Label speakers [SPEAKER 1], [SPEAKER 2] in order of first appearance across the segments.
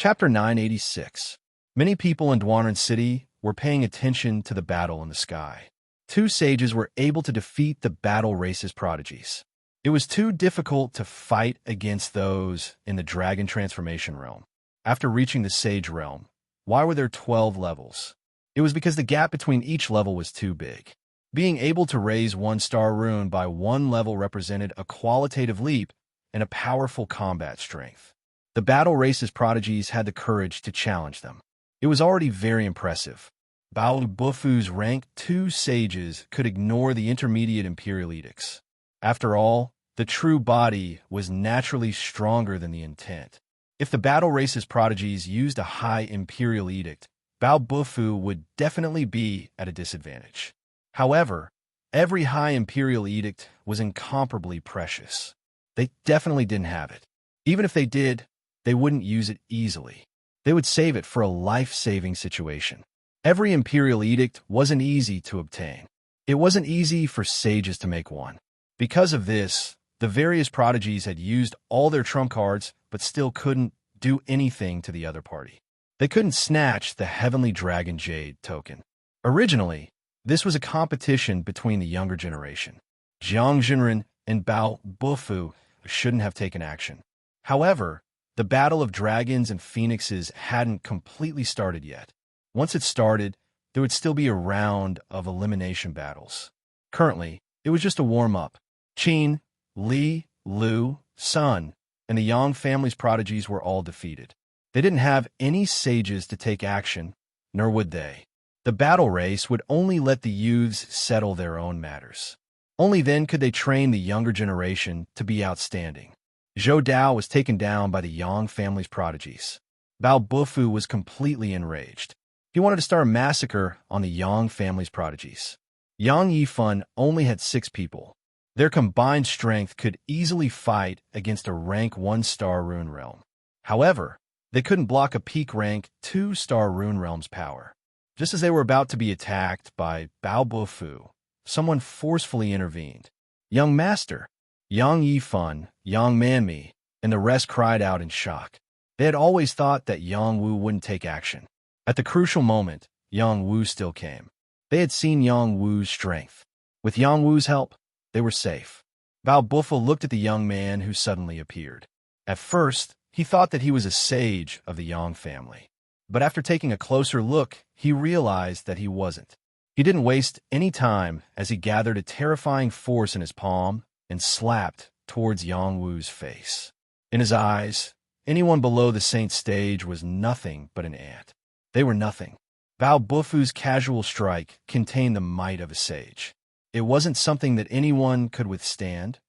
[SPEAKER 1] Chapter 986. Many people in Dwanren City were paying attention to the battle in the sky. Two sages were able to defeat the battle race's prodigies. It was too difficult to fight against those in the dragon transformation realm. After reaching the sage realm, why were there 12 levels? It was because the gap between each level was too big. Being able to raise one-star rune by one level represented a qualitative leap and a powerful combat strength. The battle race's prodigies had the courage to challenge them. It was already very impressive. Bao Bufu's rank 2 sages could ignore the intermediate imperial edicts. After all, the true body was naturally stronger than the intent. If the battle race's prodigies used a high imperial edict, Bao Bufu would definitely be at a disadvantage. However, every high imperial edict was incomparably precious. They definitely didn't have it. Even if they did, they wouldn't use it easily. They would save it for a life-saving situation. Every imperial edict wasn't easy to obtain. It wasn't easy for sages to make one. Because of this, the various prodigies had used all their trump cards but still couldn't do anything to the other party. They couldn't snatch the Heavenly Dragon Jade token. Originally, this was a competition between the younger generation. Jiang Jinren and Bao Bufu shouldn't have taken action. However, the Battle of Dragons and Phoenixes hadn't completely started yet. Once it started, there would still be a round of elimination battles. Currently, it was just a warm-up. Qin, Li, Lu, Sun, and the Yang family's prodigies were all defeated. They didn't have any sages to take action, nor would they. The battle race would only let the youths settle their own matters. Only then could they train the younger generation to be outstanding. Zhou Dao was taken down by the Yang family's prodigies. Bao Bufu was completely enraged. He wanted to start a massacre on the Yang family's prodigies. Yang Yifan only had 6 people. Their combined strength could easily fight against a rank 1-star rune realm. However, they couldn't block a peak rank 2-star rune realm's power. Just as they were about to be attacked by Bao Bufu, someone forcefully intervened. Young Master, Yang Yifan, Yang Manmi, and the rest cried out in shock. They had always thought that Yang Wu wouldn't take action. At the crucial moment, Yang Wu still came. They had seen Yang Wu's strength. With Yang Wu's help, they were safe. Bao Bufu looked at the young man who suddenly appeared. At first, he thought that he was a sage of the Yang family. But after taking a closer look, he realized that he wasn't. He didn't waste any time as he gathered a terrifying force in his palm and slapped towards Yang Wu's face. In his eyes, anyone below the saint stage was nothing but an ant. They were nothing. Bao Bufu's casual strike contained the might of a sage. It wasn't something that anyone could withstand.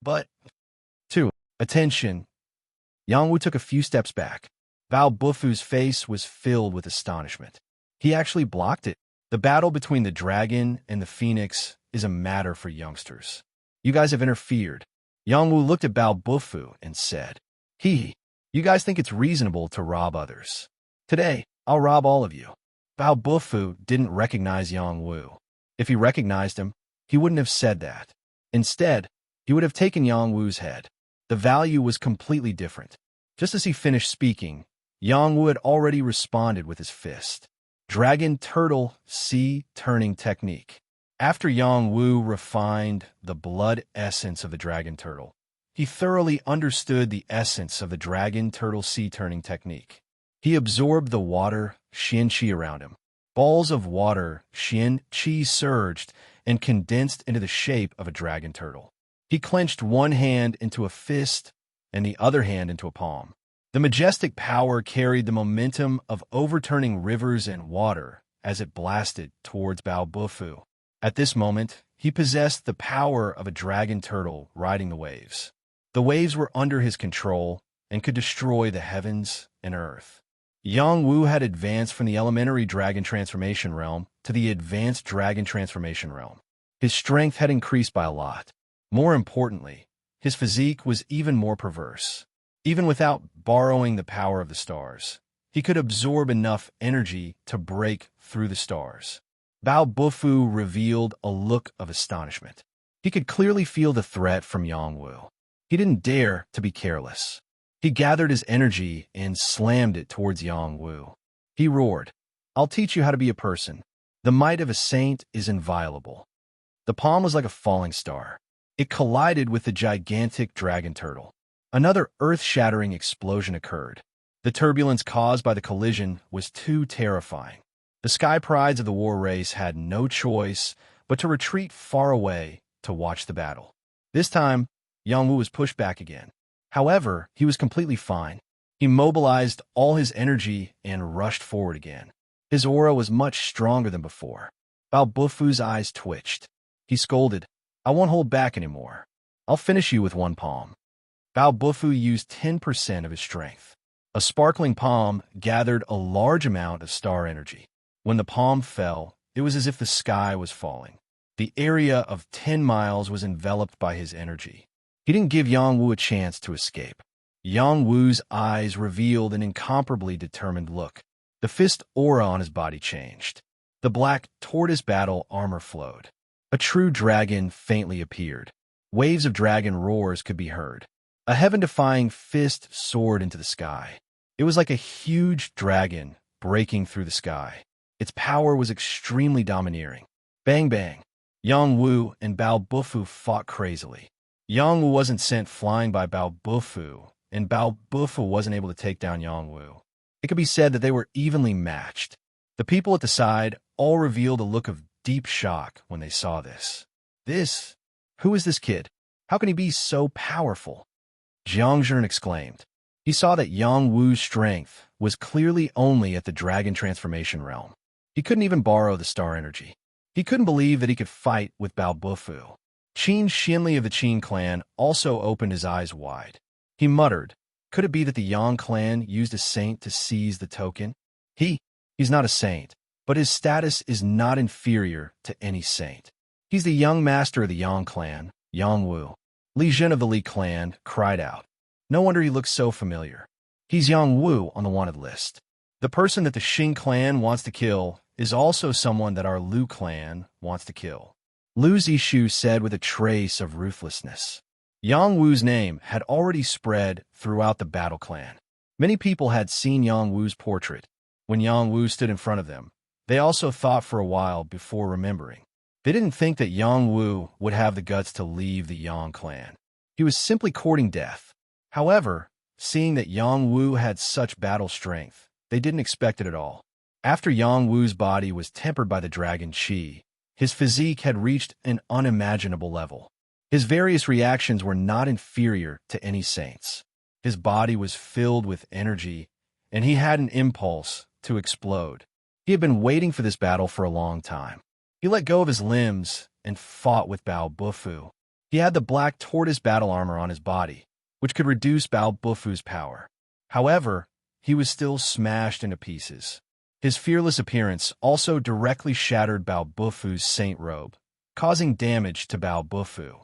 [SPEAKER 1] But, 2. Attention. Yang Wu took a few steps back. Bao Bufu's face was filled with astonishment. He actually blocked it. The battle between the dragon and the phoenix is a matter for youngsters. You guys have interfered. Yang Wu looked at Bao Bufu and said, you guys think it's reasonable to rob others. Today, I'll rob all of you. Bao Bufu didn't recognize Yang Wu. If he recognized him, he wouldn't have said that. Instead, he would have taken Yang Wu's head. The value was completely different. Just as he finished speaking, Yang Wu had already responded with his fist. Dragon Turtle Sea Turning Technique. After Yang Wu refined the blood essence of the dragon turtle, he thoroughly understood the essence of the dragon turtle sea turning technique. He absorbed the water Xian Qi around him. Balls of water Xian Qi surged and condensed into the shape of a dragon turtle. He clenched one hand into a fist and the other hand into a palm. The majestic power carried the momentum of overturning rivers and water as it blasted towards Bao Bufu. At this moment, he possessed the power of a dragon turtle riding the waves. The waves were under his control and could destroy the heavens and earth. Yang Wu had advanced from the elementary dragon transformation realm to the advanced dragon transformation realm. His strength had increased by a lot. More importantly, his physique was even more perverse. Even without borrowing the power of the stars, he could absorb enough energy to break through the stars. Bao Bufu revealed a look of astonishment. He could clearly feel the threat from Yang Wu. He didn't dare to be careless. He gathered his energy and slammed it towards Yang Wu. He roared, "I'll teach you how to be a person. The might of a saint is inviolable." The palm was like a falling star. It collided with the gigantic dragon turtle. Another earth-shattering explosion occurred. The turbulence caused by the collision was too terrifying. The sky prides of the war race had no choice but to retreat far away to watch the battle. This time, Yang Wu was pushed back again. However, he was completely fine. He mobilized all his energy and rushed forward again. His aura was much stronger than before. Bao Bufu's eyes twitched. He scolded, "I won't hold back anymore. I'll finish you with one palm." Bao Bufu used 10% of his strength. A sparkling palm gathered a large amount of star energy. When the palm fell, it was as if the sky was falling. The area of 10 miles was enveloped by his energy. He didn't give Yang Wu a chance to escape. Yang Wu's eyes revealed an incomparably determined look. The fist aura on his body changed. The black tortoise battle armor flowed. A true dragon faintly appeared. Waves of dragon roars could be heard. A heaven-defying fist soared into the sky. It was like a huge dragon breaking through the sky. Its power was extremely domineering. Bang bang. Yang Wu and Bao Bufu fought crazily. Yang Wu wasn't sent flying by Bao Bufu, and Bao Bufu wasn't able to take down Yang Wu. It could be said that they were evenly matched. The people at the side all revealed a look of deep shock when they saw this. Who is this kid? How can he be so powerful? Jiang Zhen exclaimed. He saw that Yang Wu's strength was clearly only at the dragon transformation realm. He couldn't even borrow the star energy. He couldn't believe that he could fight with Bao Bufu. Qin Xinli of the Qin clan also opened his eyes wide. He muttered, "Could it be that the Yang clan used a saint to seize the token?" He's not a saint, but his status is not inferior to any saint. He's the young master of the Yang clan, Yang Wu. Li Jin of the Li clan cried out. No wonder he looks so familiar. He's Yang Wu on the wanted list. The person that the Xing clan wants to kill is also someone that our Lu clan wants to kill. Lu Zishu said with a trace of ruthlessness. Yang Wu's name had already spread throughout the battle clan. Many people had seen Yang Wu's portrait. When Yang Wu stood in front of them, they also thought for a while before remembering. They didn't think that Yang Wu would have the guts to leave the Yang clan. He was simply courting death. However, seeing that Yang Wu had such battle strength, they didn't expect it at all. After Yang Wu's body was tempered by the dragon Qi, his physique had reached an unimaginable level. His various reactions were not inferior to any saint's. His body was filled with energy, and he had an impulse to explode. He had been waiting for this battle for a long time. He let go of his limbs and fought with Bao Bufu. He had the black tortoise battle armor on his body, which could reduce Bao Bufu's power. However, he was still smashed into pieces. His fearless appearance also directly shattered Bao Bufu's saint robe, causing damage to Bao Bufu.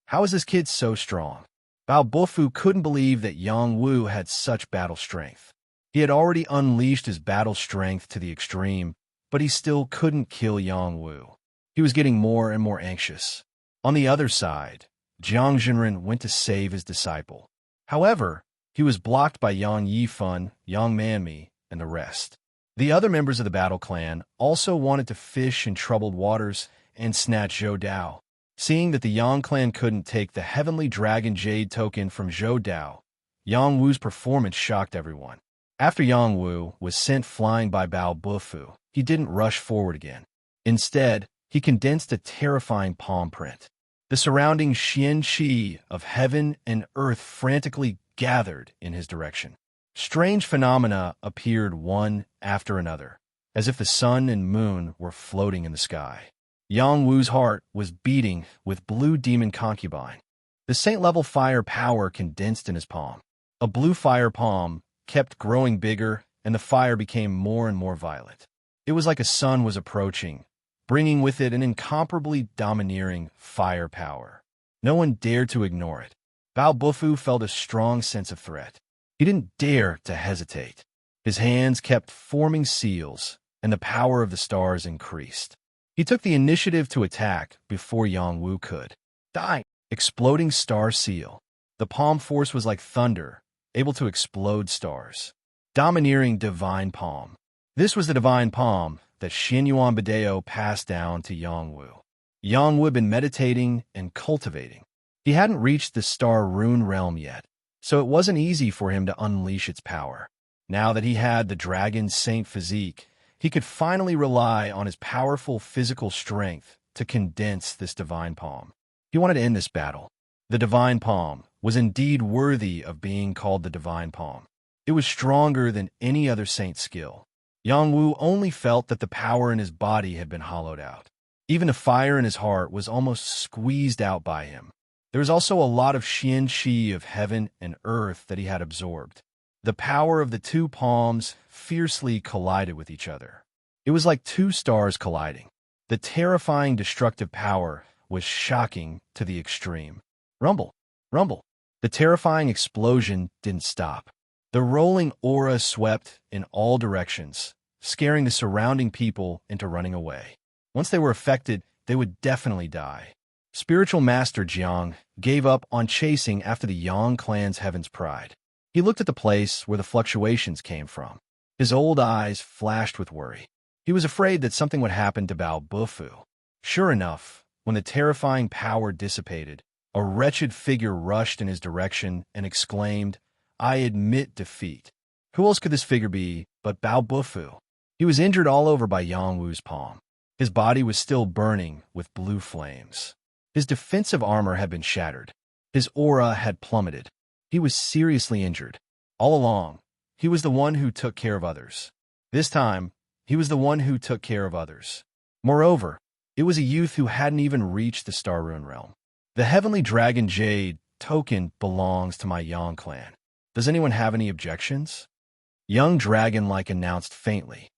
[SPEAKER 1] How is this kid so strong? Bao Bufu couldn't believe that Yang Wu had such battle strength. He had already unleashed his battle strength to the extreme, but he still couldn't kill Yang Wu. He was getting more and more anxious. On the other side, Jiang Zhenren went to save his disciple. However, he was blocked by Yang Yifun, Yang Manmi, and the rest. The other members of the battle clan also wanted to fish in troubled waters and snatch Zhou Dao. Seeing that the Yang clan couldn't take the heavenly dragon jade token from Zhou Dao, Yang Wu's performance shocked everyone. After Yang Wu was sent flying by Bao Bufu, he didn't rush forward again. Instead, he condensed a terrifying palm print. The surrounding Xian Qi of heaven and earth frantically gathered in his direction. Strange phenomena appeared one after another, as if the sun and moon were floating in the sky. Yang Wu's heart was beating with blue demon concubine. The saint-level fire power condensed in his palm. A blue fire palm kept growing bigger, and the fire became more and more violent. It was like a sun was approaching, bringing with it an incomparably domineering fire power. No one dared to ignore it. Bao Bufu felt a strong sense of threat. He didn't dare to hesitate. His hands kept forming seals, and the power of the stars increased. He took the initiative to attack before Yang Wu could. Die! Exploding star seal. The palm force was like thunder, able to explode stars. Domineering divine palm. This was the divine palm that Xinyuan Badeo passed down to Yongwu. Yongwu had been meditating and cultivating. He hadn't reached the star rune realm yet, so it wasn't easy for him to unleash its power. Now that he had the dragon saint physique, he could finally rely on his powerful physical strength to condense this divine palm. He wanted to end this battle. The divine palm was indeed worthy of being called the divine palm. It was stronger than any other saint's skill. Yongwu only felt that the power in his body had been hollowed out. Even the fire in his heart was almost squeezed out by him. There was also a lot of Xian Qi of heaven and earth that he had absorbed. The power of the two palms fiercely collided with each other. It was like two stars colliding. The terrifying destructive power was shocking to the extreme. Rumble, rumble. The terrifying explosion didn't stop. The rolling aura swept in all directions, scaring the surrounding people into running away. Once they were affected, they would definitely die. Spiritual Master Jiang gave up on chasing after the Yang clan's heaven's pride. He looked at the place where the fluctuations came from. His old eyes flashed with worry. He was afraid that something would happen to Bao Bufu. Sure enough, when the terrifying power dissipated, a wretched figure rushed in his direction and exclaimed, "I admit defeat." Who else could this figure be but Bao Bufu? He was injured all over by Yongwu's palm. His body was still burning with blue flames. His defensive armor had been shattered. His aura had plummeted. He was seriously injured. All along, he was the one who took care of others. This time, he was the one who took care of others. Moreover, it was a youth who hadn't even reached the Star Rune realm. The Heavenly Dragon Jade token belongs to my Yang clan. Does anyone have any objections? Young Dragon-like announced faintly.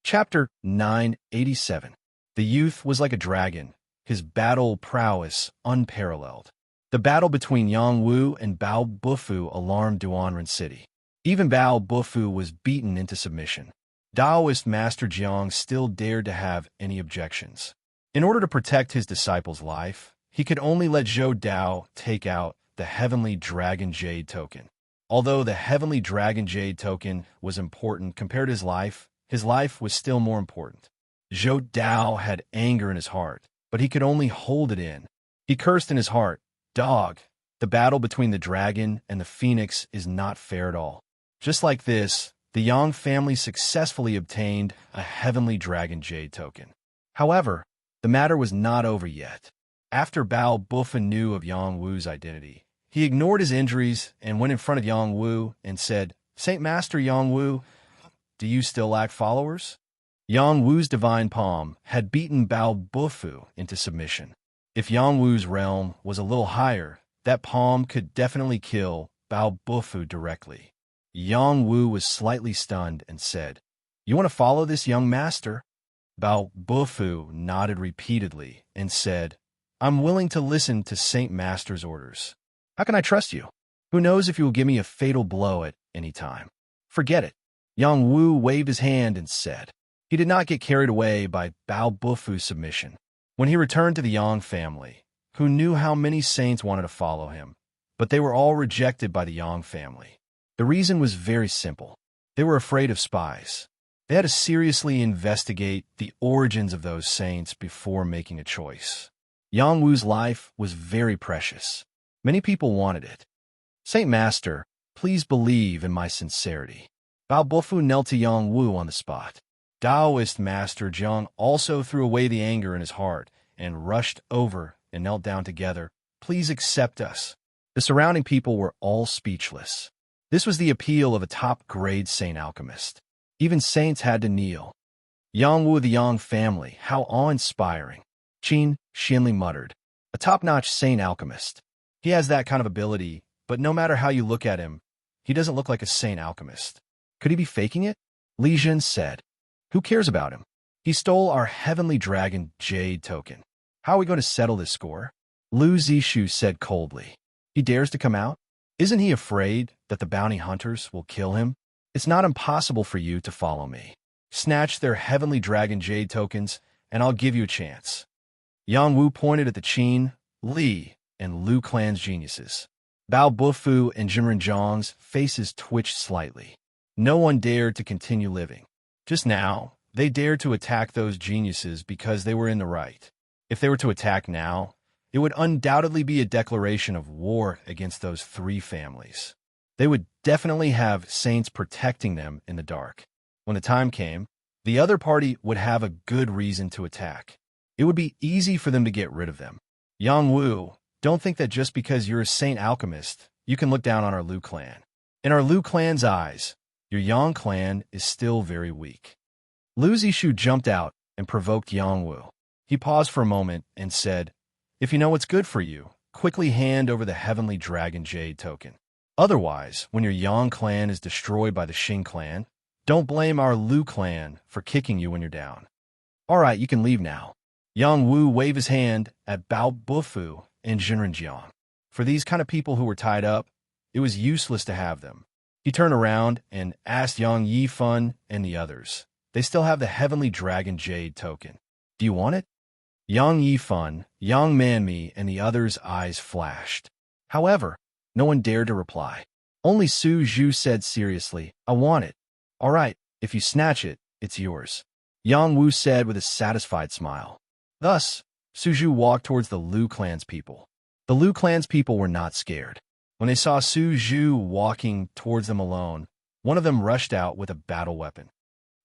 [SPEAKER 1] Chapter 987. The youth was like a dragon, his battle prowess unparalleled. The battle between Yongwu and Bao Bufu alarmed Duanren City. Even Bao Bufu was beaten into submission. Taoist Master Jiang still dared to have any objections. In order to protect his disciple's life, he could only let Zhou Dao take out the Heavenly Dragon Jade token. Although the Heavenly Dragon Jade token was important compared to his life was still more important. Zhou Dao had anger in his heart, but he could only hold it in. He cursed in his heart, "Dog, the battle between the dragon and the phoenix is not fair at all." Just like this, the Yang family successfully obtained a Heavenly Dragon Jade token. However, the matter was not over yet. After Bao Bufu knew of Yongwu's identity, he ignored his injuries and went in front of Yongwu and said, "Saint Master Yongwu, do you still lack followers?" Yongwu's divine palm had beaten Bao Bufu into submission. If Yongwu's realm was a little higher, that palm could definitely kill Bao Bufu directly. Yongwu was slightly stunned and said, "You want to follow this young master?" Bao Bufu nodded repeatedly and said, "I'm willing to listen to Saint Master's orders. How can I trust you? Who knows if you will give me a fatal blow at any time?" "Forget it." Yongwu waved his hand and said. He did not get carried away by Bao Bufu's submission. When he returned to the Yang family, who knew how many saints wanted to follow him, but they were all rejected by the Yang family. The reason was very simple. They were afraid of spies. They had to seriously investigate the origins of those saints before making a choice. Yongwu's life was very precious. Many people wanted it. "Saint Master, please believe in my sincerity." Bao Bufu knelt to Yongwu on the spot. Taoist Master Jiang also threw away the anger in his heart and rushed over and knelt down together. "Please accept us." The surrounding people were all speechless. This was the appeal of a top-grade saint alchemist. Even saints had to kneel. Yongwu of the Yang family, how awe-inspiring. Qin Xianli muttered. A top-notch saint alchemist. He has that kind of ability, but no matter how you look at him, he doesn't look like a saint alchemist. Could he be faking it? Li Jin said. Who cares about him? He stole our Heavenly Dragon Jade token. How are we going to settle this score? Lu Zishu said coldly. He dares to come out? Isn't he afraid that the bounty hunters will kill him? It's not impossible for you to follow me. Snatch their Heavenly Dragon Jade tokens, and I'll give you a chance. Yang Wu pointed at the Qin, Li, and Lu clan's geniuses. Bao Bufu and Jimren Zhang's faces twitched slightly. No one dared to continue living. Just now, they dared to attack those geniuses because they were in the right. If they were to attack now, it would undoubtedly be a declaration of war against those three families. They would definitely have saints protecting them in the dark. When the time came, the other party would have a good reason to attack. It would be easy for them to get rid of them. Yang Wu, don't think that just because you're a saint alchemist, you can look down on our Liu clan. In our Liu clan's eyes, your Yang clan is still very weak. Lu Zishu jumped out and provoked Yang Wu. He paused for a moment and said, "If you know what's good for you, quickly hand over the Heavenly Dragon Jade token. Otherwise, when your Yang clan is destroyed by the Xing clan, don't blame our Liu clan for kicking you when you're down." "All right, you can leave now." Yang Wu waved his hand at Bao Bufu and Jinren Jiang. For these kind of people who were tied up, it was useless to have them. He turned around and asked Yang Yifan and the others. "They still have the Heavenly Dragon Jade token. Do you want it?" Yang Yifan, Yang Manmi, and the others' eyes flashed. However, no one dared to reply. Only Su Zhu said seriously, "I want it." "All right, if you snatch it, it's yours," Yang Wu said with a satisfied smile. Thus, Su Zhu walked towards the Liu clan's people. The Liu clan's people were not scared. When they saw Su Zhu walking towards them alone, one of them rushed out with a battle weapon.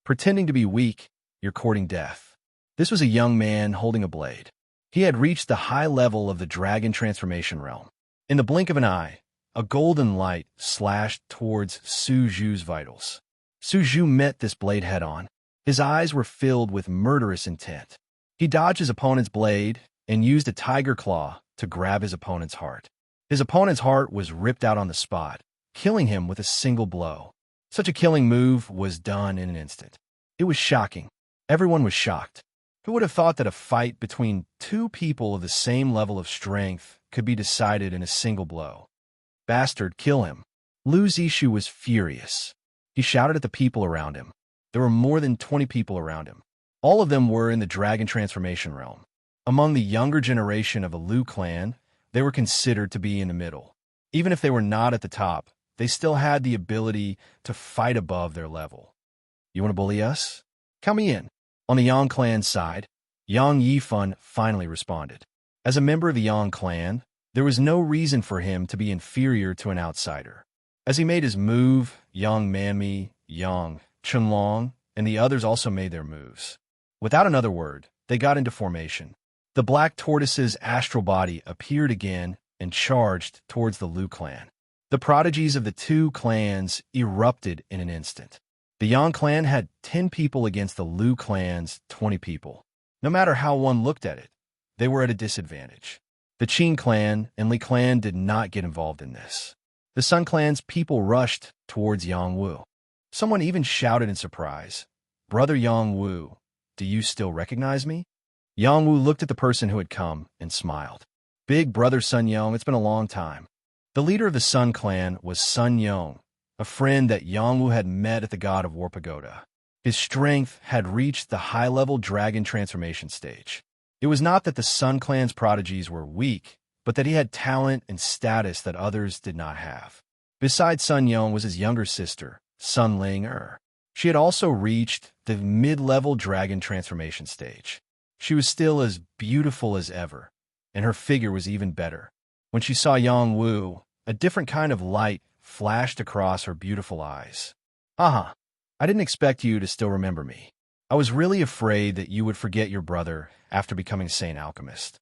[SPEAKER 1] Pretending to be weak, you're courting death. This was a young man holding a blade. He had reached the high level of the dragon transformation realm. In the blink of an eye, a golden light slashed towards Su Zhu's vitals. Su Zhu met this blade head-on. His eyes were filled with murderous intent. He dodged his opponent's blade and used a tiger claw to grab his opponent's heart. His opponent's heart was ripped out on the spot, killing him with a single blow. Such a killing move was done in an instant. It was shocking. Everyone was shocked. Who would have thought that a fight between two people of the same level of strength could be decided in a single blow? "Bastard, kill him." Lu Zishu was furious. He shouted at the people around him. There were more than 20 people around him. All of them were in the dragon transformation realm. Among the younger generation of the Liu clan, they were considered to be in the middle. Even if they were not at the top, they still had the ability to fight above their level. "You want to bully us? Count me in." On the Yang clan's side, Yang Yifan finally responded. As a member of the Yang clan, there was no reason for him to be inferior to an outsider. As he made his move, Yang Manmi, Yang Chunlong, and the others also made their moves. Without another word, they got into formation. The Black Tortoise's astral body appeared again and charged towards the Liu clan. The prodigies of the two clans erupted in an instant. The Yang clan had 10 people against the Liu clan's 20 people. No matter how one looked at it, they were at a disadvantage. The Qin clan and Li clan did not get involved in this. The Sun clan's people rushed towards Yang Wu. Someone even shouted in surprise, "Brother Yang Wu, do you still recognize me?" Yang Wu looked at the person who had come and smiled. "Big brother Sun Yong, it's been a long time." The leader of the Sun clan was Sun Yong, a friend that Yang Wu had met at the God of War Pagoda. His strength had reached the high-level dragon transformation stage. It was not that the Sun clan's prodigies were weak, but that he had talent and status that others did not have. Besides Sun Yong was his younger sister, Sun Ling Er. She had also reached the mid-level dragon transformation stage. She was still as beautiful as ever, and her figure was even better. When she saw Yang Wu, a different kind of light flashed across her beautiful eyes. "Aha, I didn't expect you to still remember me. I was really afraid that you would forget your brother after becoming Saint Alchemist."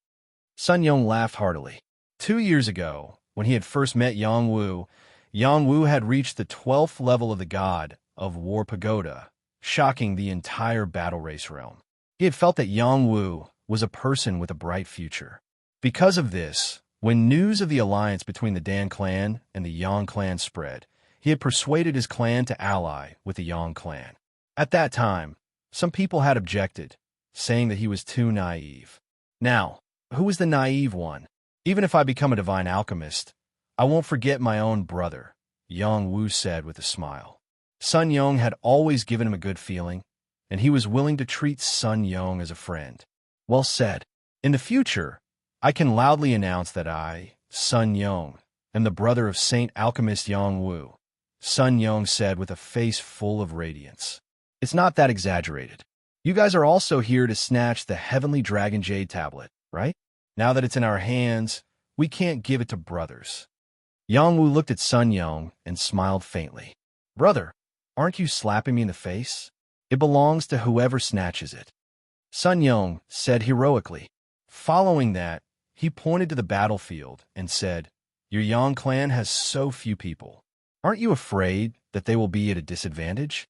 [SPEAKER 1] Sun Yong laughed heartily. 2 years ago, when he had first met Yang Wu had reached the 12th level of the God of War Pagoda, shocking the entire battle race realm. He had felt that Yang Wu was a person with a bright future. Because of this, when news of the alliance between the Dan clan and the Yang clan spread, he had persuaded his clan to ally with the Yang clan. At that time, some people had objected, saying that he was too naive. Now, who was the naive one? "Even if I become a divine alchemist, I won't forget my own brother," Yang Wu said with a smile. Sun Yong had always given him a good feeling, and he was willing to treat Sun Yong as a friend. "Well said. In the future, I can loudly announce that I, Sun Yong, and the brother of Saint Alchemist Yang Wu, Sun Yong said with a face full of radiance. It's not that exaggerated. You guys are also here to snatch the Heavenly Dragon Jade Tablet, right? Now that it's in our hands, we can't give it to brothers. Yang Wu looked at Sun Yong and smiled faintly. Brother, aren't you slapping me in the face? It belongs to whoever snatches it. Sun Yong said heroically. Following that, he pointed to the battlefield and said, Your Yang clan has so few people. Aren't you afraid that they will be at a disadvantage?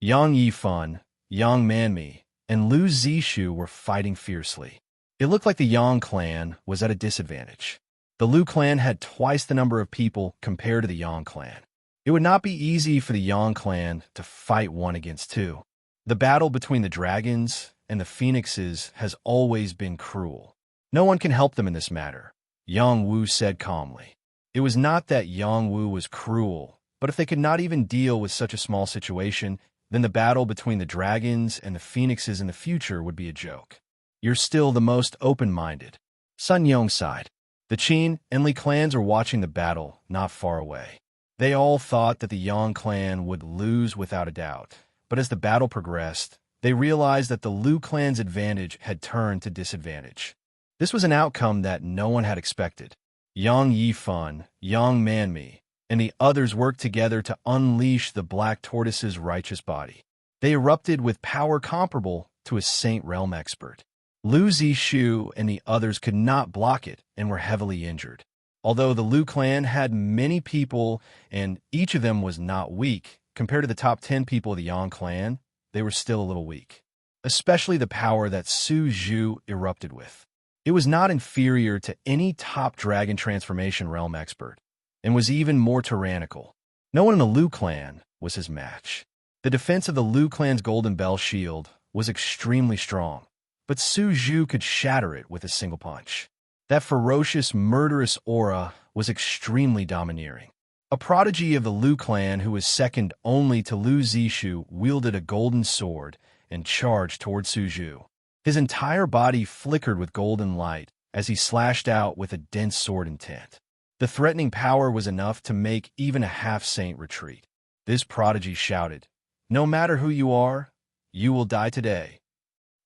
[SPEAKER 1] Yang Yifan, Yang Manmi, and Lu Zishu were fighting fiercely. It looked like the Yang clan was at a disadvantage. The Lu clan had twice the number of people compared to the Yang clan. It would not be easy for the Yang clan to fight 1 against 2. The battle between the dragons and the phoenixes has always been cruel. No one can help them in this matter, Yang Wu said calmly. It was not that Yang Wu was cruel, but if they could not even deal with such a small situation, then the battle between the dragons and the phoenixes in the future would be a joke. You're still the most open-minded. Sun Yong sighed. The Qin and Li clans are watching the battle not far away. They all thought that the Yang clan would lose without a doubt, but as the battle progressed, they realized that the Lu clan's advantage had turned to disadvantage. This was an outcome that no one had expected. Yang Yifan, Yang Manmi, and the others worked together to unleash the Black Tortoise's righteous body. They erupted with power comparable to a Saint Realm expert. Lu Zishu and the others could not block it and were heavily injured. Although the Lu clan had many people and each of them was not weak, compared to the top 10 people of the Yang clan, they were still a little weak. Especially the power that Su Zhu erupted with. It was not inferior to any top dragon transformation realm expert, and was even more tyrannical. No one in the Lu clan was his match. The defense of the Lu clan's golden bell shield was extremely strong, but Su Zhu could shatter it with a single punch. That ferocious, murderous aura was extremely domineering. A prodigy of the Lu clan who was second only to Lu Zishu wielded a golden sword and charged toward Su Zhu. His entire body flickered with golden light as he slashed out with a dense sword intent. The threatening power was enough to make even a half-saint retreat. This prodigy shouted, No matter who you are, you will die today.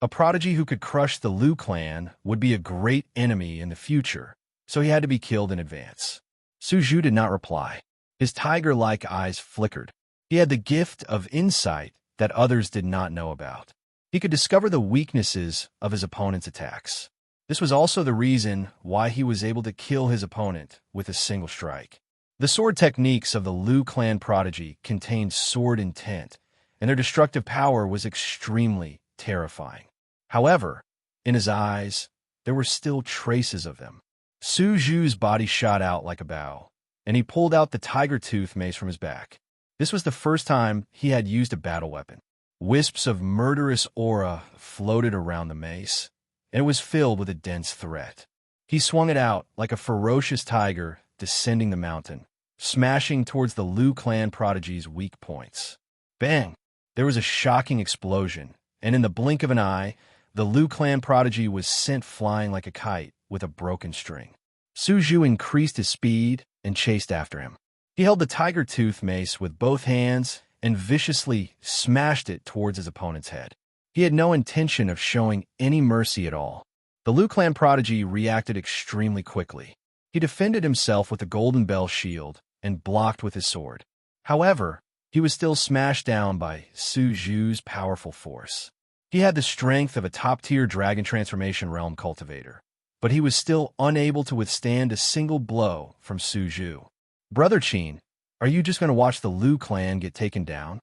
[SPEAKER 1] A prodigy who could crush the Lu clan would be a great enemy in the future, so he had to be killed in advance. Su Zhu did not reply. His tiger-like eyes flickered. He had the gift of insight that others did not know about. He could discover the weaknesses of his opponent's attacks. This was also the reason why he was able to kill his opponent with a single strike. The sword techniques of the Lu clan prodigy contained sword intent, and their destructive power was extremely terrifying. However, in his eyes, there were still traces of them. Su Zhu's body shot out like a bow, and he pulled out the tiger tooth mace from his back. This was the first time he had used a battle weapon. Wisps of murderous aura floated around the mace, and it was filled with a dense threat. He swung it out like a ferocious tiger descending the mountain, smashing towards the Lu clan prodigy's weak points. Bang! There was a shocking explosion, and in the blink of an eye, the Lu clan prodigy was sent flying like a kite with a broken string. Su Zhu increased his speed and chased after him. He held the tiger tooth mace with both hands and viciously smashed it towards his opponent's head. He had no intention of showing any mercy at all. The Lu clan prodigy reacted extremely quickly. He defended himself with a golden bell shield and blocked with his sword. However, he was still smashed down by Su Zhu's powerful force. He had the strength of a top-tier dragon transformation realm cultivator, but he was still unable to withstand a single blow from Su Zhu. Brother Qin, are you just going to watch the Lu clan get taken down?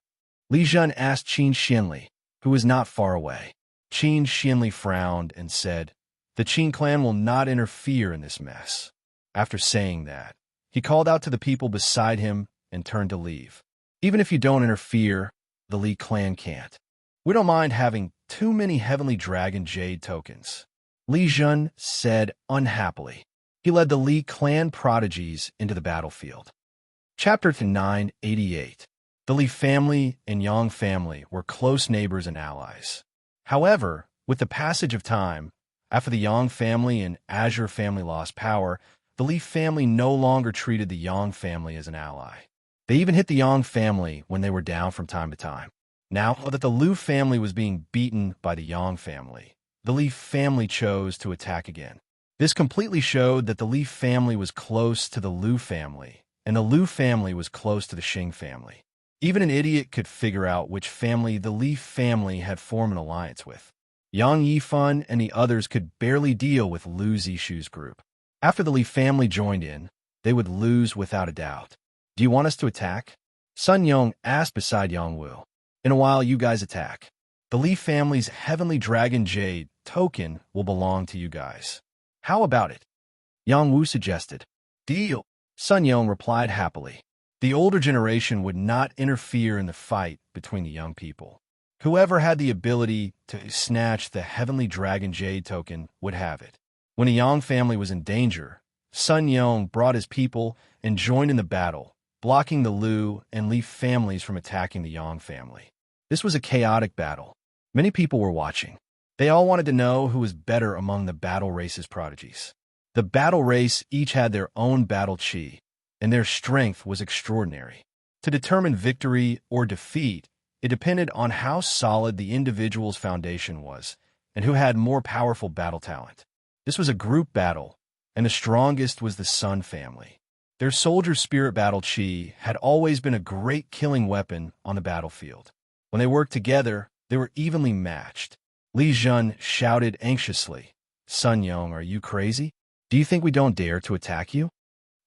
[SPEAKER 1] Li Zhen asked Qin Xinli, who was not far away. Qin Xinli frowned and said, The Qin clan will not interfere in this mess. After saying that, he called out to the people beside him and turned to leave. Even if you don't interfere, the Li clan can't. We don't mind having too many Heavenly Dragon Jade tokens, Li Zhen said unhappily. He led the Li clan prodigies into the battlefield. Chapter 988. The Li family and Yang family were close neighbors and allies. However, with the passage of time, after the Yang family and Azure family lost power, the Li family no longer treated the Yang family as an ally. They even hit the Yang family when they were down from time to time. Now that the Liu family was being beaten by the Yang family, the Li family chose to attack again. This completely showed that the Li family was close to the Liu family, and the Liu family was close to the Xing family. Even an idiot could figure out which family the Li family had formed an alliance with. Yang Yifan and the others could barely deal with Liu Zishu's group. After the Li family joined in, they would lose without a doubt. Do you want us to attack? Sun Yong asked beside Yang Wu. In a while, you guys attack. The Li family's Heavenly Dragon Jade token will belong to you guys. How about it? Yang Wu suggested. Deal. Sun Yong replied happily. The older generation would not interfere in the fight between the young people. Whoever had the ability to snatch the Heavenly Dragon Jade token would have it. When the Yang family was in danger, Sun Yong brought his people and joined in the battle, blocking the Liu and Li families from attacking the Yang family. This was a chaotic battle. Many people were watching. They all wanted to know who was better among the battle race's prodigies. The battle race each had their own battle chi, and their strength was extraordinary. To determine victory or defeat, it depended on how solid the individual's foundation was and who had more powerful battle talent. This was a group battle, and the strongest was the Sun family. Their soldier spirit battle chi had always been a great killing weapon on the battlefield. When they worked together, they were evenly matched. Li Jun shouted anxiously, Sun Yong, are you crazy? Do you think we don't dare to attack you?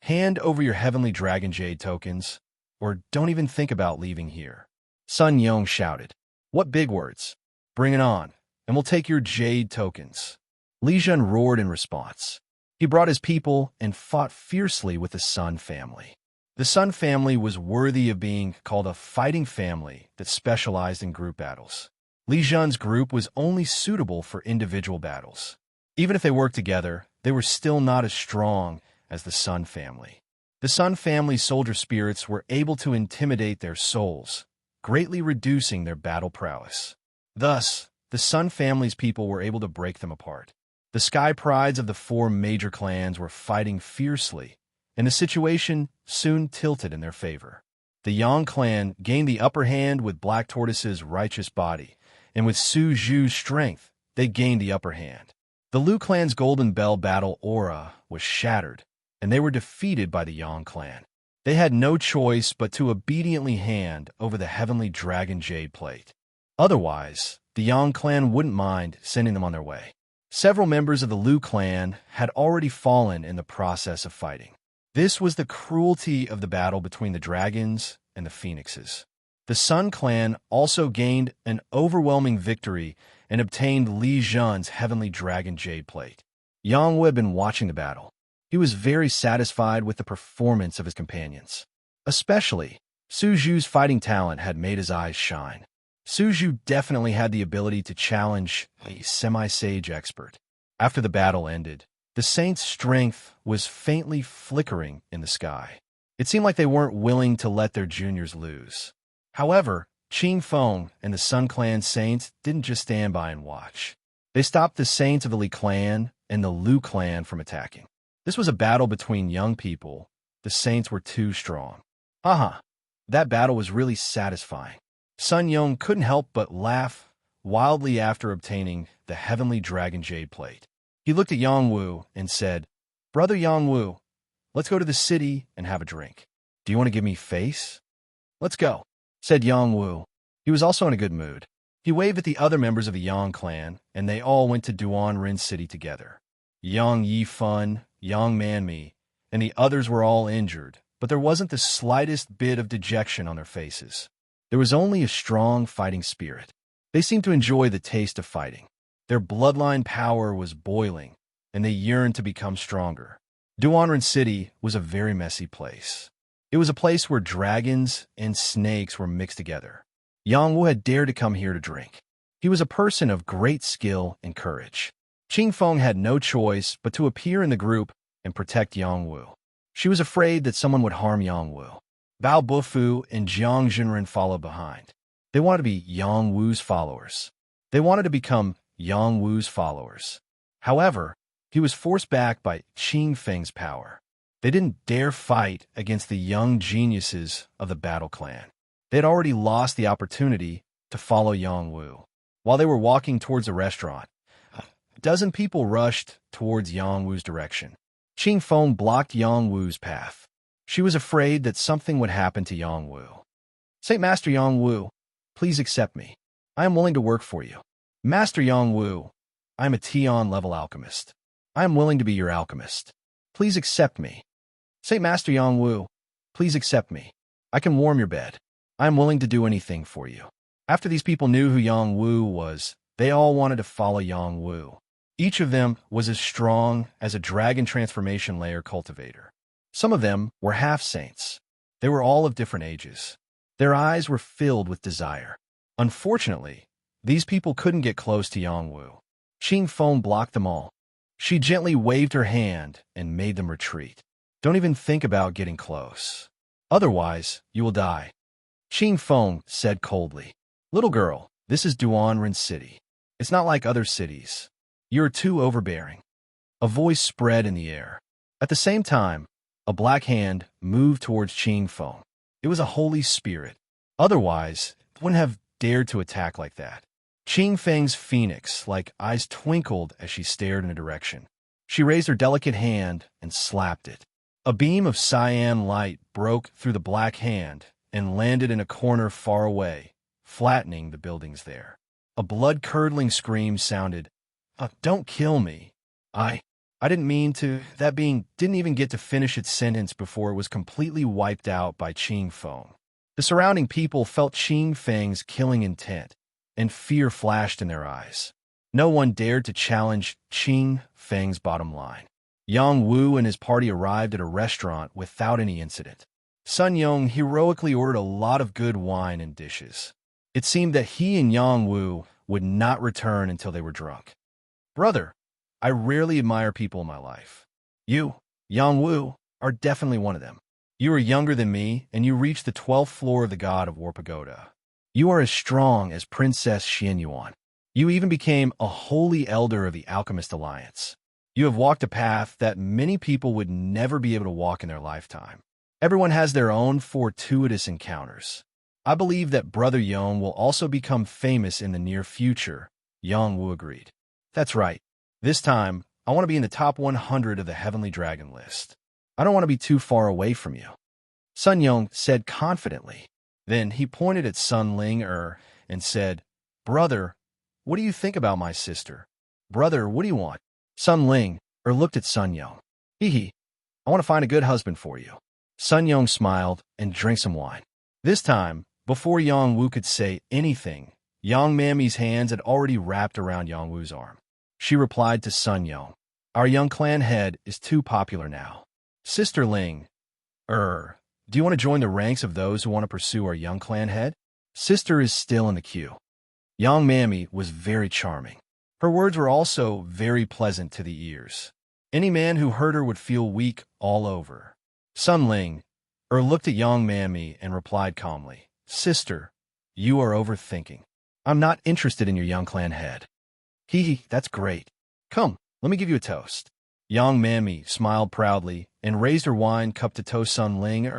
[SPEAKER 1] Hand over your Heavenly Dragon Jade tokens, or don't even think about leaving here. Sun Yong shouted. What big words? Bring it on, and we'll take your Jade tokens. Li Jun roared in response. He brought his people and fought fiercely with the Sun family. The Sun family was worthy of being called a fighting family that specialized in group battles. Li Jun's group was only suitable for individual battles. Even if they worked together, they were still not as strong as the Sun family. The Sun family's soldier spirits were able to intimidate their souls, greatly reducing their battle prowess. Thus, the Sun family's people were able to break them apart. The sky prides of the four major clans were fighting fiercely, and the situation soon tilted in their favor. The Yang clan gained the upper hand with Black Tortoise's righteous body, and with Su Zhu's strength, they gained the upper hand. The Liu clan's Golden Bell battle aura was shattered, and they were defeated by the Yang clan. They had no choice but to obediently hand over the Heavenly Dragon Jade plate. Otherwise, the Yang clan wouldn't mind sending them on their way. Several members of the Liu clan had already fallen in the process of fighting. This was the cruelty of the battle between the dragons and the phoenixes. The Sun clan also gained an overwhelming victory and obtained Li Jun's Heavenly Dragon Jade plate. Yang Wu had been watching the battle. He was very satisfied with the performance of his companions. Especially, Su Zhu's fighting talent had made his eyes shine. Su Zhu definitely had the ability to challenge a semi-sage expert. After the battle ended, the Saints' strength was faintly flickering in the sky. It seemed like they weren't willing to let their juniors lose. However, Qing Feng and the Sun Clan Saints didn't just stand by and watch. They stopped the Saints of the Li clan and the Liu clan from attacking. This was a battle between young people. The Saints were too strong. Haha, that battle was really satisfying. Sun Yong couldn't help but laugh wildly after obtaining the Heavenly Dragon Jade plate. He looked at Yang Wu and said, Brother Yang Wu, let's go to the city and have a drink. Do you want to give me face? Let's go, said Yang Wu. He was also in a good mood. He waved at the other members of the Yang clan, and they all went to Duanren City together. Yang Yifan, Yang Manmi, and the others were all injured, but there wasn't the slightest bit of dejection on their faces. There was only a strong fighting spirit. They seemed to enjoy the taste of fighting. Their bloodline power was boiling, and they yearned to become stronger. Duanren City was a very messy place. It was a place where dragons and snakes were mixed together. Yang Wu had dared to come here to drink. He was a person of great skill and courage. Qing Feng had no choice but to appear in the group and protect Yang Wu. She was afraid that someone would harm Yang Wu. Bao Bufu and Jiang Junren followed behind. They wanted to be Yang Wu's followers. They wanted to become Yang Wu's followers. However, he was forced back by Qing Feng's power. They didn't dare fight against the young geniuses of the Battle Clan. They had already lost the opportunity to follow Yang Wu. While they were walking towards a restaurant, a dozen people rushed towards Yang Wu's direction. Qing Feng blocked Yang Wu's path. She was afraid that something would happen to Yang Wu. "Saint Master Yang Wu, please accept me. I am willing to work for you. Master Yang Wu, I am a Tian-level alchemist. I am willing to be your alchemist. Please accept me. Saint Master Yang Wu, please accept me. I can warm your bed. I am willing to do anything for you." After these people knew who Yang Wu was, they all wanted to follow Yang Wu. Each of them was as strong as a dragon transformation layer cultivator. Some of them were half-saints. They were all of different ages. Their eyes were filled with desire. Unfortunately, these people couldn't get close to Yang Wu. Qing Feng blocked them all. She gently waved her hand and made them retreat. "Don't even think about getting close. Otherwise, you will die," Qing Feng said coldly. "Little girl, this is Duanren City. It's not like other cities. You're too overbearing." A voice spread in the air. At the same time, a black hand moved towards Qing Feng. It was a holy spirit. Otherwise, it wouldn't have dared to attack like that. Qing Feng's phoenix-like eyes twinkled as she stared in a direction. She raised her delicate hand and slapped it. A beam of cyan light broke through the black hand and landed in a corner far away, flattening the buildings there. A blood-curdling scream sounded. "Don't kill me. I didn't mean to." That being didn't even get to finish its sentence before it was completely wiped out by Qing Feng. The surrounding people felt Qing Feng's killing intent, and fear flashed in their eyes. No one dared to challenge Qing Feng's bottom line. Yang Wu and his party arrived at a restaurant without any incident. Sun Yong heroically ordered a lot of good wine and dishes. It seemed that he and Yang Wu would not return until they were drunk. "Brother, I rarely admire people in my life. You, Yang Wu, are definitely one of them. You are younger than me, and you reached the 12th floor of the God of War Pagoda. You are as strong as Princess Xianyuan. You even became a holy elder of the Alchemist Alliance. You have walked a path that many people would never be able to walk in their lifetime. Everyone has their own fortuitous encounters. I believe that Brother Yong will also become famous in the near future," Yang Wu agreed. "That's right. This time, I want to be in the top 100 of the Heavenly Dragon list. I don't want to be too far away from you," Sun Yong said confidently. Then he pointed at Sun Ling and said, "Brother, what do you think about my sister? Brother, what do you want?" Sun Ling looked at Sun Yong. "Hee, I want to find a good husband for you." Sun Yong smiled and drank some wine. This time, before Yang Wu could say anything, Yang Mammy's hands had already wrapped around Yang Wu's arm. She replied to Sun Yong, "Our young clan head is too popular now. Sister Ling, do you want to join the ranks of those who want to pursue our young clan head? Sister is still in the queue." Yang Mammy was very charming. Her words were also very pleasant to the ears. Any man who heard her would feel weak all over. Sun Ling looked at Yang Mammy and replied calmly, "Sister, you are overthinking. I'm not interested in your young clan head." That's great. Come, let me give you a toast." Yang Mammy smiled proudly and raised her wine cup to toast Sun Ling.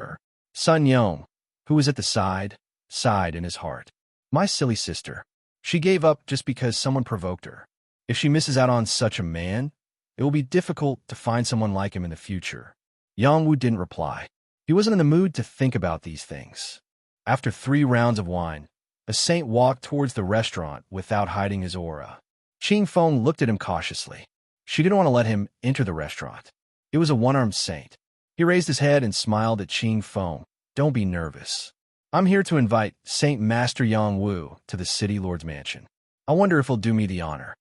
[SPEAKER 1] Sun Yong, who was at the side, sighed in his heart. "My silly sister. She gave up just because someone provoked her. If she misses out on such a man, it will be difficult to find someone like him in the future." Yang Wu didn't reply. He wasn't in the mood to think about these things. After 3 rounds of wine, a saint walked towards the restaurant without hiding his aura. Qing Feng looked at him cautiously. She didn't want to let him enter the restaurant. It was a one-armed saint. He raised his head and smiled at Qing Feng. "Don't be nervous. I'm here to invite Saint Master Yang Wu to the City Lord's mansion. I wonder if he'll do me the honor."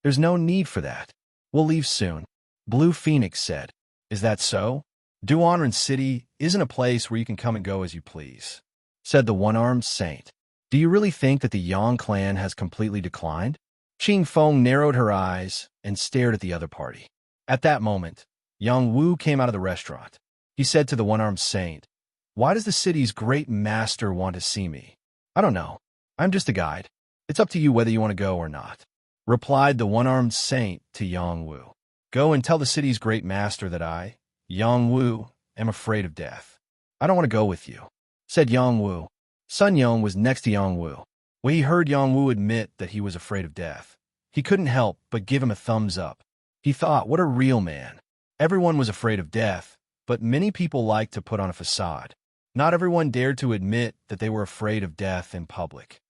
[SPEAKER 1] "There's no need for that. We'll leave soon," Blue Phoenix said. "Is that so? Duanren City isn't a place where you can come and go as you please," said the one-armed saint. "Do you really think that the Yang clan has completely declined?" Qing Feng narrowed her eyes and stared at the other party. At that moment, Yang Wu came out of the restaurant. He said to the one-armed saint, "Why does the city's great master want to see me?" "I don't know. I'm just a guide. It's up to you whether you want to go or not," replied the one-armed saint to Yang Wu. "Go and tell the city's great master that I, Yongwu am afraid of death. I don't want to go with you, said Yongwu. Sun Yong was next to Yongwu. When he heard Yongwu admit that he was afraid of death, he couldn't help but give him a thumbs up. He thought, what a real man. Everyone was afraid of death, but many people liked to put on a facade. Not everyone dared to admit that they were afraid of death in public.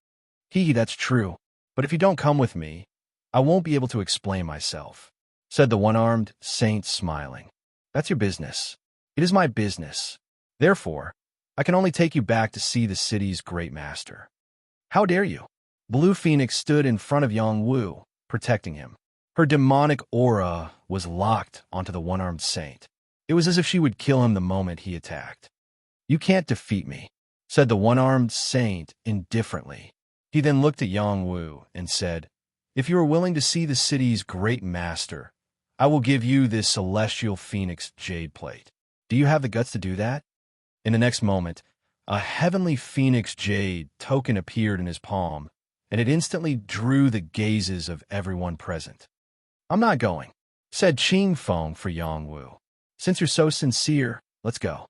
[SPEAKER 1] That's true. But if you don't come with me, I won't be able to explain myself, said the one-armed saint, smiling. That's your business. It is my business. Therefore, I can only take you back to see the city's great master. How dare you? Blue Phoenix stood in front of Yongwu, protecting him. Her demonic aura was locked onto the one-armed saint. It was as if she would kill him the moment he attacked. You can't defeat me, said the one-armed saint indifferently. He then looked at Yongwu and said, if you are willing to see the city's great master, I will give you this celestial phoenix jade plate. Do you have the guts to do that? In the next moment, a heavenly phoenix jade token appeared in his palm, and it instantly drew the gazes of everyone present. I'm not going, said Qing Feng for Yongwu. Since you're so sincere, let's go.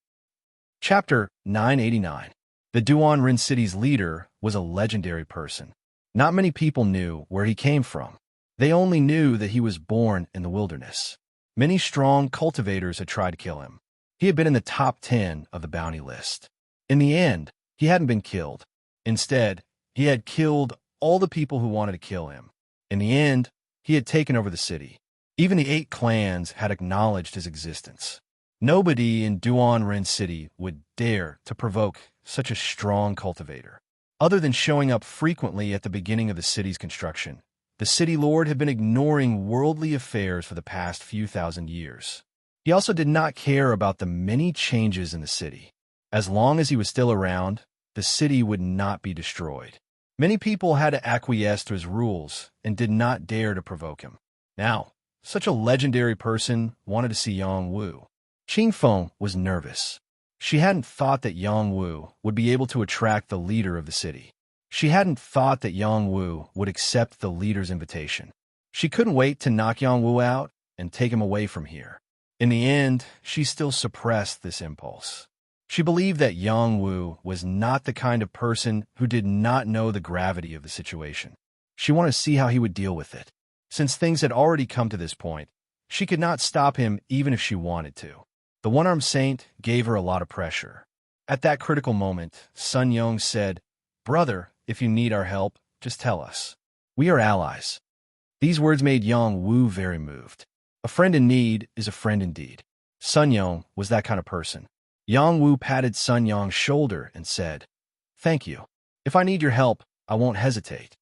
[SPEAKER 1] Chapter 989. The Duan Rin City's leader was a legendary person. Not many people knew where he came from. They only knew that he was born in the wilderness. Many strong cultivators had tried to kill him. He had been in the top 10 of the bounty list. In the end, he hadn't been killed. Instead, he had killed all the people who wanted to kill him. In the end, he had taken over the city. Even the 8 clans had acknowledged his existence. Nobody in Duan Rin City would dare to provoke such a strong cultivator. Other than showing up frequently at the beginning of the city's construction, the city lord had been ignoring worldly affairs for the past few thousand years. He also did not care about the many changes in the city. As long as he was still around, the city would not be destroyed. Many people had to acquiesce to his rules and did not dare to provoke him. Now, such a legendary person wanted to see Yongwu. Qing Feng was nervous. She hadn't thought that Yongwu would be able to attract the leader of the city. She hadn't thought that Yongwu would accept the leader's invitation. She couldn't wait to knock Yongwu out and take him away from here. In the end, she still suppressed this impulse. She believed that Yongwu was not the kind of person who did not know the gravity of the situation. She wanted to see how he would deal with it. Since things had already come to this point, she could not stop him even if she wanted to. The one-armed saint gave her a lot of pressure. At that critical moment, Sun Yong said, "Brother, if you need our help, just tell us. We are allies." These words made Yongwu very moved. A friend in need is a friend indeed. Sun Yong was that kind of person. Yongwu patted Sun Yong's shoulder and said, "Thank you. If I need your help, I won't hesitate."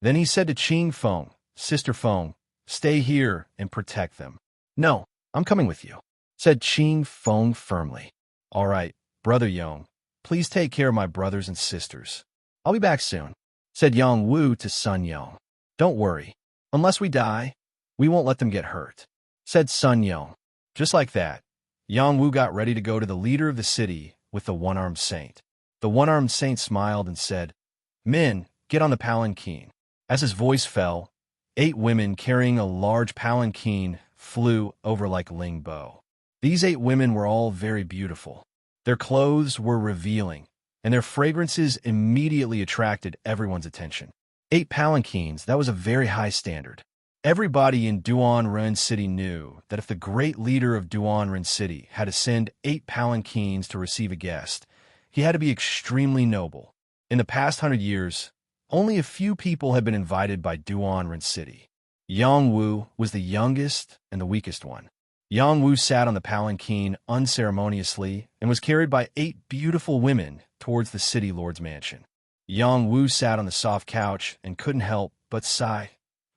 [SPEAKER 1] Then he said to Qing Feng, "Sister Feng, stay here and protect them." "No, I'm coming with you," said Qing Feng firmly. "All right, Brother Yong, please take care of my brothers and sisters. I'll be back soon," said Yongwu to Sun Yong. "Don't worry. Unless we die, we won't let them get hurt," said Sun Yong. Just like that, Yongwu got ready to go to the leader of the city with the one-armed saint. The one-armed saint smiled and said, "Men, get on the palanquin." As his voice fell, 8 women carrying a large palanquin flew over like Ling Bo. These 8 women were all very beautiful. Their clothes were revealing, and their fragrances immediately attracted everyone's attention. 8 palanquins, that was a very high standard. Everybody in Duan Rin City knew that if the great leader of Duan Rin City had to send 8 palanquins to receive a guest, he had to be extremely noble. In the past 100 years, only a few people had been invited by Duan Rin City. Yongwu was the youngest and the weakest one. Yongwu sat on the palanquin unceremoniously and was carried by 8 beautiful women towards the city lord's mansion. Yongwu sat on the soft couch and couldn't help but sigh.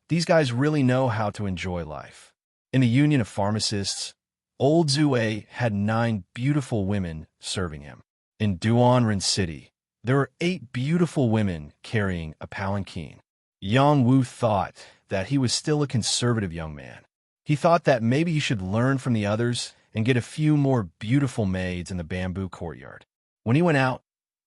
[SPEAKER 1] These guys really know how to enjoy life. In the Union of Pharmacists, old Zue had 9 beautiful women serving him. In Duan Rin City, there were 8 beautiful women carrying a palanquin. Yongwu thought that he was still a conservative young man. He thought that maybe he should learn from the others and get a few more beautiful maids in the bamboo courtyard. When he went out,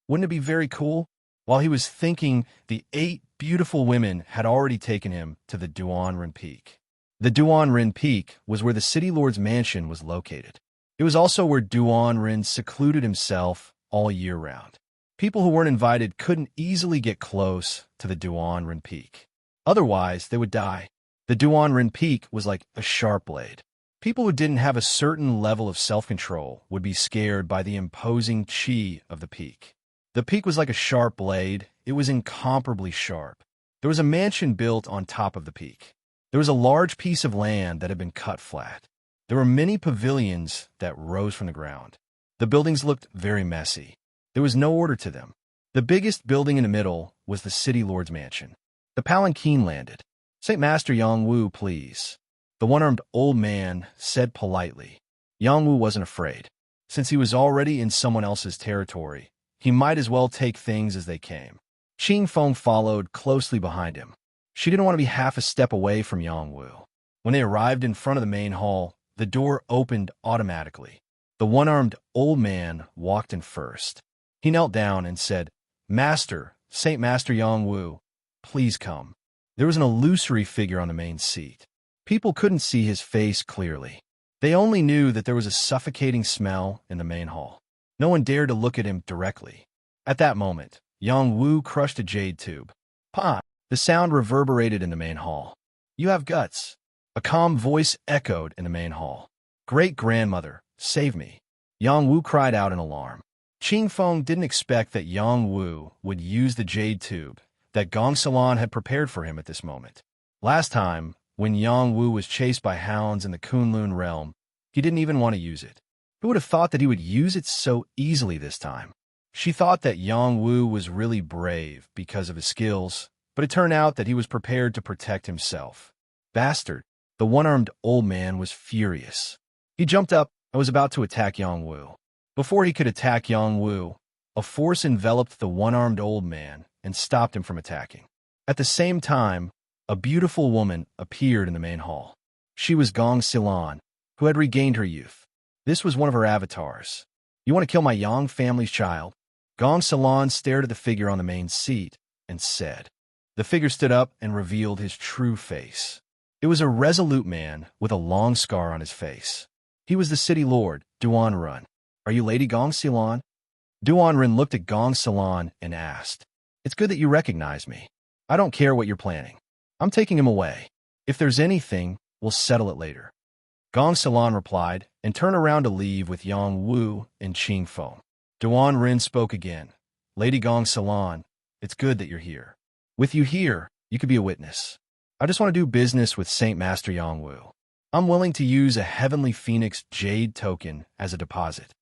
[SPEAKER 1] wouldn't it be very cool? While he was thinking, the 8 beautiful women had already taken him to the Duan Rin Peak. The Duan Rin Peak was where the city lord's mansion was located. It was also where Duan secluded himself all year round. People who weren't invited couldn't easily get close to the Duan Peak. Otherwise, they would die. The Duan Peak was like a sharp blade. People who didn't have a certain level of self-control would be scared by the imposing chi of the peak. The peak was like a sharp blade. It was incomparably sharp. There was a mansion built on top of the peak. There was a large piece of land that had been cut flat. There were many pavilions that rose from the ground. The buildings looked very messy. There was no order to them. The biggest building in the middle was the city lord's mansion. The palanquin landed. "St. Master Yang Wu, please," the one-armed old man said politely. Yang Wu wasn't afraid. Since he was already in someone else's territory, he might as well take things as they came. Qing Feng followed closely behind him. She didn't want to be half a step away from Yang Wu. When they arrived in front of the main hall, the door opened automatically. The one-armed old man walked in first. He knelt down and said, "Master, Saint Master Yang Wu, please come." There was an illusory figure on the main seat. People couldn't see his face clearly. They only knew that there was a suffocating smell in the main hall. No one dared to look at him directly. At that moment, Yang Wu crushed a jade tube. "Pa!" The sound reverberated in the main hall. "You have guts." A calm voice echoed in the main hall. "Great-grandmother, save me." Yang Wu cried out in alarm. Qing Feng didn't expect that Yang Wu would use the jade tube that Gong Salon had prepared for him at this moment. Last time, when Yang Wu was chased by hounds in the Kunlun realm, he didn't even want to use it. Who would have thought that he would use it so easily this time? She thought that Yang Wu was really brave because of his skills, but it turned out that he was prepared to protect himself. Bastard! The one-armed old man was furious. He jumped up and was about to attack Yang Wu. Before he could attack Yang Wu, a force enveloped the one-armed old man and stopped him from attacking. At the same time, a beautiful woman appeared in the main hall. She was Gong Silan, who had regained her youth. This was one of her avatars. "You want to kill my Yang family's child?" Gong Silan stared at the figure on the main seat and said. The figure stood up and revealed his true face. It was a resolute man with a long scar on his face. He was the city lord, Duan. "Are you Lady Gong Silan?" Duan looked at Gong Silan and asked. "It's good that you recognize me. I don't care what you're planning. I'm taking him away. If there's anything, we'll settle it later." Gong Silan replied and turned around to leave with Yang Wu and Qing Feng. Duan spoke again. "Lady Gong Silan, it's good that you're here. With you here, you could be a witness. I just want to do business with Saint Master Yang Wu. I'm willing to use a Heavenly Phoenix Jade token as a deposit."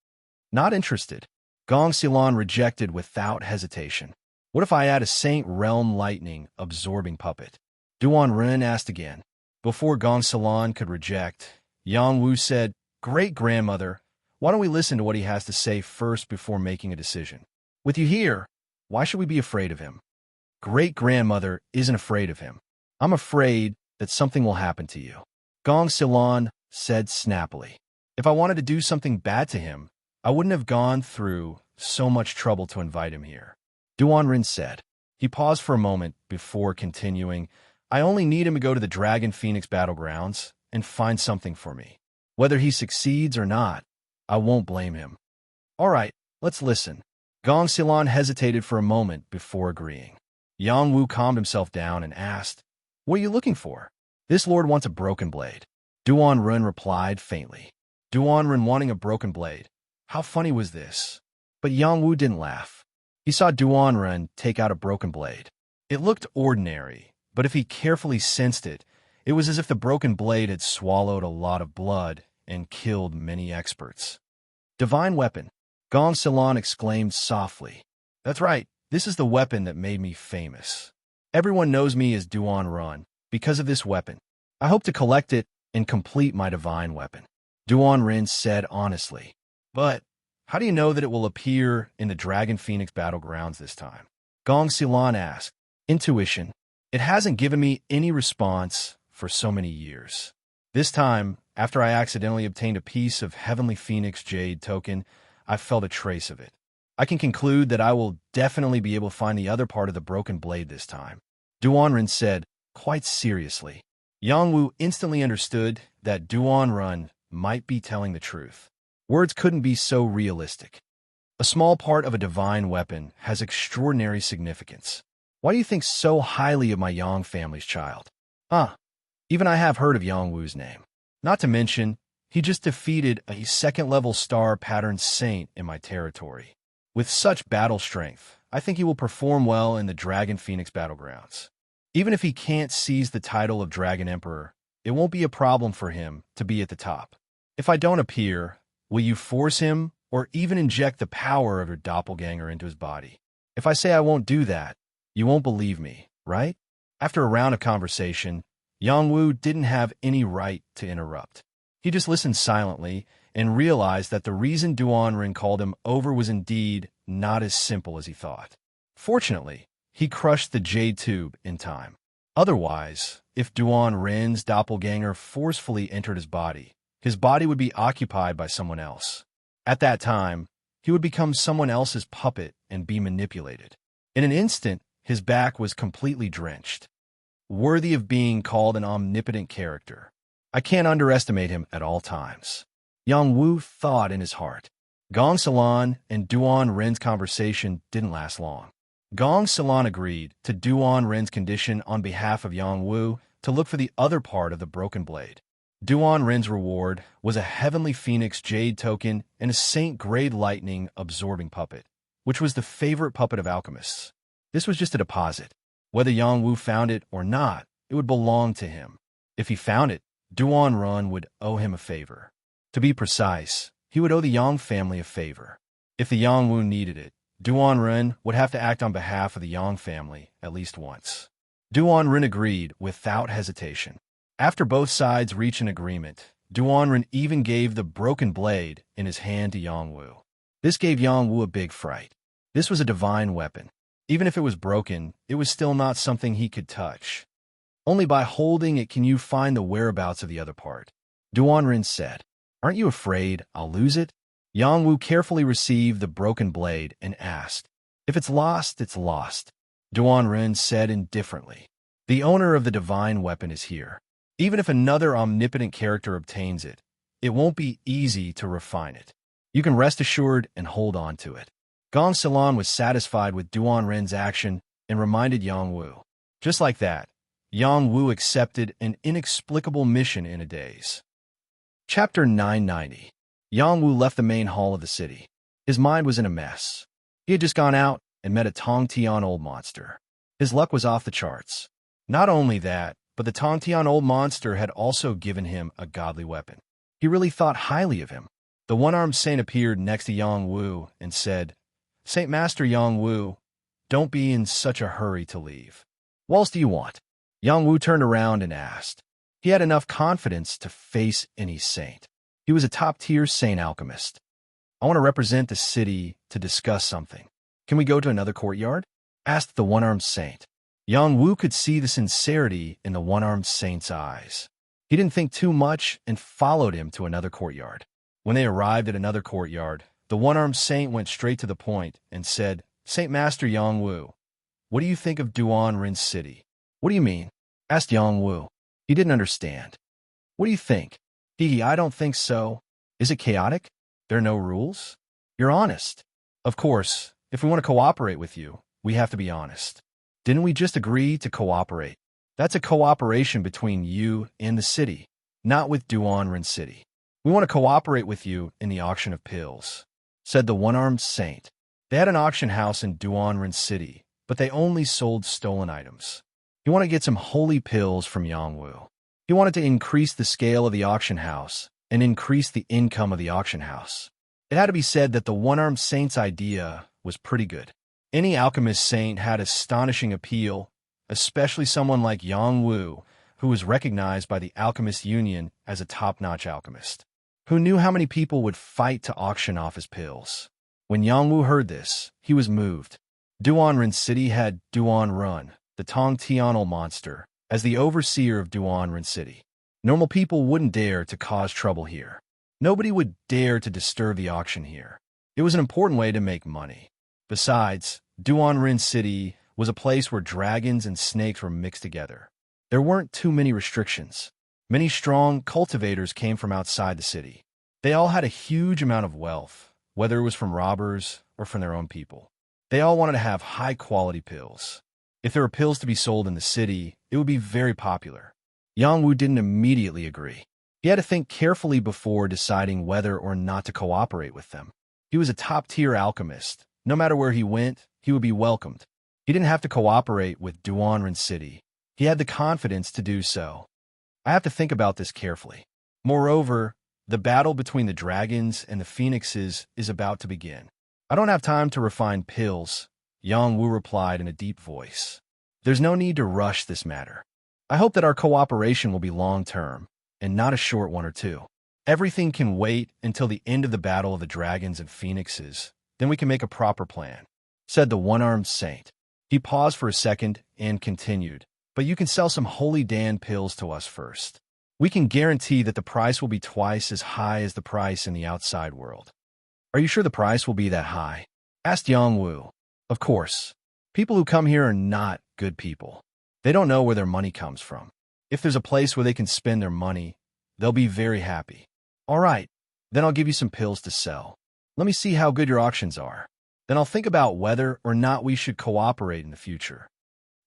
[SPEAKER 1] "Not interested." Gong Silan rejected without hesitation. "What if I add a Saint Realm Lightning absorbing puppet?" Duan asked again. Before Gong Silan could reject, Yang Wu said, "Great-grandmother, why don't we listen to what he has to say first before making a decision? With you here, why should we be afraid of him?" "Great-grandmother isn't afraid of him. I'm afraid that something will happen to you," Gong Silan said snappily. "If I wanted to do something bad to him, I wouldn't have gone through so much trouble to invite him here," Duan said. He paused for a moment before continuing, "I only need him to go to the Dragon Phoenix battlegrounds and find something for me. Whether he succeeds or not, I won't blame him." "All right, let's listen." Gong Silan hesitated for a moment before agreeing. Yang Wu calmed himself down and asked, "What are you looking for?" "This lord wants a broken blade," Duan replied faintly. Duan wanting a broken blade. How funny was this? But Yang Wu didn't laugh. He saw Duan take out a broken blade. It looked ordinary, but if he carefully sensed it, it was as if the broken blade had swallowed a lot of blood and killed many experts. "Divine weapon," Gong Silan exclaimed softly. "That's right, this is the weapon that made me famous. Everyone knows me as Duan because of this weapon. I hope to collect it and complete my divine weapon," Duan said honestly. "But how do you know that it will appear in the Dragon Phoenix battlegrounds this time?" Gong Silan asked. "Intuition. It hasn't given me any response for so many years. This time, after I accidentally obtained a piece of Heavenly Phoenix Jade token, I felt a trace of it. I can conclude that I will definitely be able to find the other part of the broken blade this time," Duan said, quite seriously. Yang Wu instantly understood that Duan might be telling the truth. Words couldn't be so realistic. A small part of a divine weapon has extraordinary significance. Why do you think so highly of my Yang family's child? Even I have heard of Yang Wu's name. Not to mention, he just defeated a second-level star pattern saint in my territory. With such battle strength, I think he will perform well in the Dragon Phoenix battlegrounds. Even if he can't seize the title of Dragon Emperor, it won't be a problem for him to be at the top. If I don't appear, will you force him or even inject the power of your doppelganger into his body? If I say I won't do that, you won't believe me, right? After a round of conversation, Yang Wu didn't have any right to interrupt. He just listened silently and realized that the reason Duan Ren called him over was indeed not as simple as he thought. Fortunately, he crushed the jade tube in time. Otherwise, if Duan Ren's doppelganger forcefully entered his body would be occupied by someone else. At that time, he would become someone else's puppet and be manipulated. In an instant, his back was completely drenched. Worthy of being called an omnipotent character. I can't underestimate him at all times. Yang Wu thought in his heart. Gong Xilan and Duan Ren's conversation didn't last long. Gong Xilan agreed to Duan Ren's condition on behalf of Yang Wu to look for the other part of the broken blade. Duan Ren's reward was a Heavenly Phoenix Jade token and a Saint-grade lightning absorbing puppet, which was the favorite puppet of alchemists. This was just a deposit. Whether Yang Wu found it or not, it would belong to him. If he found it, Duan Ren would owe him a favor. To be precise, he would owe the Yang family a favor. If the Yang Wu needed it, Duan Ren would have to act on behalf of the Yang family at least once. Duan Ren agreed without hesitation. After both sides reached an agreement, Duan Ren even gave the broken blade in his hand to Yang Wu. This gave Yang Wu a big fright. This was a divine weapon. Even if it was broken, it was still not something he could touch. Only by holding it can you find the whereabouts of the other part. Duan Ren said, "Aren't you afraid I'll lose it?" Yang Wu carefully received the broken blade and asked, "If it's lost, it's lost." Duan Ren said indifferently, "The owner of the divine weapon is here. Even if another omnipotent character obtains it, it won't be easy to refine it. You can rest assured and hold on to it." Gong Xilan was satisfied with Duan Ren's action and reminded Yang Wu. Just like that, Yang Wu accepted an inexplicable mission in a daze. Chapter 990. Yang Wu left the main hall of the city. His mind was in a mess. He had just gone out and met a Tongtian old monster. His luck was off the charts. Not only that, but the Tongtian old monster had also given him a godly weapon. He really thought highly of him. The one-armed saint appeared next to Yang Wu and said, "Saint Master Yang Wu, don't be in such a hurry to leave. What else do you want?" Yang Wu turned around and asked. He had enough confidence to face any saint. He was a top-tier saint alchemist. "I want to represent the city to discuss something. Can we go to another courtyard?" asked the one-armed saint. Yang Wu could see the sincerity in the one-armed saint's eyes. He didn't think too much and followed him to another courtyard. When they arrived at another courtyard, the one-armed saint went straight to the point and said, "Saint Master Yang Wu, what do you think of Duan Ren's city?" "What do you mean?" asked Yang Wu. He didn't understand. "What do you think?" I don't think so. Is it chaotic? There are no rules? You're honest." "Of course, if we want to cooperate with you, we have to be honest. Didn't we just agree to cooperate? That's a cooperation between you and the city, not with Duan Ren City. We want to cooperate with you in the auction of pills," said the one-armed saint. They had an auction house in Duan Ren City, but they only sold stolen items. He wanted to get some holy pills from Yang Wu. He wanted to increase the scale of the auction house and increase the income of the auction house. It had to be said that the one-armed saint's idea was pretty good. Any alchemist saint had astonishing appeal, especially someone like Yang Wu, who was recognized by the Alchemist Union as a top-notch alchemist. Who knew how many people would fight to auction off his pills? When Yang Wu heard this, he was moved. Duan Ren City had Duan Ren, the Tongtianal monster, as the overseer of Duan Ren City. Normal people wouldn't dare to cause trouble here. Nobody would dare to disturb the auction here. It was an important way to make money. Besides, Duan Ren City was a place where dragons and snakes were mixed together. There weren't too many restrictions. Many strong cultivators came from outside the city. They all had a huge amount of wealth, whether it was from robbers or from their own people. They all wanted to have high-quality pills. If there were pills to be sold in the city, it would be very popular. Yang Wu didn't immediately agree. He had to think carefully before deciding whether or not to cooperate with them. He was a top-tier alchemist. No matter where he went, he would be welcomed. He didn't have to cooperate with Duanren City. He had the confidence to do so. I have to think about this carefully. Moreover, the battle between the dragons and the phoenixes is about to begin. I don't have time to refine pills, Yang Wu replied in a deep voice. There's no need to rush this matter. I hope that our cooperation will be long-term, and not a short one or two. Everything can wait until the end of the battle of the dragons and phoenixes, then we can make a proper plan, said the one-armed saint. He paused for a second and continued, but you can sell some Holy Dan pills to us first. We can guarantee that the price will be twice as high as the price in the outside world. Are you sure the price will be that high? Asked Yang Wu. Of course. People who come here are not good people. They don't know where their money comes from. If there's a place where they can spend their money, they'll be very happy. All right, then I'll give you some pills to sell. Let me see how good your auctions are. Then I'll think about whether or not we should cooperate in the future.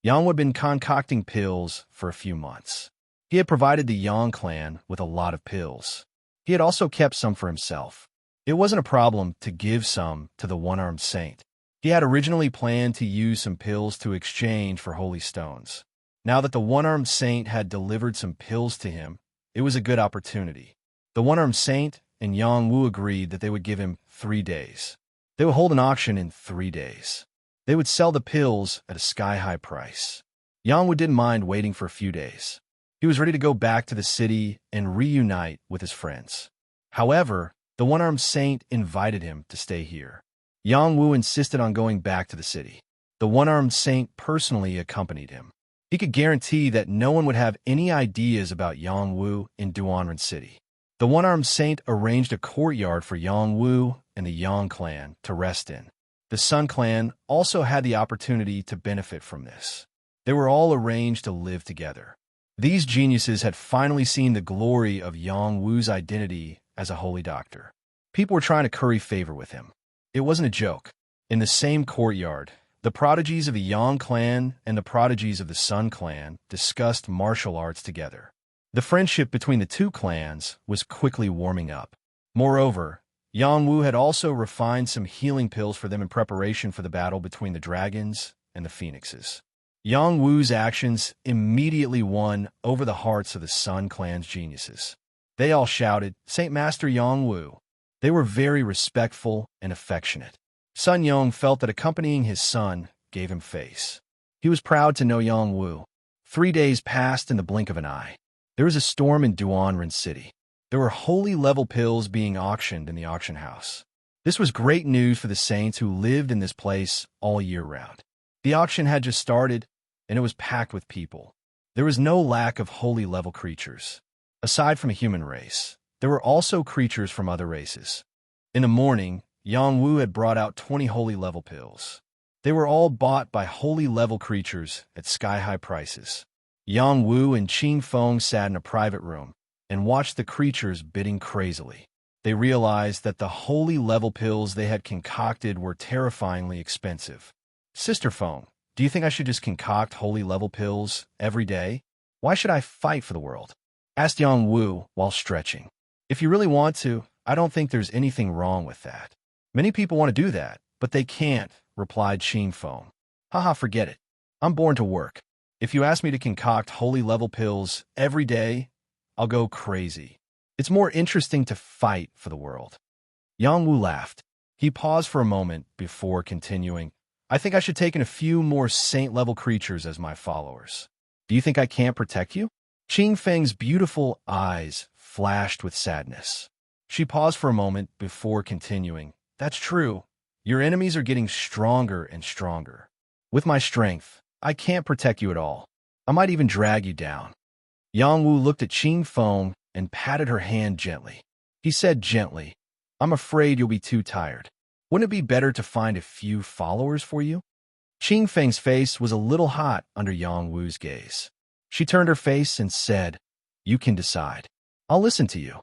[SPEAKER 1] Yang had been concocting pills for a few months. He had provided the Yang clan with a lot of pills. He had also kept some for himself. It wasn't a problem to give some to the one-armed saint. He had originally planned to use some pills to exchange for holy stones. Now that the one-armed saint had delivered some pills to him, it was a good opportunity. The one-armed saint and Yang Wu agreed that they would give him 3 days. They would hold an auction in 3 days. They would sell the pills at a sky-high price. Yang Wu didn't mind waiting for a few days. He was ready to go back to the city and reunite with his friends. However, the one-armed saint invited him to stay here. Yang Wu insisted on going back to the city. The one-armed saint personally accompanied him. He could guarantee that no one would have any ideas about Yang Wu in Duanren City. The one-armed saint arranged a courtyard for Yang Wu and the Yang clan to rest in. The Sun clan also had the opportunity to benefit from this. They were all arranged to live together. These geniuses had finally seen the glory of Yang Wu's identity as a holy doctor. People were trying to curry favor with him. It wasn't a joke. In the same courtyard, the prodigies of the Yang clan and the prodigies of the Sun clan discussed martial arts together. The friendship between the two clans was quickly warming up. Moreover, Yang Wu had also refined some healing pills for them in preparation for the battle between the dragons and the phoenixes. Yang Wu's actions immediately won over the hearts of the Sun clan's geniuses. They all shouted, "Saint Master Yang Wu." They were very respectful and affectionate. Sun Yong felt that accompanying his son gave him face. He was proud to know Yang Wu. 3 days passed in the blink of an eye. There was a storm in Duanren City. There were holy level pills being auctioned in the auction house. This was great news for the saints who lived in this place all year round. The auction had just started, and it was packed with people. There was no lack of holy level creatures. Aside from a human race, there were also creatures from other races. In the morning, Yang Wu had brought out 20 holy level pills. They were all bought by holy level creatures at sky-high prices. Yang Wu and Qing Feng sat in a private room and watched the creatures bidding crazily. They realized that the holy level pills they had concocted were terrifyingly expensive. Sister Feng, do you think I should just concoct holy level pills every day? Why should I fight for the world? Asked Yang Wu while stretching. If you really want to, I don't think there's anything wrong with that. Many people want to do that, but they can't, replied Qing Feng. Haha, forget it. I'm born to work. If you ask me to concoct holy level pills every day, I'll go crazy. It's more interesting to fight for the world. Yang Wu laughed. He paused for a moment before continuing. I think I should take in a few more saint-level creatures as my followers. Do you think I can't protect you? Qing Feng's beautiful eyes flashed with sadness. She paused for a moment before continuing. That's true. Your enemies are getting stronger and stronger. With my strength, I can't protect you at all. I might even drag you down. Yang Wu looked at Qing Feng and patted her hand gently. He said gently, I'm afraid you'll be too tired. Wouldn't it be better to find a few followers for you? Qing Feng's face was a little hot under Yang Wu's gaze. She turned her face and said, You can decide. I'll listen to you.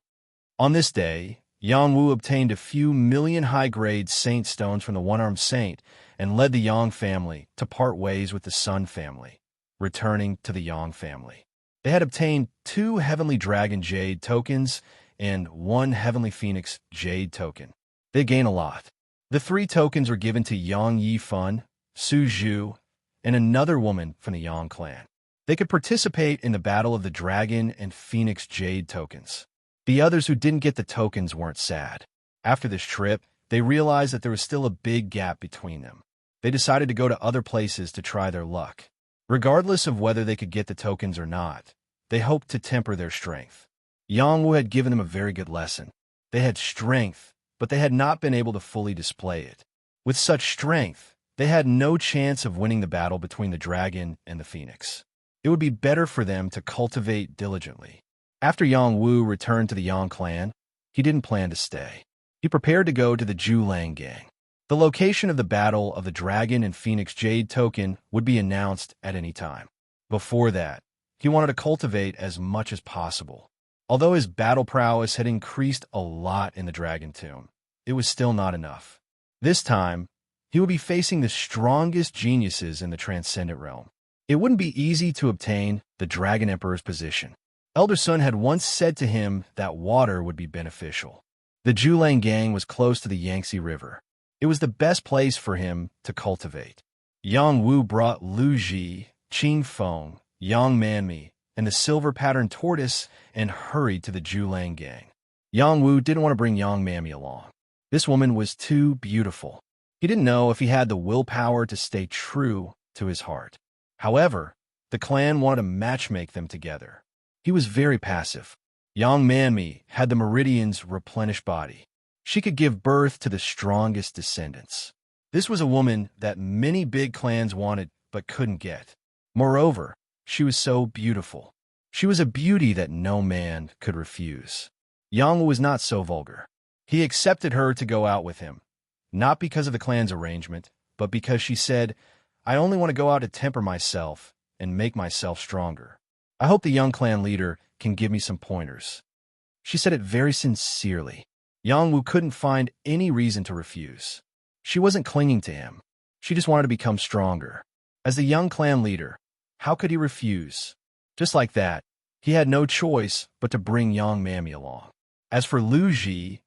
[SPEAKER 1] On this day, Yang Wu obtained a few million high-grade saint stones from the one-armed saint and led the Yang family to part ways with the Sun family, returning to the Yang family. They had obtained 2 heavenly dragon jade tokens and 1 heavenly phoenix jade token. They gain a lot. The 3 tokens were given to Yang Yifan, Su Zhu, and another woman from the Yang clan. They could participate in the Battle of the Dragon and Phoenix Jade tokens. The others who didn't get the tokens weren't sad. After this trip, they realized that there was still a big gap between them. They decided to go to other places to try their luck. Regardless of whether they could get the tokens or not, they hoped to temper their strength. Yang Wu had given them a very good lesson. They had strength, but they had not been able to fully display it. With such strength, they had no chance of winning the battle between the dragon and the phoenix. It would be better for them to cultivate diligently. After Yang Wu returned to the Yang clan, he didn't plan to stay. He prepared to go to the Zhulang gang. The location of the Battle of the Dragon and Phoenix Jade token would be announced at any time. Before that, he wanted to cultivate as much as possible. Although his battle prowess had increased a lot in the Dragon Tomb, it was still not enough. This time, he would be facing the strongest geniuses in the Transcendent Realm. It wouldn't be easy to obtain the Dragon Emperor's position. Elder Sun had once said to him that water would be beneficial. The Zhulang gang was close to the Yangtze River. It was the best place for him to cultivate. Yang Wu brought Lu Ji, Qing Feng, Yang Manmi, and the silver-patterned tortoise and hurried to the Zhulang gang. Yang Wu didn't want to bring Yang Manmi along. This woman was too beautiful. He didn't know if he had the willpower to stay true to his heart. However, the clan wanted to matchmake them together. He was very passive. Yang Manmi had the meridian's replenished body. She could give birth to the strongest descendants. This was a woman that many big clans wanted but couldn't get. Moreover, she was so beautiful. She was a beauty that no man could refuse. Yang was not so vulgar. He accepted her to go out with him, not because of the clan's arrangement, but because she said, "I only want to go out to temper myself and make myself stronger. I hope the young clan leader can give me some pointers." She said it very sincerely. Yang Wu couldn't find any reason to refuse. She wasn't clinging to him. She just wanted to become stronger. As the young clan leader, how could he refuse? Just like that, he had no choice but to bring Yang Manmi along. As for Lu Ji,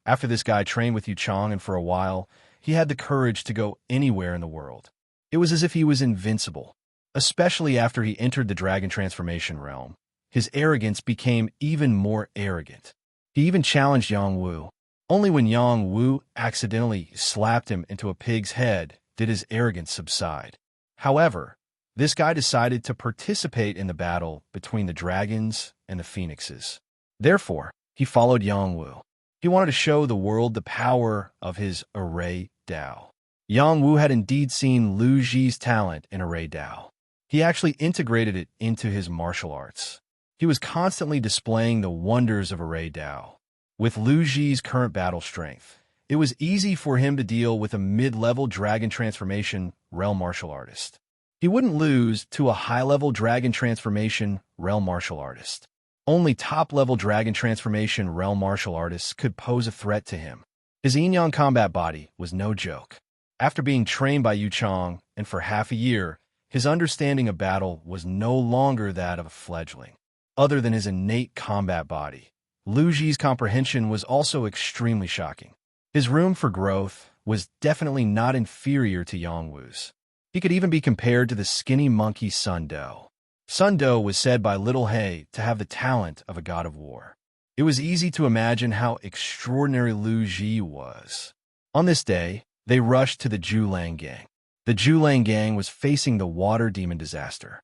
[SPEAKER 1] after this guy trained with Yu Chang and for a while, he had the courage to go anywhere in the world. It was as if he was invincible. Especially after he entered the dragon transformation realm, his arrogance became even more arrogant. He even challenged Yang Wu. Only when Yang Wu accidentally slapped him into a pig's head did his arrogance subside. However, this guy decided to participate in the battle between the dragons and the phoenixes. Therefore, he followed Yang Wu. He wanted to show the world the power of his array Dao. Yang Wu had indeed seen Lu Ji's talent in array Dao. He actually integrated it into his martial arts. He was constantly displaying the wonders of array Dao. With Lu Ji's current battle strength, it was easy for him to deal with a mid-level dragon transformation realm martial artist. He wouldn't lose to a high-level dragon transformation realm martial artist. Only top-level dragon transformation realm martial artists could pose a threat to him. His yin-yang combat body was no joke. After being trained by Yu Chang, and for half a year, his understanding of battle was no longer that of a fledgling. Other than his innate combat body, Lu Ji's comprehension was also extremely shocking. His room for growth was definitely not inferior to Yang Wu's. He could even be compared to the skinny monkey Sun Do. Sun Do was said by Little He to have the talent of a god of war. It was easy to imagine how extraordinary Lu Ji was. On this day, they rushed to the Zhulang gang. The Zhulang gang was facing the water demon disaster.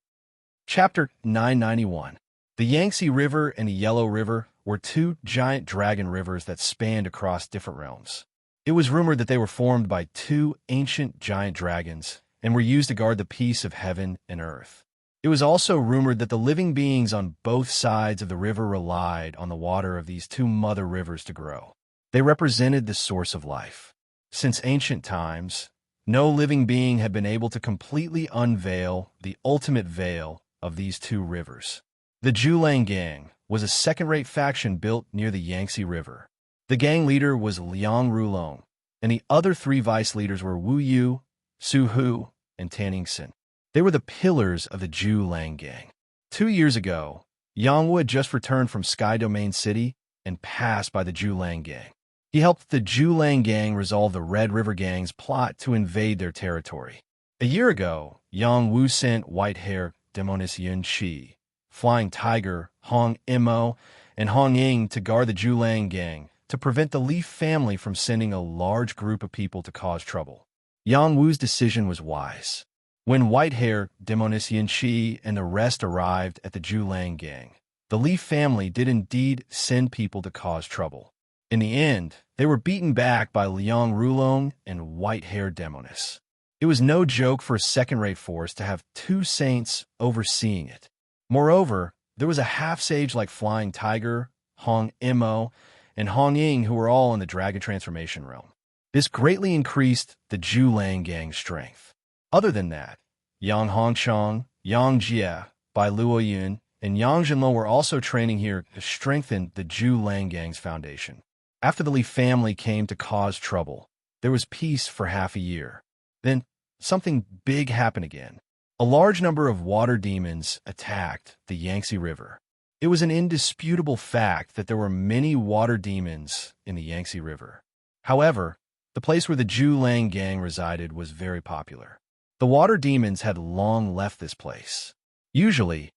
[SPEAKER 1] Chapter 991. The Yangtze River and the Yellow River were two giant dragon rivers that spanned across different realms. It was rumored that they were formed by two ancient giant dragons and were used to guard the peace of heaven and earth. It was also rumored that the living beings on both sides of the river relied on the water of these two mother rivers to grow. They represented the source of life. Since ancient times, no living being had been able to completely unveil the ultimate veil of these two rivers. The Zhulang gang was a second-rate faction built near the Yangtze River. The gang leader was Liang Rulong, and the other three vice leaders were Wu Yu, Su Hu, and Tan Yingxin. They were the pillars of the Zhu Lang gang. 2 years ago, Yang Wu had just returned from Sky Domain City and passed by the Zhu Lang gang. He helped the Zhu Lang gang resolve the Red River gang's plot to invade their territory. A year ago, Yang Wu sent white-haired Demonis Yun Shi, Flying Tiger, Hong Imo, and Hong Ying to guard the Zhu Lang gang to prevent the Li family from sending a large group of people to cause trouble. Yang Wu's decision was wise. When white-haired Demonis Yun Shi and the rest arrived at the Zhu Lang gang, the Li family did indeed send people to cause trouble. In the end, they were beaten back by Liang Rulong and white-haired Demonis. It was no joke for a second-rate force to have two saints overseeing it. Moreover, there was a half-sage like Flying Tiger, Hong Imo, and Hong Ying who were all in the Dragon Transformation realm. This greatly increased the Zhu Lang gang's strength. Other than that, Yang Hongchang, Yang Jie, Bai Luoyun, and Yang Jinlo were also training here to strengthen the Zhu Lang gang's foundation. After the Li family came to cause trouble, there was peace for half a year. Then, something big happened again. A large number of water demons attacked the Yangtze River. It was an indisputable fact that there were many water demons in the Yangtze River. However, the place where the Zhu Lang gang resided was very popular. The water demons had long left this place. Usually,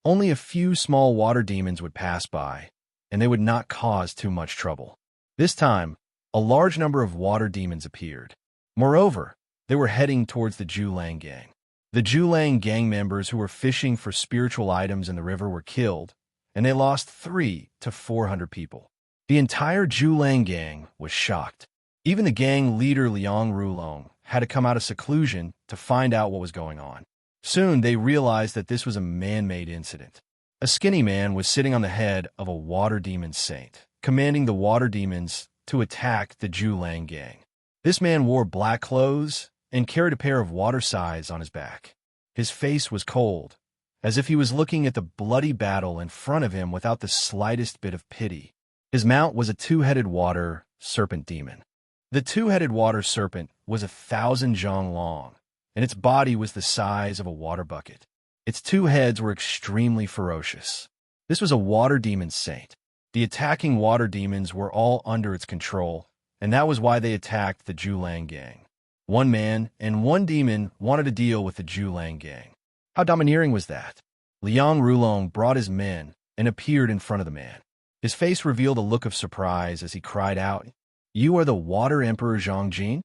[SPEAKER 1] only a few small water demons would pass by, and they would not cause too much trouble. This time, a large number of water demons appeared. Moreover, they were heading towards the Zhu Lang gang. The Zhu Lang gang members who were fishing for spiritual items in the river were killed, and they lost 300 to 400 people. The entire Zhu Lang gang was shocked. Even the gang leader Liang Rulong had to come out of seclusion to find out what was going on. Soon they realized that this was a man-made incident. A skinny man was sitting on the head of a water demon saint, commanding the water demons to attack the Zhu Lang gang. This man wore black clothes and carried a pair of water scythes on his back. His face was cold, as if he was looking at the bloody battle in front of him without the slightest bit of pity. His mount was a two-headed water serpent demon. The two-headed water serpent was 1,000 zhang long, and its body was the size of a water bucket. Its two heads were extremely ferocious. This was a water demon saint. The attacking water demons were all under its control, and that was why they attacked the Zhu Lang gang. One man and one demon wanted to deal with the Zhu Lang gang. How domineering was that? Liang Rulong brought his men and appeared in front of the man. His face revealed a look of surprise as he cried out, "You are the Water Emperor Zhongjin?"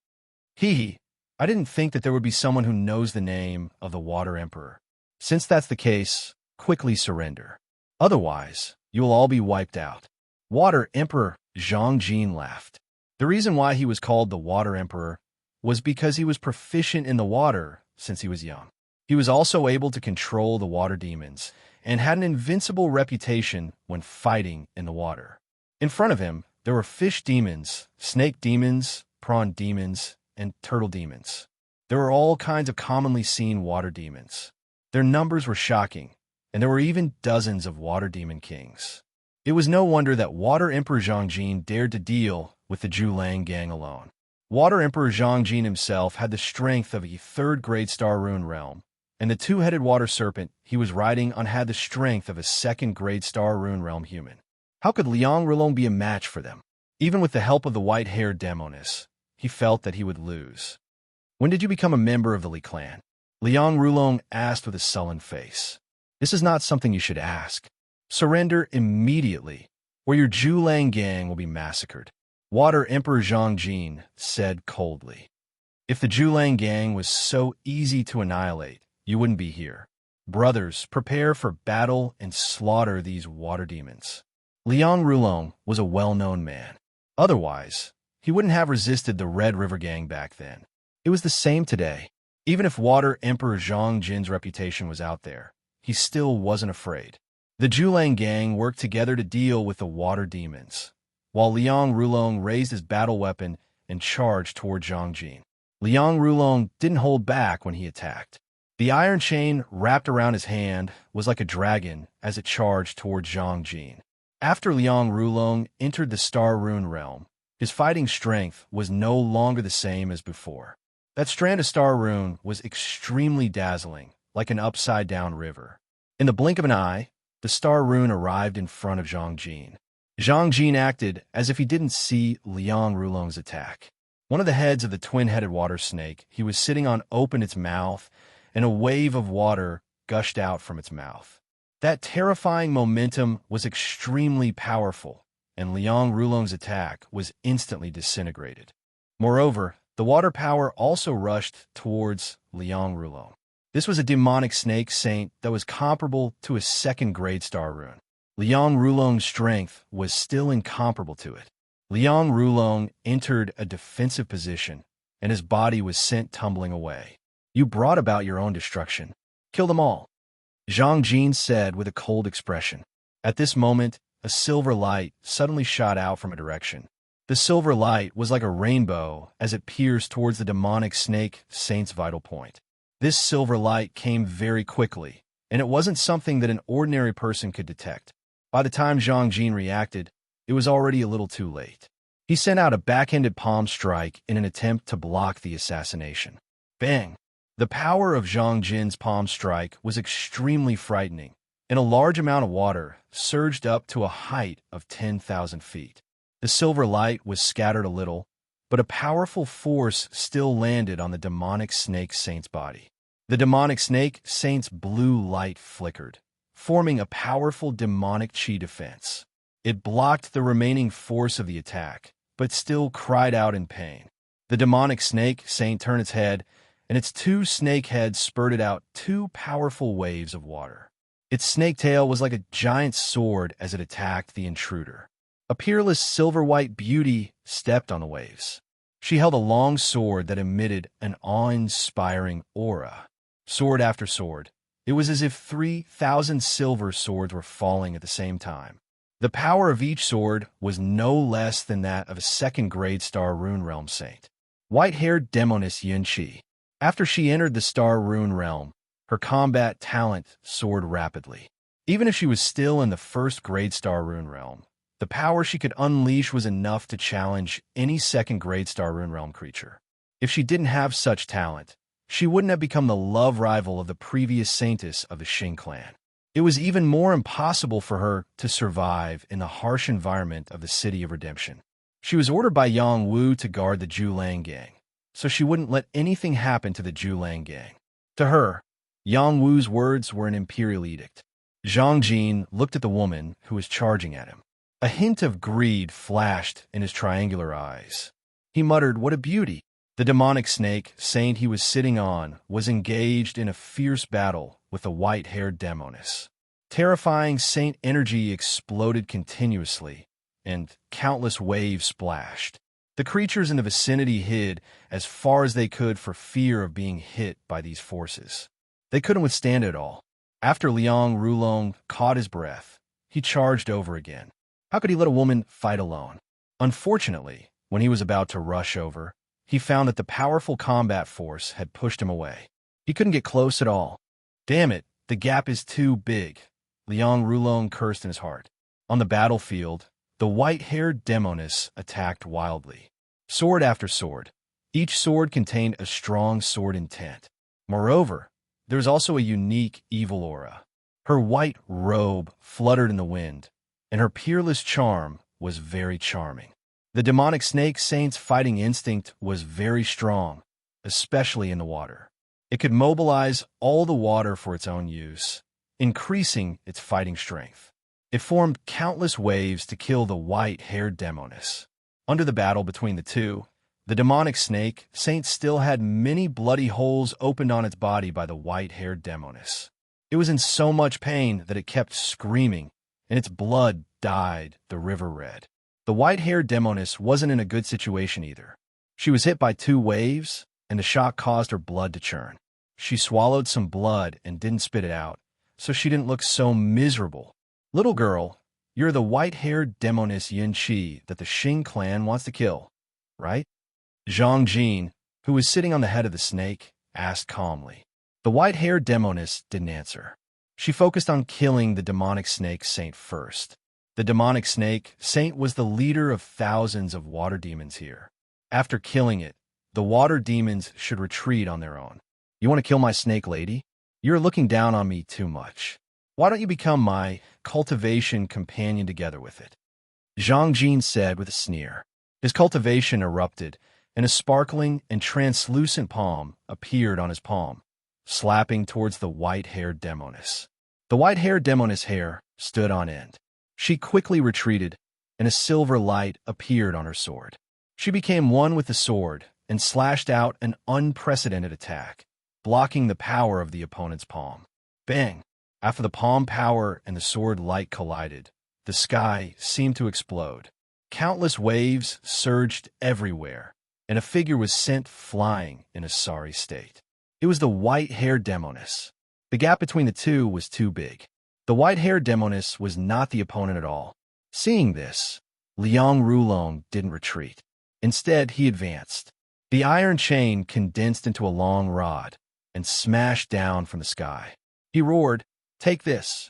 [SPEAKER 1] Hee, I didn't think that there would be someone who knows the name of the Water Emperor. Since that's the case, quickly surrender. Otherwise, you will all be wiped out. Water Emperor Zhongjin laughed. The reason why he was called the Water Emperor was because he was proficient in the water since he was young. He was also able to control the water demons and had an invincible reputation when fighting in the water. In front of him, there were fish demons, snake demons, prawn demons, and turtle demons. There were all kinds of commonly seen water demons. Their numbers were shocking, and there were even dozens of water demon kings. It was no wonder that Water Emperor Zhongjin dared to deal with the Zhu Lang gang alone. Water Emperor Zhongjin himself had the strength of a third grade star rune realm, and the two-headed water serpent he was riding on had the strength of a second grade star rune realm human. How could Liang Rulong be a match for them? Even with the help of the white-haired Demonis, he felt that he would lose. When did you become a member of the Li clan? Liang Rulong asked with a sullen face. This is not something you should ask. Surrender immediately, or your Zhu Lang gang will be massacred. Water Emperor Zhongjin said coldly. If the Zhu Lang gang was so easy to annihilate, you wouldn't be here. Brothers, prepare for battle and slaughter these water demons. Liang Rulong was a well-known man. Otherwise, he wouldn't have resisted the Red River gang back then. It was the same today. Even if Water Emperor Zhongjin's reputation was out there, he still wasn't afraid. The Zhu Lang gang worked together to deal with the water demons, while Liang Rulong raised his battle weapon and charged toward Zhongjin. Liang Rulong didn't hold back when he attacked. The iron chain wrapped around his hand was like a dragon as it charged toward Zhongjin. After Liang Rulong entered the Star Rune realm, his fighting strength was no longer the same as before. That strand of Star Rune was extremely dazzling, like an upside-down river. In the blink of an eye, the Star Rune arrived in front of Zhang Jin. Zhang Jin acted as if he didn't see Liang Rulong's attack. One of the heads of the twin-headed water snake he was sitting on opened its mouth, and a wave of water gushed out from its mouth. That terrifying momentum was extremely powerful, and Liang Rulong's attack was instantly disintegrated. Moreover, the water power also rushed towards Liang Rulong. This was a demonic snake saint that was comparable to a second-grade Star Rune. Liang Rulong's strength was still incomparable to it. Liang Rulong entered a defensive position, and his body was sent tumbling away. "You brought about your own destruction. Kill them all," Zhang Jin said with a cold expression. At this moment, a silver light suddenly shot out from a direction. The silver light was like a rainbow as it pierced towards the demonic snake saint's vital point. This silver light came very quickly, and it wasn't something that an ordinary person could detect. By the time Zhang Jin reacted, it was already a little too late. He sent out a backhanded palm strike in an attempt to block the assassination. Bang! The power of Zhang Jin's palm strike was extremely frightening, and a large amount of water surged up to a height of 10,000 feet. The silver light was scattered a little, but a powerful force still landed on the demonic snake saint's body. The demonic snake saint's blue light flickered, forming a powerful demonic chi defense. It blocked the remaining force of the attack, but still cried out in pain. The demonic snake saint turned its head, and its two snake heads spurted out two powerful waves of water. Its snake tail was like a giant sword as it attacked the intruder. A peerless silver-white beauty stepped on the waves. She held a long sword that emitted an awe-inspiring aura. Sword after sword, it was as if 3,000 silver swords were falling at the same time. The power of each sword was no less than that of a second-grade Star Rune Realm saint. White-haired demoness Yunqi. After she entered the Star Rune Realm, her combat talent soared rapidly. Even if she was still in the first-grade Star Rune Realm, the power she could unleash was enough to challenge any second-grade Star Rune Realm creature. If she didn't have such talent, she wouldn't have become the love rival of the previous saintess of the Xing clan. It was even more impossible for her to survive in the harsh environment of the City of Redemption. She was ordered by Yang Wu to guard the Zhulang gang, so she wouldn't let anything happen to the Zhulang gang. To her, Yang Wu's words were an imperial edict. Zhang Jin looked at the woman who was charging at him. A hint of greed flashed in his triangular eyes. He muttered, "What a beauty!" The demonic snake saint he was sitting on was engaged in a fierce battle with the white-haired demoness. Terrifying saint energy exploded continuously, and countless waves splashed. The creatures in the vicinity hid as far as they could for fear of being hit by these forces. They couldn't withstand it all. After Liang Rulong caught his breath, he charged over again. How could he let a woman fight alone? Unfortunately, when he was about to rush over, he found that the powerful combat force had pushed him away. He couldn't get close at all. Damn it, the gap is too big, Liang Rulong cursed in his heart. On the battlefield, the white-haired demoness attacked wildly. Sword after sword. Each sword contained a strong sword intent. Moreover, there was also a unique evil aura. Her white robe fluttered in the wind, and her peerless charm was very charming. The demonic snake saint's fighting instinct was very strong, especially in the water. It could mobilize all the water for its own use, increasing its fighting strength. It formed countless waves to kill the white-haired demoness. Under the battle between the two, the demonic snake saint still had many bloody holes opened on its body by the white-haired demoness. It was in so much pain that it kept screaming, and its blood dyed the river red. The white-haired demoness wasn't in a good situation either. She was hit by two waves, and the shock caused her blood to churn. She swallowed some blood and didn't spit it out, so she didn't look so miserable. Little girl, you're the white-haired demoness Yunqi that the Xing clan wants to kill, right? Zhang Jin, who was sitting on the head of the snake, asked calmly. The white-haired demoness didn't answer. She focused on killing the demonic snake saint first. The demonic snake saint was the leader of thousands of water demons here. After killing it, the water demons should retreat on their own. You want to kill my snake lady? You're looking down on me too much. Why don't you become my cultivation companion together with it? Zhang Jin said with a sneer. His cultivation erupted, and a sparkling and translucent palm appeared on his palm, slapping towards the white-haired demoness. The white-haired demoness' hair stood on end. She quickly retreated, and a silver light appeared on her sword. She became one with the sword and slashed out an unprecedented attack, blocking the power of the opponent's palm. Bang! After the palm power and the sword light collided, the sky seemed to explode. Countless waves surged everywhere, and a figure was sent flying in a sorry state. It was the white-haired demoness. The gap between the two was too big. The white-haired demoness was not the opponent at all. Seeing this, Liang Rulong didn't retreat. Instead, he advanced. The iron chain condensed into a long rod and smashed down from the sky. He roared, "Take this!"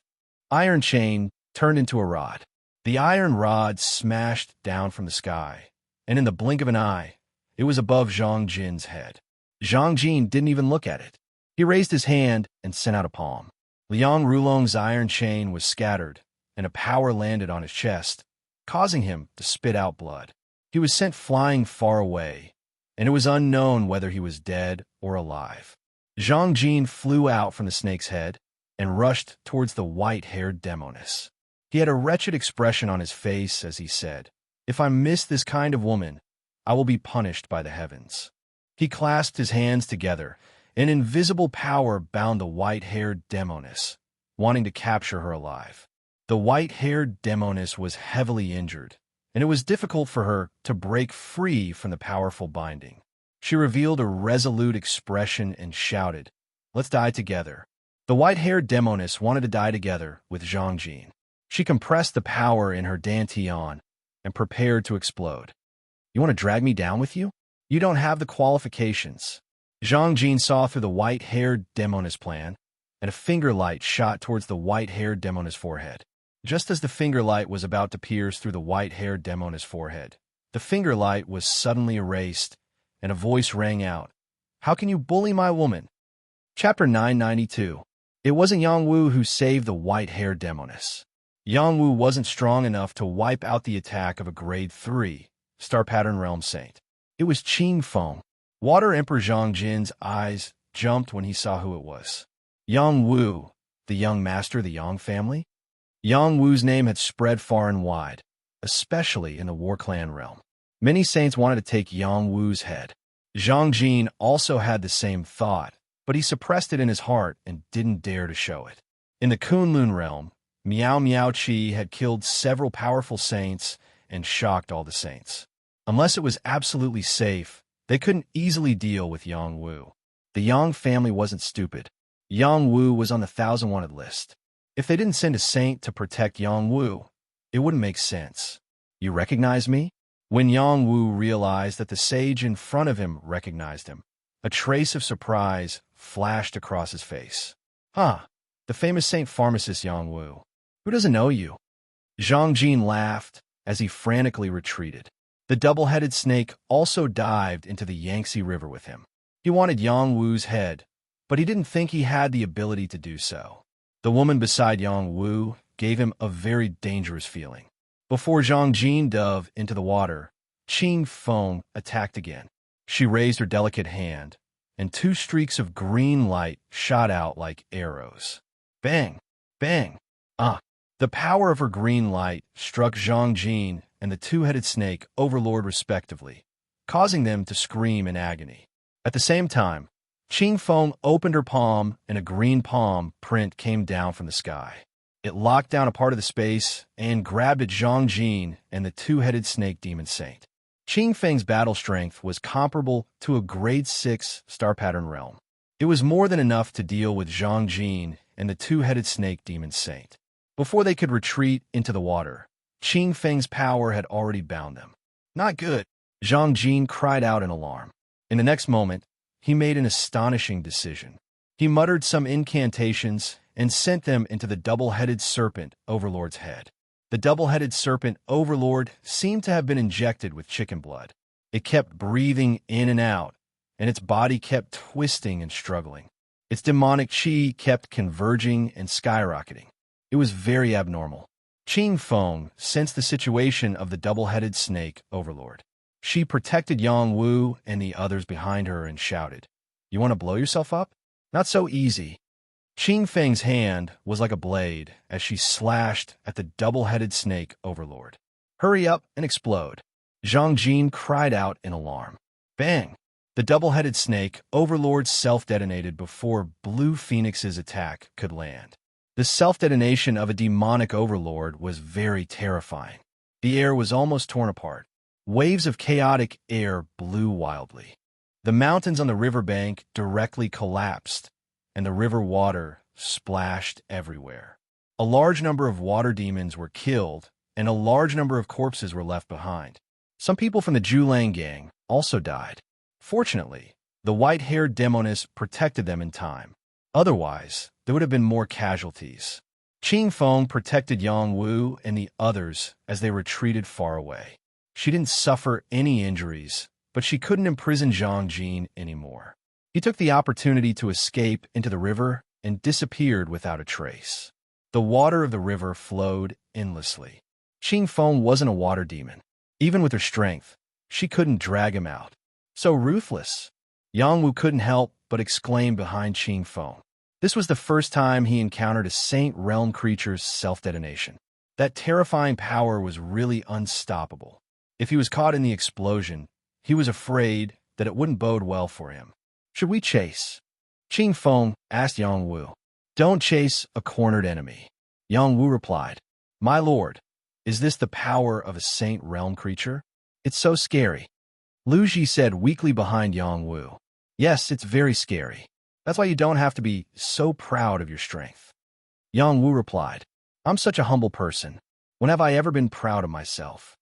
[SPEAKER 1] Iron chain turned into a rod. The iron rod smashed down from the sky, and in the blink of an eye, it was above Zhang Jin's head. Zhang Jin didn't even look at it. He raised his hand and sent out a palm. Liang Rulong's iron chain was scattered, and a power landed on his chest, causing him to spit out blood. He was sent flying far away, and it was unknown whether he was dead or alive. Zhang Jin flew out from the snake's head and rushed towards the white-haired demoness. He had a wretched expression on his face as he said, "If I miss this kind of woman, I will be punished by the heavens." He clasped his hands together. An invisible power bound the white-haired demoness, wanting to capture her alive. The white-haired demoness was heavily injured, and it was difficult for her to break free from the powerful binding. She revealed a resolute expression and shouted, "Let's die together." The white-haired demoness wanted to die together with Zhang Jin. She compressed the power in her dantian and prepared to explode. "You want to drag me down with you? You don't have the qualifications." Zhang Jin saw through the white-haired demoness plan, and a finger light shot towards the white-haired demoness forehead. Just as the finger light was about to pierce through the white-haired demoness forehead, the finger light was suddenly erased, and a voice rang out, "How can you bully my woman?" Chapter 992. It wasn't Yang Wu who saved the white-haired demoness. Yang Wu wasn't strong enough to wipe out the attack of a grade 3 Star Pattern Realm Saint. It was Qing Feng. Water Emperor Zhang Jin's eyes jumped when he saw who it was. Yang Wu, the young master of the Yang family? Yang Wu's name had spread far and wide, especially in the War Clan realm. Many saints wanted to take Yang Wu's head. Zhang Jin also had the same thought, but he suppressed it in his heart and didn't dare to show it. In the Kunlun realm, Miao Miao Qi had killed several powerful saints and shocked all the saints. Unless it was absolutely safe, they couldn't easily deal with Yang Wu. The Yang family wasn't stupid. Yang Wu was on the 1,000 wanted list. If they didn't send a saint to protect Yang Wu, it wouldn't make sense. "You recognize me?" When Yang Wu realized that the sage in front of him recognized him, a trace of surprise flashed across his face. "Huh, the famous Saint Pharmacist Yang Wu. Who doesn't know you?" Zhang Jin laughed as he frantically retreated. The double-headed snake also dived into the Yangtze River with him. He wanted Yang Wu's head, but he didn't think he had the ability to do so. The woman beside Yang Wu gave him a very dangerous feeling. Before Zhang Jin dove into the water, Qing Feng attacked again. She raised her delicate hand, and 2 streaks of green light shot out like arrows. Bang! Bang! The power of her green light struck Zhang Jin and the 2-headed snake overlord respectively, causing them to scream in agony. At the same time, Qing Feng opened her palm and a green palm print came down from the sky. It locked down a part of the space and grabbed at Zhang Jin and the 2-headed snake demon saint. Qing Feng's battle strength was comparable to a grade 6 star pattern realm. It was more than enough to deal with Zhang Jin and the 2-headed snake demon saint. Before they could retreat into the water, Qing Feng's power had already bound them. "Not good," Zhang Jin cried out in alarm. In the next moment, he made an astonishing decision. He muttered some incantations and sent them into the double-headed serpent overlord's head. The double-headed serpent overlord seemed to have been injected with chicken blood. It kept breathing in and out, and its body kept twisting and struggling. Its demonic chi kept converging and skyrocketing. It was very abnormal. Qing Feng sensed the situation of the double-headed snake overlord. She protected Yang Wu and the others behind her and shouted, "You want to blow yourself up? Not so easy." Qing Feng's hand was like a blade as she slashed at the double-headed snake overlord. "Hurry up and explode!" Zhang Jin cried out in alarm. Bang! The double-headed snake overlord self-detonated before Blue Phoenix's attack could land. The self-detonation of a demonic overlord was very terrifying. The air was almost torn apart. Waves of chaotic air blew wildly. The mountains on the riverbank directly collapsed, and the river water splashed everywhere. A large number of water demons were killed, and a large number of corpses were left behind. Some people from the Julang gang also died. Fortunately, the white-haired demoness protected them in time. Otherwise, there would have been more casualties. Qing Feng protected Yang Wu and the others as they retreated far away. She didn't suffer any injuries, but she couldn't imprison Zhang Jin anymore. He took the opportunity to escape into the river and disappeared without a trace. The water of the river flowed endlessly. Qing Feng wasn't a water demon. Even with her strength, she couldn't drag him out. So ruthless. Yang Wu couldn't help but exclaim behind Qing Feng. This was the first time he encountered a Saint Realm creature's self-detonation. That terrifying power was really unstoppable. If he was caught in the explosion, he was afraid that it wouldn't bode well for him. "Should we chase?" Qing Feng asked Yang Wu. "Don't chase a cornered enemy." Yang Wu replied, "My lord, is this the power of a Saint Realm creature? It's so scary." Lu Ji said weakly behind Yang Wu. "Yes, it's very scary. That's why you don't have to be so proud of your strength." Yang Wu replied, "I'm such a humble person. When have I ever been proud of myself?"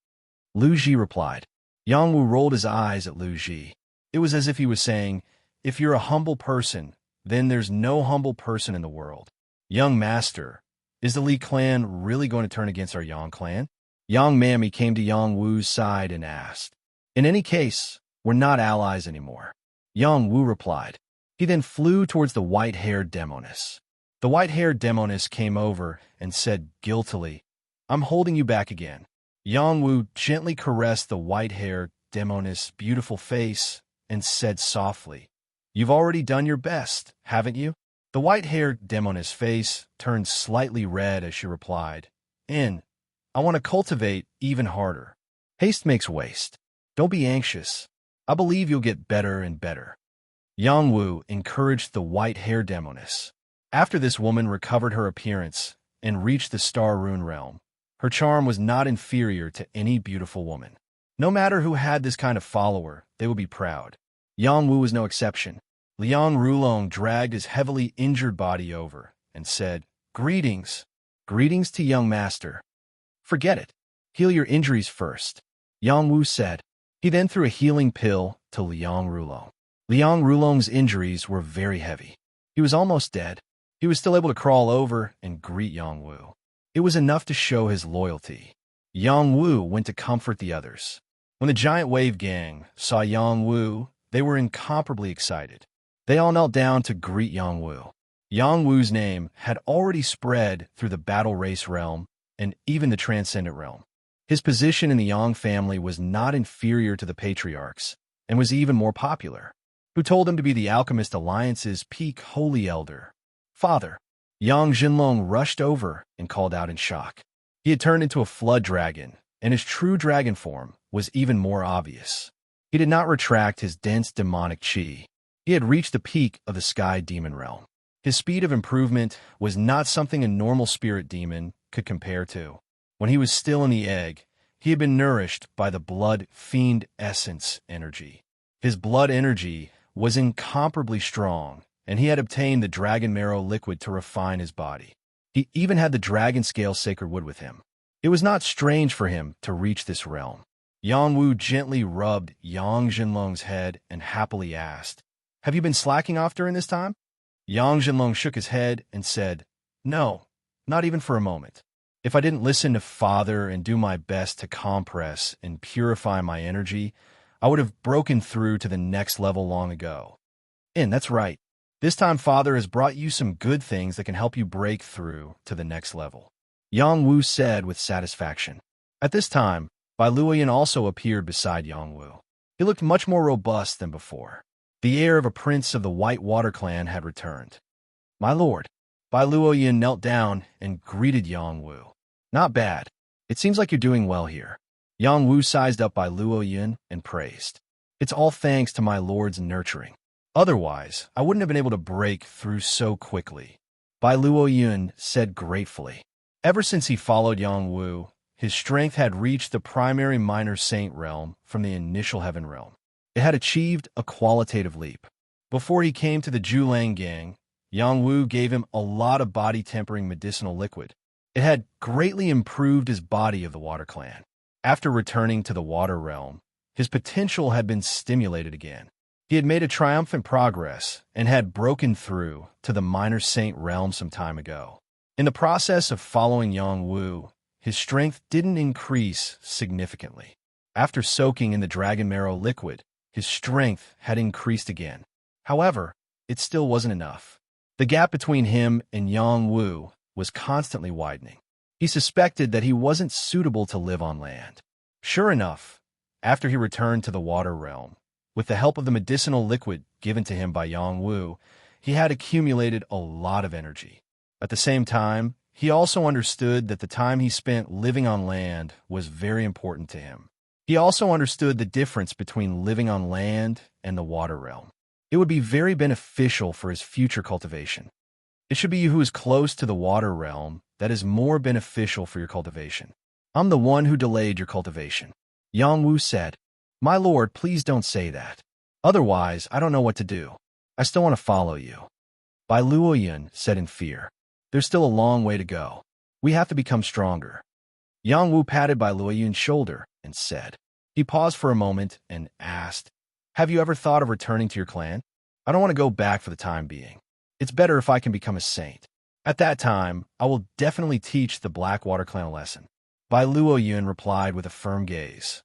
[SPEAKER 1] Lu Ji replied. Yang Wu rolled his eyes at Lu Ji. It was as if he was saying, "If you're a humble person, then there's no humble person in the world." "Young master, is the Li clan really going to turn against our Yang clan?" Yang Mami came to Yang Wu's side and asked. "In any case, we're not allies anymore." Yang Wu replied. He then flew towards the white-haired demoness. The white-haired demoness came over and said guiltily, "I'm holding you back again." Yang Wu gently caressed the white-haired demoness' beautiful face and said softly, "You've already done your best, haven't you?" The white-haired demoness' face turned slightly red as she replied, I want to cultivate even harder. Haste makes waste. Don't be anxious. I believe you'll get better and better." Yang Wu encouraged the white-haired demoness. After this woman recovered her appearance and reached the Star Rune realm, her charm was not inferior to any beautiful woman. No matter who had this kind of follower, they would be proud. Yang Wu was no exception. Liang Rulong dragged his heavily injured body over and said, "Greetings. Greetings to young master." "Forget it. Heal your injuries first," Yang Wu said. He then threw a healing pill to Liang Rulong. Liang Rulong's injuries were very heavy. He was almost dead. He was still able to crawl over and greet Yang Wu. It was enough to show his loyalty. Yang Wu went to comfort the others. When the Giant Wave Gang saw Yang Wu, they were incomparably excited. They all knelt down to greet Yang Wu. Yang Wu's name had already spread through the battle race realm and even the transcendent realm. His position in the Yang family was not inferior to the patriarchs and was even more popular. Who told him to be the Alchemist Alliance's peak holy elder? "Father." Yang Jinlong rushed over and called out in shock. He had turned into a flood dragon, and his true dragon form was even more obvious. He did not retract his dense demonic chi. He had reached the peak of the sky demon realm. His speed of improvement was not something a normal spirit demon could compare to. When he was still in the egg, he had been nourished by the blood fiend essence energy. His blood energy was incomparably strong, and he had obtained the dragon marrow liquid to refine his body. He even had the dragon scale sacred wood with him. It was not strange for him to reach this realm. Yang Wu gently rubbed Yang Jinlong's head and happily asked, "Have you been slacking off during this time?" Yang Jinlong shook his head and said, "No, not even for a moment. If I didn't listen to Father and do my best to compress and purify my energy, I would have broken through to the next level long ago. And that's right. This time Father has brought you some good things that can help you break through to the next level, Yang Wu said with satisfaction. At this time, Bai Luoyan also appeared beside Yang Wu. He looked much more robust than before. The air of a prince of the White Water clan had returned. My lord. Bai Luoyan knelt down and greeted Yang Wu. Not bad. It seems like you're doing well here. Yang Wu sized up Bai Luoyan and praised. It's all thanks to my lord's nurturing. Otherwise, I wouldn't have been able to break through so quickly, Bai Luoyan said gratefully. Ever since he followed Yang Wu, his strength had reached the primary minor saint realm from the initial heaven realm. It had achieved a qualitative leap. Before he came to the Julang gang, Yang Wu gave him a lot of body-tempering medicinal liquid. It had greatly improved his body of the Water Clan. After returning to the Water Realm, his potential had been stimulated again. He had made a triumphant progress and had broken through to the Minor Saint realm some time ago. In the process of following Yang Wu, his strength didn't increase significantly. After soaking in the Dragon Marrow liquid, his strength had increased again. However, it still wasn't enough. The gap between him and Yang Wu was constantly widening. He suspected that he wasn't suitable to live on land. Sure enough, after he returned to the Water Realm, with the help of the medicinal liquid given to him by Yang Wu, he had accumulated a lot of energy. At the same time, he also understood that the time he spent living on land was very important to him. He also understood the difference between living on land and the Water Realm. It would be very beneficial for his future cultivation. It should be you who is close to the Water Realm that is more beneficial for your cultivation. I'm the one who delayed your cultivation, Yang Wu said. My lord, please don't say that. Otherwise, I don't know what to do. I still want to follow you. Bai Luoyan said in fear. There's still a long way to go. We have to become stronger. Yang Wu patted Bai Luoyan's shoulder and said. He paused for a moment and asked, Have you ever thought of returning to your clan? I don't want to go back for the time being. It's better if I can become a saint. At that time, I will definitely teach the Blackwater clan a lesson. Bai Luoyan replied with a firm gaze.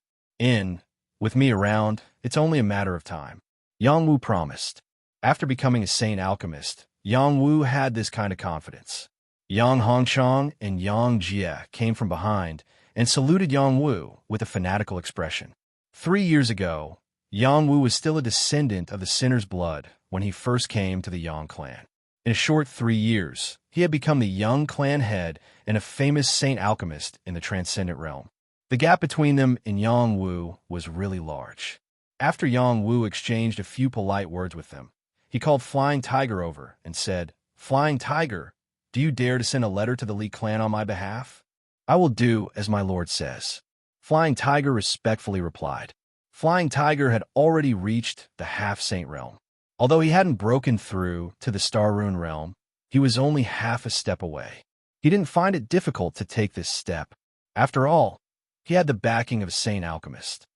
[SPEAKER 1] With me around, it's only a matter of time. Yang Wu promised. After becoming a saint alchemist, Yang Wu had this kind of confidence. Yang Hongchang and Yang Jie came from behind and saluted Yang Wu with a fanatical expression. 3 years ago, Yang Wu was still a descendant of the Sinner's blood when he first came to the Yang clan. In a short 3 years, he had become the Yang clan head and a famous saint alchemist in the transcendent realm. The gap between them and Yang Wu was really large. After Yang Wu exchanged a few polite words with them, he called Flying Tiger over and said, Flying Tiger, do you dare to send a letter to the Li clan on my behalf? I will do as my lord says. Flying Tiger respectfully replied. Flying Tiger had already reached the half-saint realm. Although he hadn't broken through to the Star Rune realm, he was only half a step away. He didn't find it difficult to take this step. After all, he had the backing of a saint alchemist.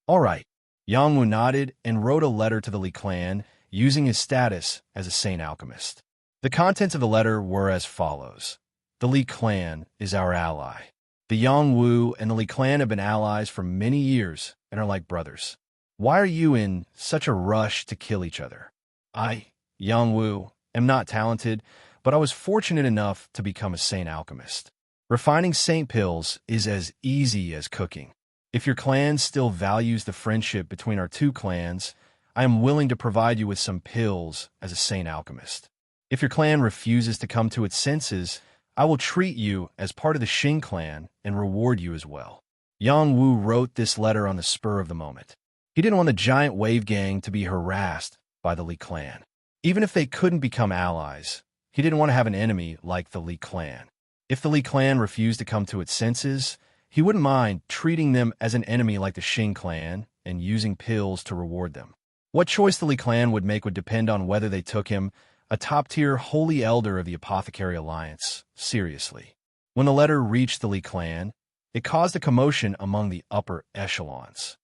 [SPEAKER 1] All right, Yang Wu nodded and wrote a letter to the Li clan using his status as a saint alchemist. The contents of the letter were as follows. The Li clan is our ally. The Yang Wu and the Li clan have been allies for many years and are like brothers. Why are you in such a rush to kill each other? I, Yang Wu, am not talented, but I was fortunate enough to become a saint alchemist. Refining saint pills is as easy as cooking. If your clan still values the friendship between our two clans, I am willing to provide you with some pills as a saint alchemist. If your clan refuses to come to its senses, I will treat you as part of the Xing clan and reward you as well. Yang Wu wrote this letter on the spur of the moment. He didn't want the giant wave gang to be harassed by the Li clan. Even if they couldn't become allies, he didn't want to have an enemy like the Li clan. If the Li clan refused to come to its senses, he wouldn't mind treating them as an enemy like the Xing clan and using pills to reward them. What choice the Li clan would make would depend on whether they took him, a top-tier holy elder of the Apothecary Alliance, seriously. When the letter reached the Li clan, it caused a commotion among the upper echelons.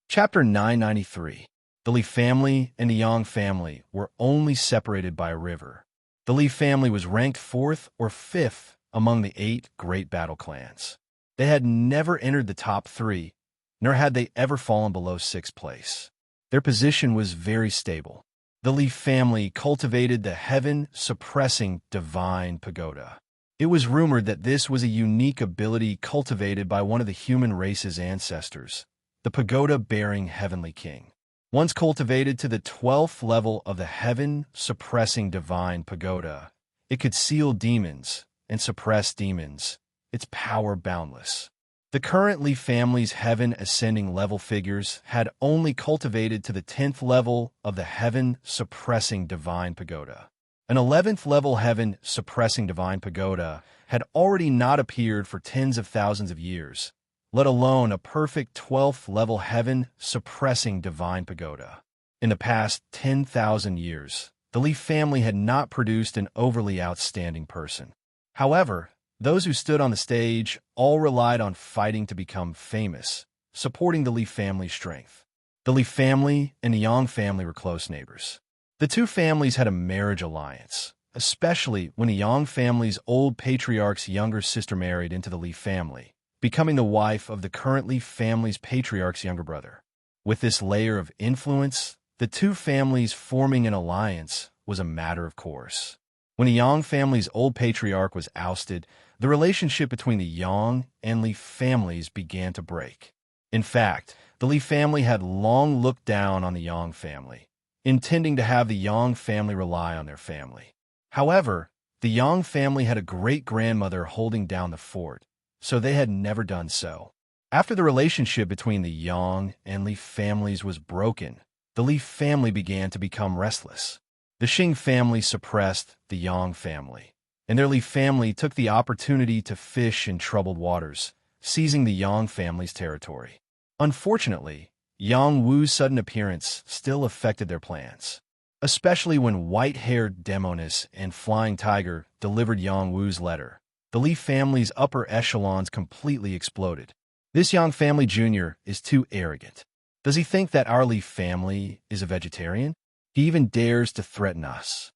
[SPEAKER 1] Chapter 993. The Li family and the Yang family were only separated by a river. The Li family was ranked 4th or 5th among the 8 great battle clans. They had never entered the top 3, nor had they ever fallen below 6th place. Their position was very stable. The Leaf family cultivated the heaven-suppressing divine pagoda. It was rumored that this was a unique ability cultivated by one of the human race's ancestors, the pagoda-bearing heavenly king. Once cultivated to the 12th level of the heaven-suppressing divine pagoda, it could seal demons and suppress demons, its power boundless. The current Leaf family's heaven-ascending level figures had only cultivated to the 10th level of the heaven-suppressing divine pagoda. An 11th level heaven-suppressing divine pagoda had already not appeared for tens of thousands of years, let alone a perfect 12th level heaven-suppressing divine pagoda. In the past 10,000 years, the Leaf family had not produced an overly outstanding person. However, those who stood on the stage all relied on fighting to become famous, supporting the Leaf family's strength. The Leaf family and the Yang family were close neighbors. The two families had a marriage alliance, especially when the Yang family's old patriarch's younger sister married into the Leaf family, becoming the wife of the current Leaf family's patriarch's younger brother. With this layer of influence, the two families forming an alliance was a matter of course. When the Yang family's old patriarch was ousted, the relationship between the Yang and Leaf families began to break. In fact, the Leaf family had long looked down on the Yang family, intending to have the Yang family rely on their family. However, the Yang family had a great-grandmother holding down the fort, so they had never done so. After the relationship between the Yang and Leaf families was broken, the Leaf family began to become restless. The Xing family suppressed the Yang family, and their Leaf family took the opportunity to fish in troubled waters, seizing the Yang family's territory. Unfortunately, Yang Wu's sudden appearance still affected their plans, especially when white-haired Demonis and Flying Tiger delivered Yang Wu's letter. The Leaf family's upper echelons completely exploded. This Yang family Jr. is too arrogant. Does he think that our Leaf family is a vegetarian? He even dares to threaten us.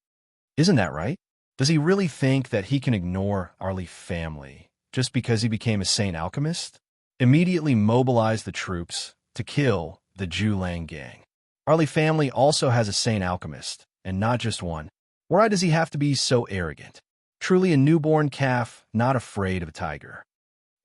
[SPEAKER 1] Isn't that right? Does he really think that he can ignore our Leaf family just because he became a saint alchemist? Immediately mobilize the troops to kill the Zhulang gang. Our Leaf family also has a saint alchemist, and not just one. Why does he have to be so arrogant? Truly a newborn calf, not afraid of a tiger.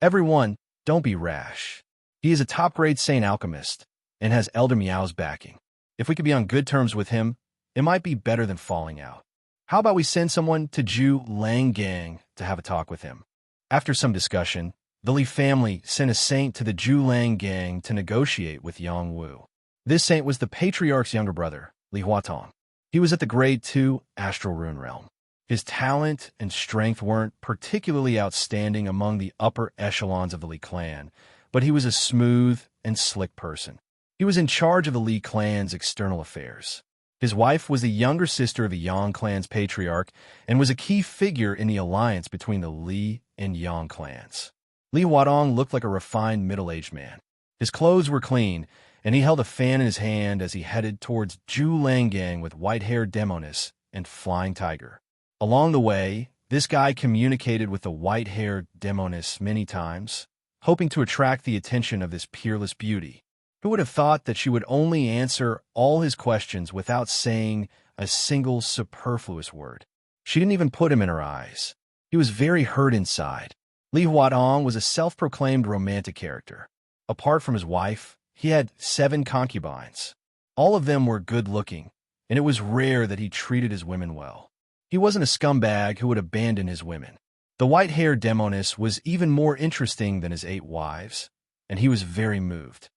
[SPEAKER 1] Everyone, don't be rash. He is a top-grade saint alchemist and has Elder Miao's backing. If we could be on good terms with him, it might be better than falling out. How about we send someone to Zhulang gang to have a talk with him? After some discussion, the Leaf family sent a saint to the Zhulang gang to negotiate with Yang Wu. This saint was the patriarch's younger brother, Li Huatong. He was at the Grade 2 Astral Rune Realm. His talent and strength weren't particularly outstanding among the upper echelons of the Li clan, but he was a smooth and slick person. He was in charge of the Li clan's external affairs. His wife was the younger sister of the Yang clan's patriarch and was a key figure in the alliance between the Li and Yang clans. Li Huatong looked like a refined middle-aged man. His clothes were clean, and he held a fan in his hand as he headed towards Zhulang gang with white-haired Demonis and Flying Tiger. Along the way, this guy communicated with the white-haired Demonis many times, hoping to attract the attention of this peerless beauty. Who would have thought that she would only answer all his questions without saying a single superfluous word? She didn't even put him in her eyes. He was very hurt inside. Li Huatong was a self-proclaimed romantic character. Apart from his wife, he had 7 concubines. All of them were good-looking, and it was rare that he treated his women well. He wasn't a scumbag who would abandon his women. The white-haired Demonis was even more interesting than his 8 wives, and he was very moved.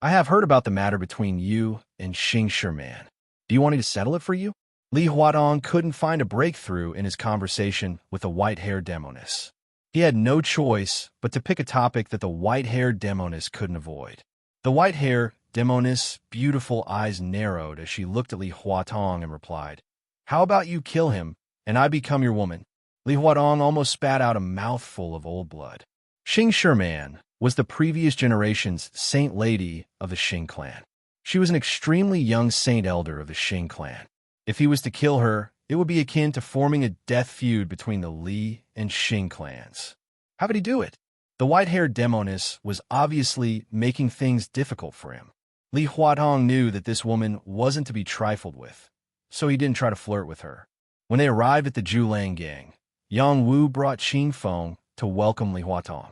[SPEAKER 1] I have heard about the matter between you and Xing Sherman. Do you want me to settle it for you? Li Huatong couldn't find a breakthrough in his conversation with the white-haired Demonis. He had no choice but to pick a topic that the white-haired Demonis couldn't avoid. The white-haired Demonis' beautiful eyes narrowed as she looked at Li Huatong and replied, "How about you kill him, and I become your woman?" Li Huatong almost spat out a mouthful of old blood. Xing Sherman was the previous generation's saint lady of the Xing clan. She was an extremely young saint elder of the Xing clan. If he was to kill her, It would be akin to forming a death feud between the Li and Xing clans. How could he do it? The white-haired demoness was obviously making things difficult for him. Li Huatong knew that this woman wasn't to be trifled with, so he didn't try to flirt with her. When they arrived at the Zhulang gang, Yang Wu brought Qing Feng to welcome Li Huatong.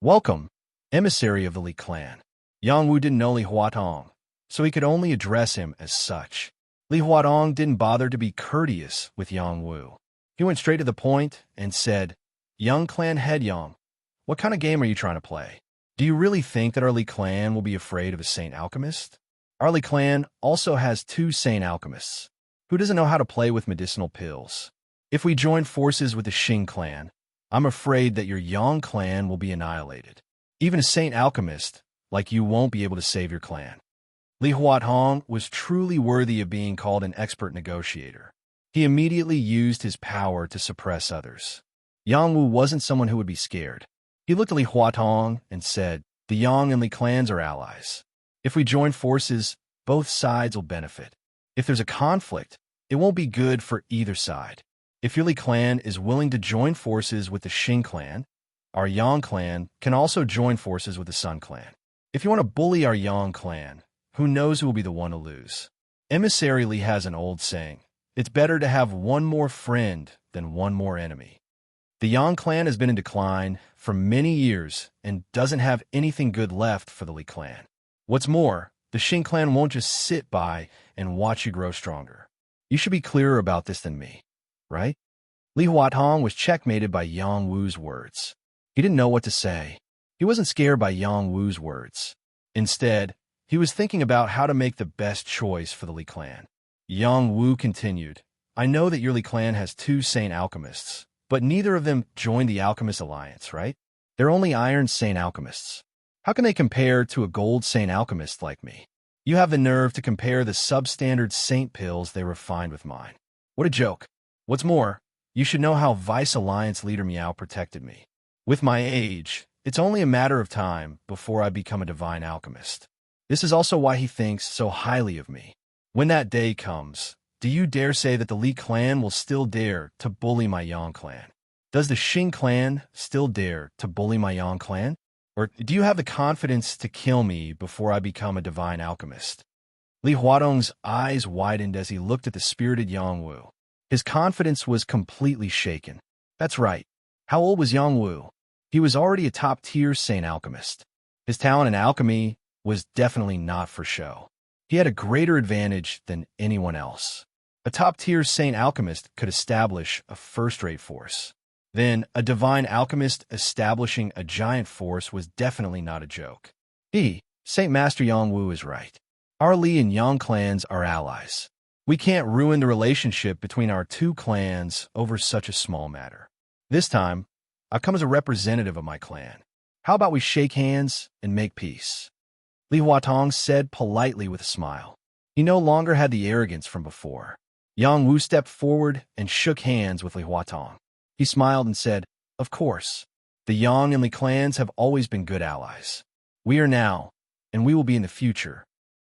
[SPEAKER 1] Welcome, emissary of the Li clan. Yang Wu didn't know Li Huatong, so he could only address him as such. Li Huatong didn't bother to be courteous with Yang Wu. He went straight to the point and said, "Young clan head Yang, what kind of game are you trying to play? Do you really think that our Li clan will be afraid of a saint alchemist? Our Li clan also has 2 saint alchemists. Who doesn't know how to play with medicinal pills? If we join forces with the Xing clan, I'm afraid that your Yang clan will be annihilated. Even a saint alchemist like you won't be able to save your clan." Li Huatong was truly worthy of being called an expert negotiator. He immediately used his power to suppress others. Yang Wu wasn't someone who would be scared. He looked at Li Huatong and said, "The Yang and Li clans are allies. If we join forces, both sides will benefit. If there's a conflict, it won't be good for either side. If your Li clan is willing to join forces with the Xing clan, our Yang clan can also join forces with the Sun clan. If you want to bully our Yang clan, who knows who will be the one to lose?" Emissary Li has an old saying, "It's better to have one more friend than one more enemy." The Yang clan has been in decline for many years and doesn't have anything good left for the Li clan. What's more, the Xing clan won't just sit by and watch you grow stronger. You should be clearer about this than me, right? Li Huatong was checkmated by Yang Wu's words. He didn't know what to say. He wasn't scared by Yang Wu's words. Instead, he was thinking about how to make the best choice for the Li clan. Yang Wu continued, "I know that your Li clan has 2 saint alchemists, but neither of them joined the Alchemist Alliance, right? They're only Iron Saint Alchemists. How can they compare to a Gold Saint Alchemist like me? You have the nerve to compare the substandard saint pills they refined with mine. What a joke. What's more, you should know how Vice Alliance leader Miao protected me. With my age, it's only a matter of time before I become a divine alchemist. This is also why he thinks so highly of me. When that day comes, do you dare say that the Li clan will still dare to bully my Yang clan? Does the Xing clan still dare to bully my Yang clan? Or do you have the confidence to kill me before I become a divine alchemist?" Li Huatong's eyes widened as he looked at the spirited Yang Wu. His confidence was completely shaken. That's right. How old was Yang Wu? He was already a top-tier saint alchemist. His talent in alchemy was definitely not for show. He had a greater advantage than anyone else. A top-tier saint alchemist could establish a first-rate force. Then, a divine alchemist establishing a giant force was definitely not a joke. Saint Master Yang Wu is right. Our Li and Yang clans are allies. We can't ruin the relationship between our 2 clans over such a small matter. This time, I've come as a representative of my clan. How about we shake hands and make peace?" Li Huatong said politely with a smile. He no longer had the arrogance from before. Yang Wu stepped forward and shook hands with Li Huatong. He smiled and said, "Of course. The Yang and Li clans have always been good allies. We are now, and we will be in the future.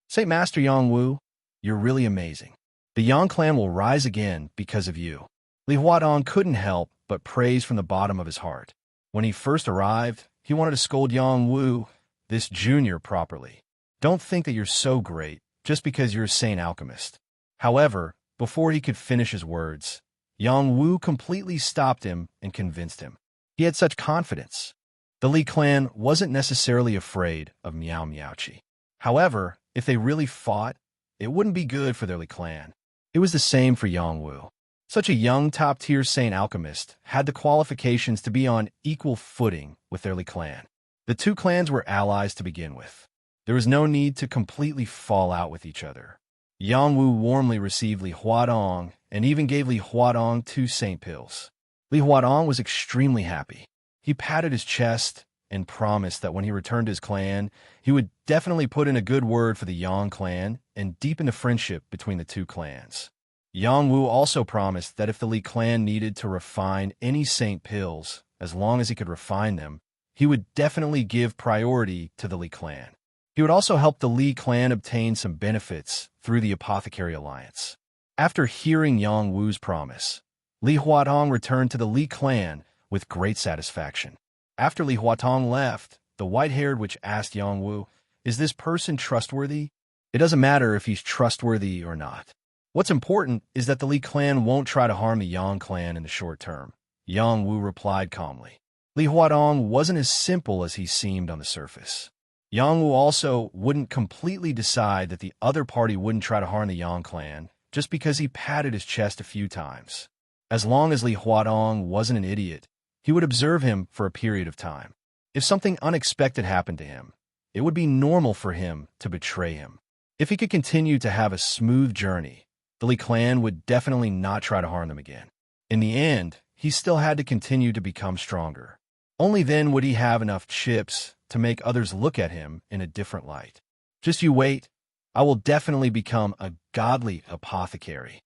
[SPEAKER 1] Saint Master Yang Wu, you're really amazing. The Yang clan will rise again because of you." Li Huatong couldn't help but praise from the bottom of his heart. When he first arrived, he wanted to scold Yang Wu, this junior, properly. Don't think that you're so great just because you're a saint alchemist. However, before he could finish his words, Yang Wu completely stopped him and convinced him. He had such confidence. The Li clan wasn't necessarily afraid of Miao Miaochi. However, if they really fought, it wouldn't be good for their Li clan. It was the same for Yang Wu. Such a young top-tier saint alchemist had the qualifications to be on equal footing with their Li clan. The 2 clans were allies to begin with. There was no need to completely fall out with each other. Yang Wu warmly received Li Huatong and even gave Li Huatong 2 saint pills. Li Huatong was extremely happy. He patted his chest and promised that when he returned to his clan, he would definitely put in a good word for the Yang clan and deepen the friendship between the 2 clans. Yang Wu also promised that if the Li clan needed to refine any saint pills, as long as he could refine them, he would definitely give priority to the Li clan. He would also help the Li clan obtain some benefits through the Apothecary Alliance. After hearing Yang Wu's promise, Li Huatong returned to the Li clan with great satisfaction. After Li Huatong left, the white-haired witch asked Yang Wu, "Is this person trustworthy?" "It doesn't matter if he's trustworthy or not. What's important is that the Li clan won't try to harm the Yang clan in the short term," Yang Wu replied calmly. Li Huatong wasn't as simple as he seemed on the surface. Yang Wu also wouldn't completely decide that the other party wouldn't try to harm the Yang clan just because he patted his chest a few times. As long as Li Huatong wasn't an idiot, he would observe him for a period of time. If something unexpected happened to him, it would be normal for him to betray him. If he could continue to have a smooth journey, the Li clan would definitely not try to harm them again. In the end, he still had to continue to become stronger. Only then would he have enough chips to make others look at him in a different light. "Just you wait. I will definitely become a godly apothecary,"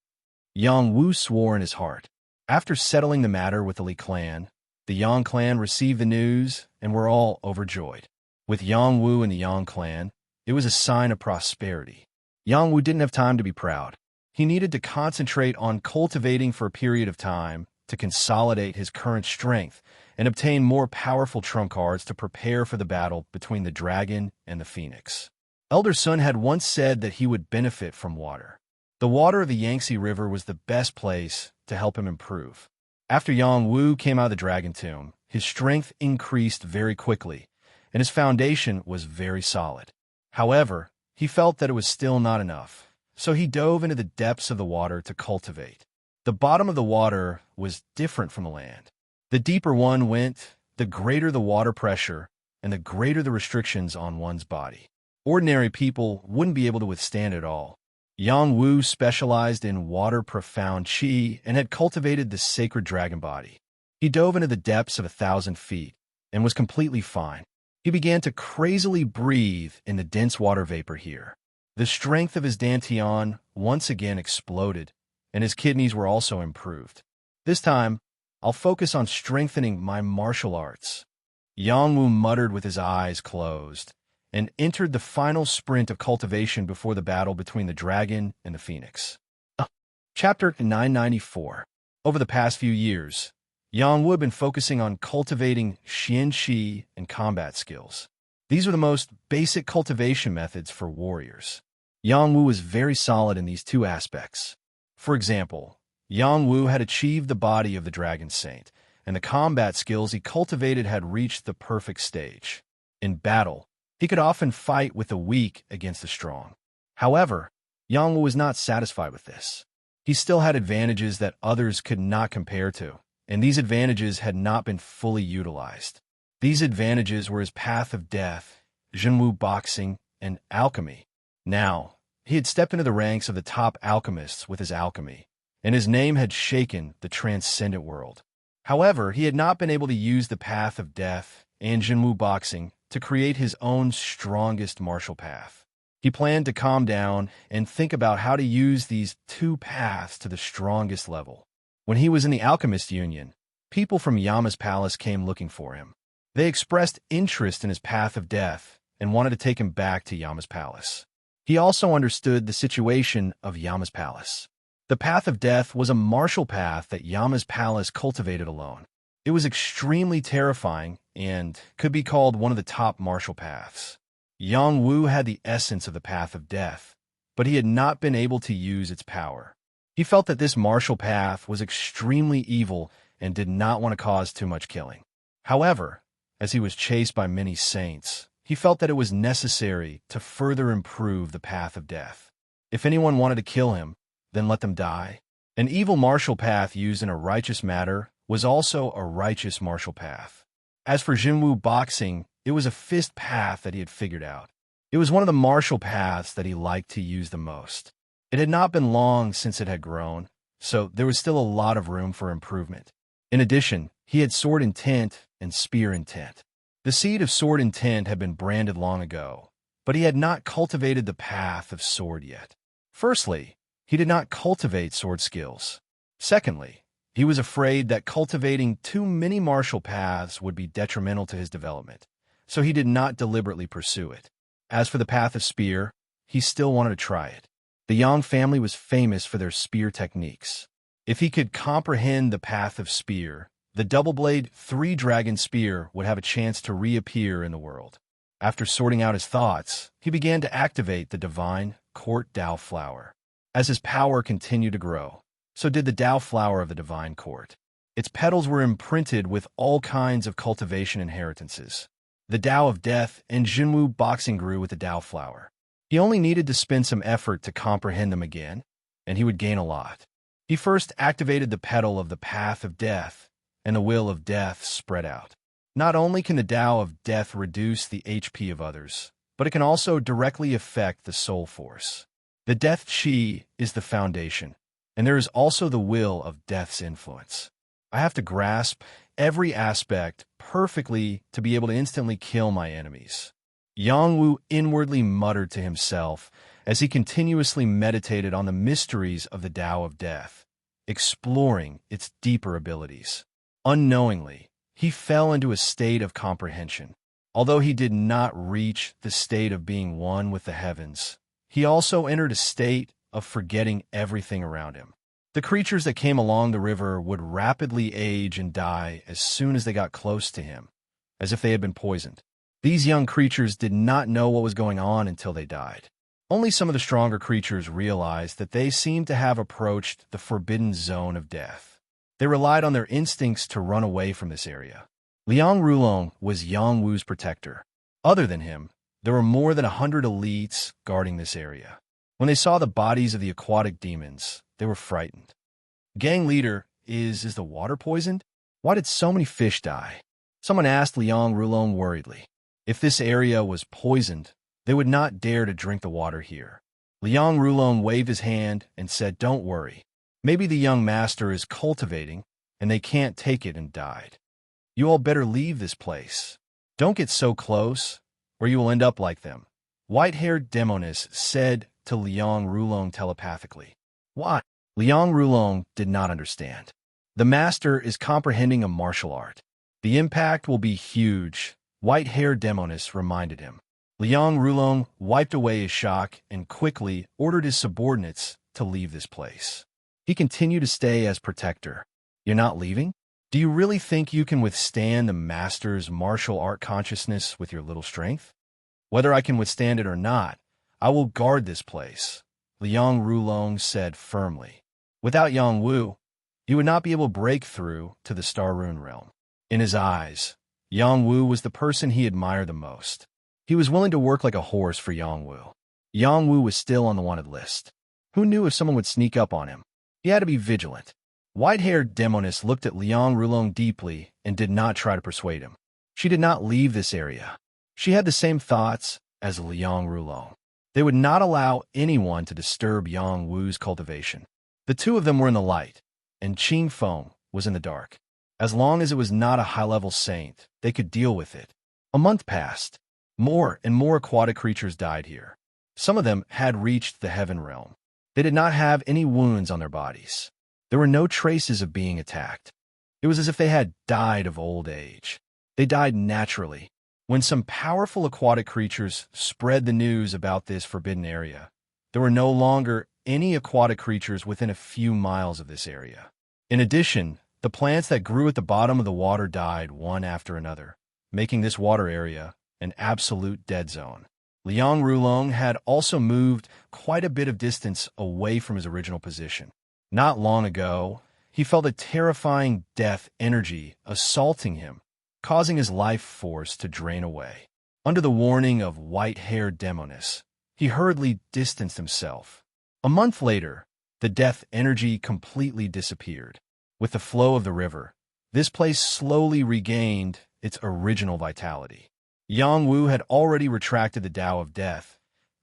[SPEAKER 1] Yang Wu swore in his heart. After settling the matter with the Li clan, the Yang clan received the news and were all overjoyed. With Yang Wu and the Yang clan, it was a sign of prosperity. Yang Wu didn't have time to be proud. He needed to concentrate on cultivating for a period of time to consolidate his current strength and obtain more powerful trump cards to prepare for the battle between the dragon and the phoenix. Elder Sun had once said that he would benefit from water. The water of the Yangtze River was the best place to help him improve. After Yang Wu came out of the dragon tomb, his strength increased very quickly, and his foundation was very solid. However, he felt that it was still not enough, so he dove into the depths of the water to cultivate. The bottom of the water was different from the land. The deeper one went, the greater the water pressure and the greater the restrictions on one's body. Ordinary people wouldn't be able to withstand it all. Yang Wu specialized in water-profound qi and had cultivated the sacred dragon body. He dove into the depths of 1,000 feet and was completely fine. He began to crazily breathe in the dense water vapor here. The strength of his dantian once again exploded, and his kidneys were also improved. "This time, I'll focus on strengthening my martial arts," Yang Wu muttered with his eyes closed, and entered the final sprint of cultivation before the battle between the dragon and the phoenix. Chapter 994. Over the past few years, Yang Wu had been focusing on cultivating Xian Qi and combat skills. These were the most basic cultivation methods for warriors. Yang Wu was very solid in these two aspects. For example, Yang Wu had achieved the body of the dragon saint, and the combat skills he cultivated had reached the perfect stage. In battle, he could often fight with the weak against the strong. However, Yang Wu was not satisfied with this. He still had advantages that others could not compare to, and these advantages had not been fully utilized. These advantages were his path of death, Zhenwu boxing, and alchemy. Now, he had stepped into the ranks of the top alchemists with his alchemy, and his name had shaken the transcendent world. However, he had not been able to use the path of death and Zhenwu boxing to create his own strongest martial path. He planned to calm down and think about how to use these two paths to the strongest level. When he was in the Alchemist Union, people from Yama's palace came looking for him. They expressed interest in his path of death and wanted to take him back to Yama's palace. He also understood the situation of Yama's palace. The path of death was a martial path that Yama's palace cultivated alone. It was extremely terrifying and could be called one of the top martial paths. Yang Wu had the essence of the path of death, but he had not been able to use its power. He felt that this martial path was extremely evil and did not want to cause too much killing. However, as he was chased by many saints, he felt that it was necessary to further improve the path of death. If anyone wanted to kill him, then let them die. An evil martial path used in a righteous matter was also a righteous martial path. As for Zhenwu boxing, it was a fist path that he had figured out. It was one of the martial paths that he liked to use the most. It had not been long since it had grown, so there was still a lot of room for improvement. In addition, he had sword intent and spear intent. The seed of sword intent had been branded long ago, but he had not cultivated the path of sword yet. Firstly, he did not cultivate sword skills. Secondly, he was afraid that cultivating too many martial paths would be detrimental to his development, so he did not deliberately pursue it. As for the path of spear, he still wanted to try it. The Yang family was famous for their spear techniques. If he could comprehend the path of spear, the double-blade three-dragon spear would have a chance to reappear in the world. After sorting out his thoughts, he began to activate the divine court Tao flower. As his power continued to grow, so did the Tao flower of the divine court. Its petals were imprinted with all kinds of cultivation inheritances. The Tao of death and Jinwu boxing grew with the Tao flower. He only needed to spend some effort to comprehend them again, and he would gain a lot. He first activated the petal of the path of death, and the will of death spread out. Not only can the Tao of death reduce the HP of others, but it can also directly affect the soul force. The death chi is the foundation, and there is also the will of death's influence. I have to grasp every aspect perfectly to be able to instantly kill my enemies. Yang Wu inwardly muttered to himself as he continuously meditated on the mysteries of the Tao of death, exploring its deeper abilities. Unknowingly, he fell into a state of comprehension. Although he did not reach the state of being one with the heavens, he also entered a state of forgetting everything around him. The creatures that came along the river would rapidly age and die as soon as they got close to him, as if they had been poisoned. These young creatures did not know what was going on until they died. Only some of the stronger creatures realized that they seemed to have approached the forbidden zone of death. They relied on their instincts to run away from this area. Liang Rulong was Yang Wu's protector. Other than him, there were more than 100 elites guarding this area. When they saw the bodies of the aquatic demons, they were frightened. Gang leader, is the water poisoned? Why did so many fish die? Someone asked Liang Rulong worriedly. If this area was poisoned, they would not dare to drink the water here. Liang Rulong waved his hand and said, "Don't worry. Maybe the young master is cultivating, and they can't take it and died. You all better leave this place. Don't get so close, or you will end up like them." White-haired Demoness said to Liang Rulong telepathically. What? Liang Rulong did not understand. The master is comprehending a martial art. The impact will be huge, White-haired Demoness reminded him. Liang Rulong wiped away his shock and quickly ordered his subordinates to leave this place. He continued to stay as protector. You're not leaving? Do you really think you can withstand the master's martial art consciousness with your little strength? Whether I can withstand it or not, I will guard this place, Liang Rulong said firmly. Without Yang Wu, you would not be able to break through to the Star Rune realm. In his eyes, Yang Wu was the person he admired the most. He was willing to work like a horse for Yang Wu. Yang Wu was still on the wanted list. Who knew if someone would sneak up on him? He had to be vigilant. White-haired Demoness looked at Liang Rulong deeply and did not try to persuade him. She did not leave this area. She had the same thoughts as Liang Rulong. They would not allow anyone to disturb Yang Wu's cultivation. The two of them were in the light, and Qing Feng was in the dark. As long as it was not a high-level saint, they could deal with it. A month passed. More and more aquatic creatures died here. Some of them had reached the heaven realm. They did not have any wounds on their bodies. There were no traces of being attacked. It was as if they had died of old age. They died naturally. When some powerful aquatic creatures spread the news about this forbidden area, there were no longer any aquatic creatures within a few miles of this area. In addition, the plants that grew at the bottom of the water died one after another, making this water area an absolute dead zone. Liang Rulong had also moved quite a bit of distance away from his original position. Not long ago, he felt a terrifying death energy assaulting him, causing his life force to drain away. Under the warning of white-haired Demoness, he hurriedly distanced himself. A month later, the death energy completely disappeared. With the flow of the river, this place slowly regained its original vitality. Yang Wu had already retracted the Tao of death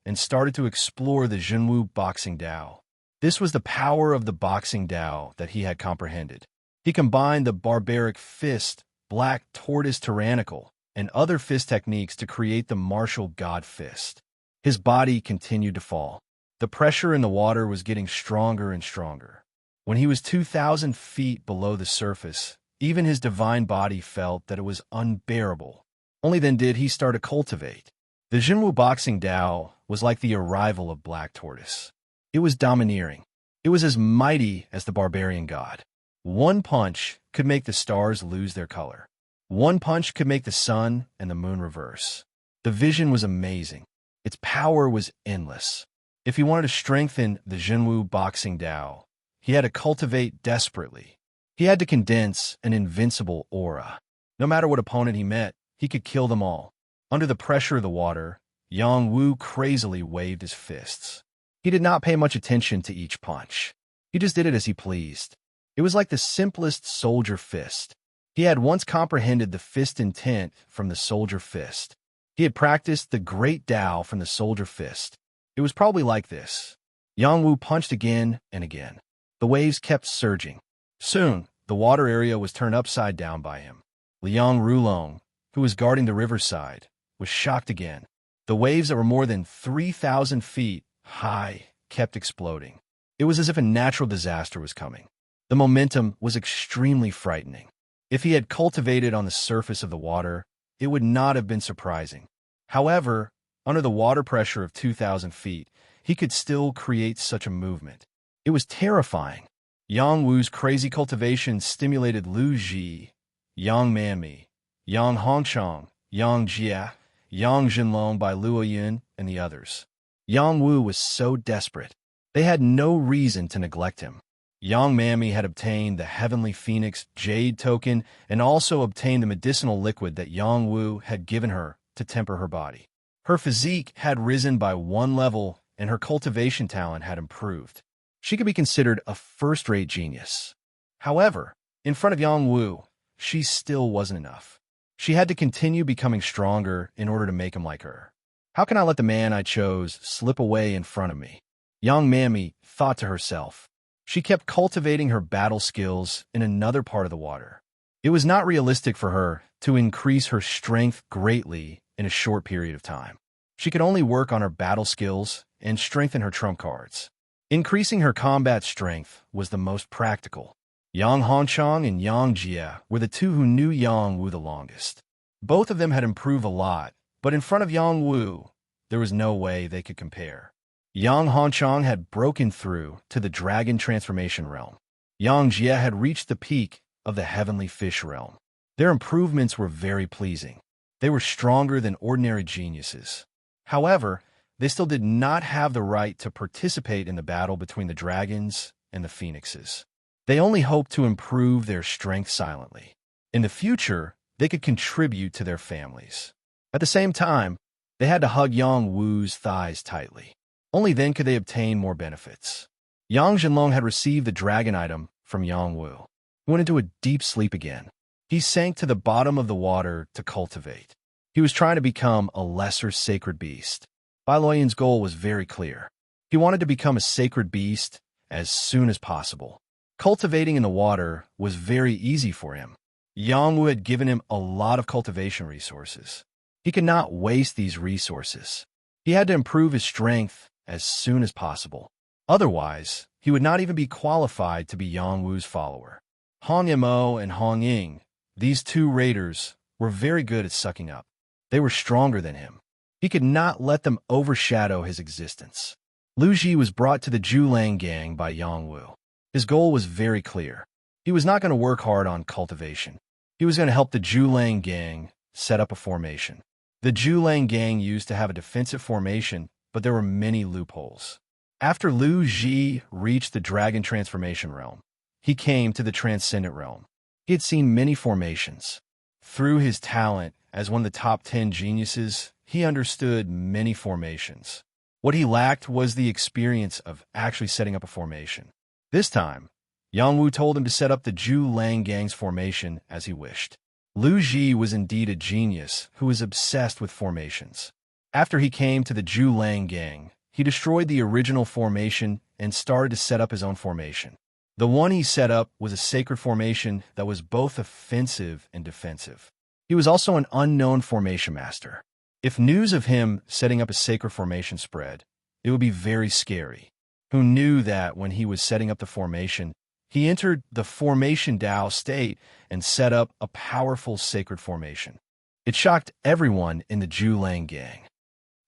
[SPEAKER 1] and started to explore the Jinwu boxing Tao. This was the power of the boxing Tao that he had comprehended. He combined the barbaric fist, black tortoise tyrannical, and other fist techniques to create the martial god fist. His body continued to fall. The pressure in the water was getting stronger and stronger. When he was 2,000 feet below the surface, even his divine body felt that it was unbearable. Only then did he start to cultivate. The Jinwu boxing Tao was like the arrival of Black Tortoise. It was domineering. It was as mighty as the barbarian god. One punch could make the stars lose their color. One punch could make the sun and the moon reverse. The vision was amazing. Its power was endless. If he wanted to strengthen the Jinwu boxing Dao, he had to cultivate desperately. He had to condense an invincible aura. No matter what opponent he met, he could kill them all. Under the pressure of the water, Yang Wu crazily waved his fists. He did not pay much attention to each punch. He just did it as he pleased. It was like the simplest soldier fist. He had once comprehended the fist intent from the soldier fist. He had practiced the great Tao from the soldier fist. It was probably like this. Yang Wu punched again and again. The waves kept surging. Soon, the water area was turned upside down by him. Liang Rulong, who was guarding the riverside, was shocked again. The waves that were more than 3,000 feet high kept exploding. It was as if a natural disaster was coming. The momentum was extremely frightening. If he had cultivated on the surface of the water, it would not have been surprising. However, under the water pressure of 2,000 feet, he could still create such a movement. It was terrifying. Yang Wu's crazy cultivation stimulated Lu Ji, Yang Manmi, Yang Hongchong, Yang Jia, Yang Jinlong by Luo Yun, and the others. Yang Wu was so desperate. They had no reason to neglect him. Yang Manmi had obtained the Heavenly Phoenix Jade token and also obtained the medicinal liquid that Yang Wu had given her to temper her body. Her physique had risen by 1 level and her cultivation talent had improved. She could be considered a first-rate genius. However, in front of Yang Wu, she still wasn't enough. She had to continue becoming stronger in order to make him like her. How can I let the man I chose slip away in front of me? Yang Manmi thought to herself. She kept cultivating her battle skills in another part of the water. It was not realistic for her to increase her strength greatly in a short period of time. She could only work on her battle skills and strengthen her trump cards. Increasing her combat strength was the most practical. Yang Hongchong and Yang Jia were the two who knew Yang Wu the longest. Both of them had improved a lot, but in front of Yang Wu, there was no way they could compare. Yang Hongchong had broken through to the dragon transformation realm. Yang Jia had reached the peak of the heavenly fish realm. Their improvements were very pleasing. They were stronger than ordinary geniuses. However, they still did not have the right to participate in the battle between the dragons and the phoenixes. They only hoped to improve their strength silently. In the future, they could contribute to their families. At the same time, they had to hug Yang Wu's thighs tightly. Only then could they obtain more benefits. Yang Jinlong had received the dragon item from Yang Wu. He went into a deep sleep again. He sank to the bottom of the water to cultivate. He was trying to become a lesser sacred beast. Bai Luoyin's goal was very clear. He wanted to become a sacred beast as soon as possible. Cultivating in the water was very easy for him. Yang Wu had given him a lot of cultivation resources. He could not waste these resources. He had to improve his strength as soon as possible. Otherwise, he would not even be qualified to be Yang Wu's follower. Hong Yamo and Hong Ying, these two raiders, were very good at sucking up. They were stronger than him. He could not let them overshadow his existence. Lu Ji was brought to the Zhulang gang by Yang Wu. His goal was very clear. He was not going to work hard on cultivation. He was going to help the Zhulang gang set up a formation. The Zhulang gang used to have a defensive formation, but there were many loopholes. After Lu Ji reached the dragon transformation realm, he came to the transcendent realm. He had seen many formations. Through his talent as one of the top 10 geniuses, he understood many formations. What he lacked was the experience of actually setting up a formation. This time, Yang Wu told him to set up the Zhulang gang's formation as he wished. Lu Ji was indeed a genius who was obsessed with formations. After he came to the Zhulang gang, he destroyed the original formation and started to set up his own formation. The one he set up was a sacred formation that was both offensive and defensive. He was also an unknown formation master. If news of him setting up a sacred formation spread, it would be very scary. Who knew that when he was setting up the formation, he entered the formation Dao state and set up a powerful sacred formation. It shocked everyone in the Zhulang gang.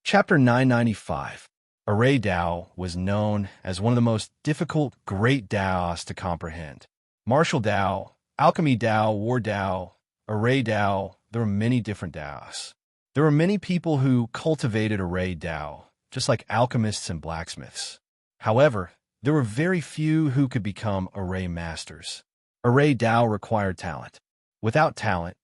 [SPEAKER 1] Chapter 995. Array Dao was known as one of the most difficult great Daos to comprehend. Martial Dao, Alchemy Dao, War Dao, Array Dao, there were many different Daos. There were many people who cultivated Array Dao, just like alchemists and blacksmiths. However, there were very few who could become Array Masters. Array Dao required talent. Without talent,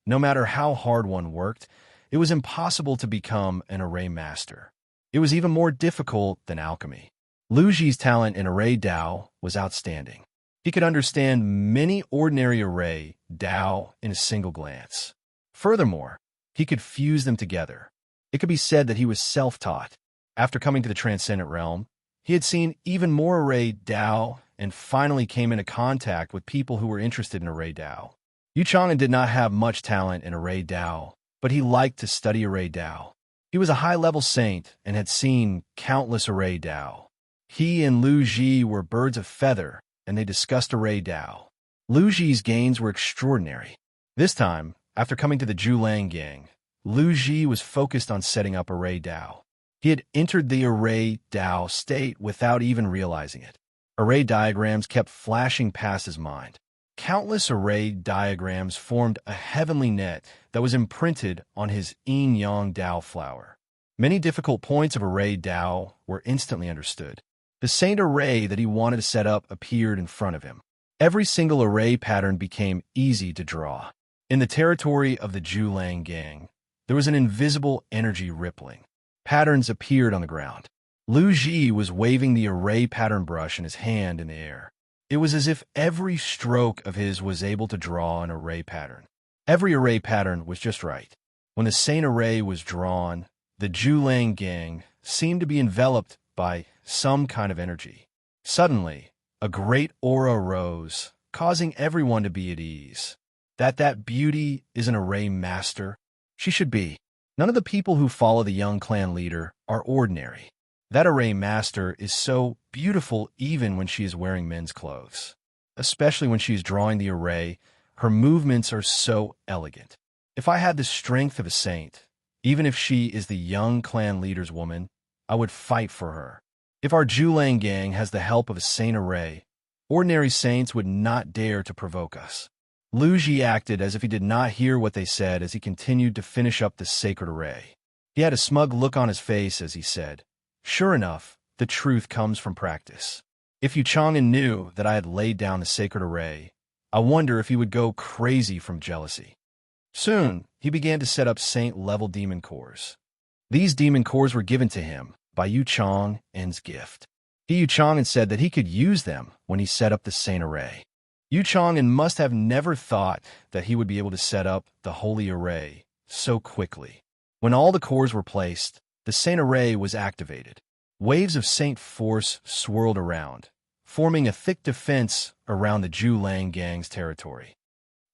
[SPEAKER 1] no matter how hard one worked, it was impossible to become an Array Master. It was even more difficult than alchemy. Lu Ji's talent in Array Dao was outstanding. He could understand many ordinary Array Dao in a single glance. Furthermore, he could fuse them together. It could be said that he was self-taught. After coming to the Transcendent Realm, he had seen even more Array Dao and finally came into contact with people who were interested in Array Dao. Yu Chang'an did not have much talent in Array Dao, but he liked to study Array Dao. He was a high-level saint and had seen countless Array Dao. He and Lu Ji were birds of feather, and they discussed Array Dao. Lu Ji's gains were extraordinary. This time, after coming to the Zhulang Gang, Lu Ji was focused on setting up Array Dao. He had entered the Array Dao state without even realizing it. Array diagrams kept flashing past his mind. Countless array diagrams formed a heavenly net that was imprinted on his yin-yang Dao flower. Many difficult points of Array Dao were instantly understood. The saint array that he wanted to set up appeared in front of him. Every single array pattern became easy to draw. In the territory of the Zhulang Gang, there was an invisible energy rippling. Patterns appeared on the ground. Lu Ji was waving the array pattern brush in his hand in the air. It was as if every stroke of his was able to draw an array pattern. Every array pattern was just right. When the saint array was drawn, the Zhulang Gang seemed to be enveloped by some kind of energy. Suddenly, a great aura rose, causing everyone to be at ease. That beauty is an array master. She should be. None of the people who follow the young clan leader are ordinary. That array master is so beautiful even when she is wearing men's clothes. Especially when she is drawing the array, her movements are so elegant. If I had the strength of a saint, even if she is the young clan leader's woman, I would fight for her. If our Zhulang Gang has the help of a saint array, ordinary saints would not dare to provoke us. Lu Ji acted as if he did not hear what they said as he continued to finish up the sacred array. He had a smug look on his face as he said, "Sure enough, the truth comes from practice. If Yu Chang'an knew that I had laid down the sacred array, I wonder if he would go crazy from jealousy." Soon, he began to set up saint-level demon cores. These demon cores were given to him by Yu Chang'an's gift. Yu Chang'an said that he could use them when he set up the saint array. Yu Chang'an must have never thought that he would be able to set up the holy array so quickly. When all the cores were placed, the saint array was activated. Waves of saint force swirled around, forming a thick defense around the Zhulang Gang's territory.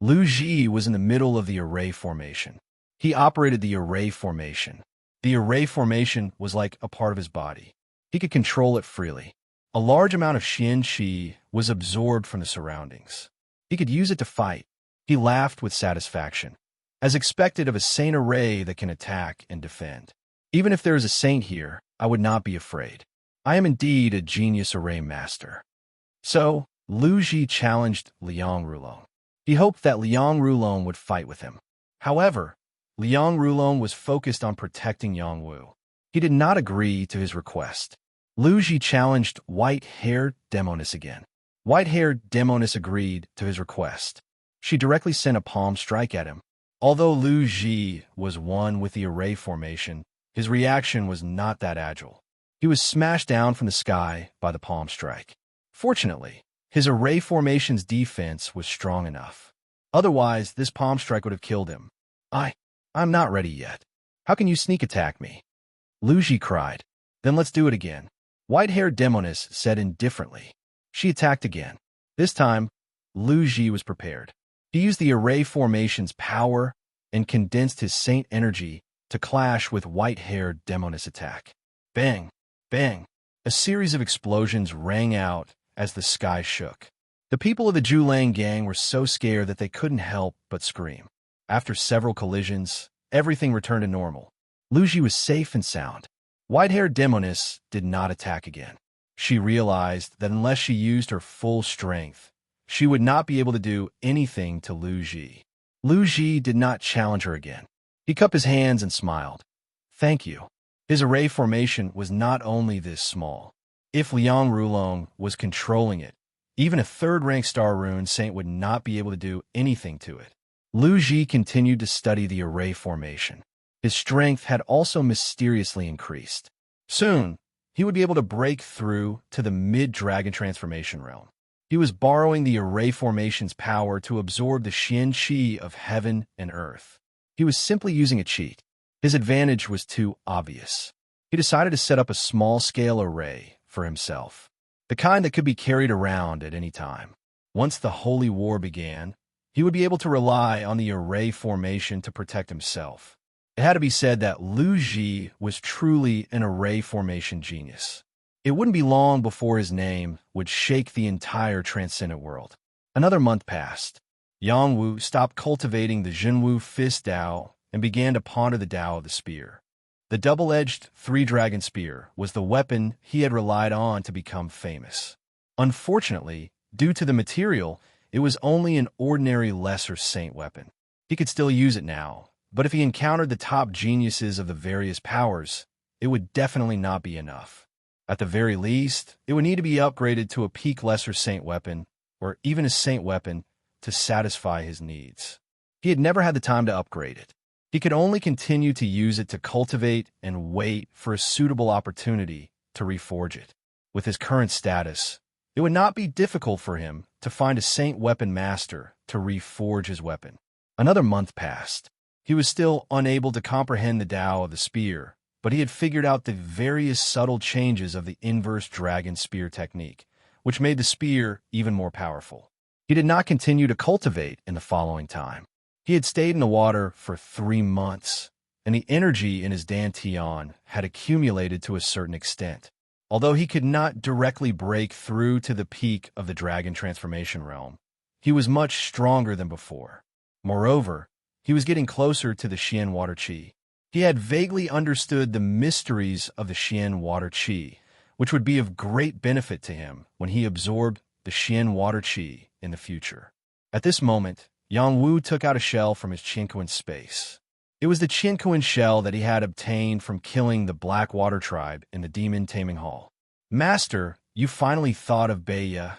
[SPEAKER 1] Lu Ji was in the middle of the array formation. He operated the array formation. The array formation was like a part of his body. He could control it freely. A large amount of Xian Qi was absorbed from the surroundings. He could use it to fight. He laughed with satisfaction, as expected of a saint array that can attack and defend. Even if there is a saint here, I would not be afraid. I am indeed a genius array master. So, Lu Ji challenged Liang Rulong. He hoped that Liang Rulong would fight with him. However, Liang Rulong was focused on protecting Yangwu. He did not agree to his request. Lu Ji challenged white-haired Demoness again. White-haired Demoness agreed to his request. She directly sent a palm strike at him. Although Lu Ji was one with the array formation, his reaction was not that agile. He was smashed down from the sky by the palm strike. Fortunately, his array formation's defense was strong enough. Otherwise, this palm strike would have killed him. I'm not ready yet. How can you sneak attack me?" Lu Ji cried. "Then let's do it again." White-haired Demoness said indifferently. She attacked again. This time, Lu Ji was prepared. He used the array formation's power and condensed his saint energy to clash with white-haired Demoness' attack. Bang! Bang! A series of explosions rang out as the sky shook. The people of the Zhulang Gang were so scared that they couldn't help but scream. After several collisions, everything returned to normal. Lu Ji was safe and sound. White-haired demoness did not attack again. She realized that unless she used her full strength, she would not be able to do anything to Lu Ji. Lu Ji did not challenge her again. He cupped his hands and smiled. Thank you. His array formation was not only this small. If Liang Rulong was controlling it, even a third-rank star rune saint would not be able to do anything to it. Lu Ji continued to study the array formation. His strength had also mysteriously increased. Soon, he would be able to break through to the mid-dragon transformation realm. He was borrowing the array formation's power to absorb the Xian Qi of heaven and earth. He was simply using a cheat. His advantage was too obvious. He decided to set up a small-scale array for himself, the kind that could be carried around at any time. Once the Holy War began, he would be able to rely on the array formation to protect himself. It had to be said that Lu Ji was truly an array formation genius. It wouldn't be long before his name would shake the entire transcendent world. Another month passed. Yang Wu stopped cultivating the Zhenwu Fist Dao and began to ponder the Dao of the Spear. The double-edged three-dragon spear was the weapon he had relied on to become famous. Unfortunately, due to the material, it was only an ordinary lesser saint weapon. He could still use it now, but if he encountered the top geniuses of the various powers, it would definitely not be enough. At the very least, it would need to be upgraded to a peak lesser saint weapon, or even a saint weapon, to satisfy his needs. He had never had the time to upgrade it. He could only continue to use it to cultivate and wait for a suitable opportunity to reforge it. With his current status, it would not be difficult for him to find a saint weapon master to reforge his weapon. Another month passed. He was still unable to comprehend the Tao of the spear, but he had figured out the various subtle changes of the inverse dragon spear technique, which made the spear even more powerful. He did not continue to cultivate in the following time. He had stayed in the water for 3 months, and the energy in his dantian had accumulated to a certain extent. Although he could not directly break through to the peak of the dragon transformation realm, he was much stronger than before. Moreover, he was getting closer to the Xian Water Qi. He had vaguely understood the mysteries of the Xian Water Qi, which would be of great benefit to him when he absorbed the Xian Water Qi in the future. At this moment, Yang Wu took out a shell from his Qianquan space. It was the Qianquan shell that he had obtained from killing the Black Water Tribe in the Demon Taming Hall. Master, you finally thought of Beiya,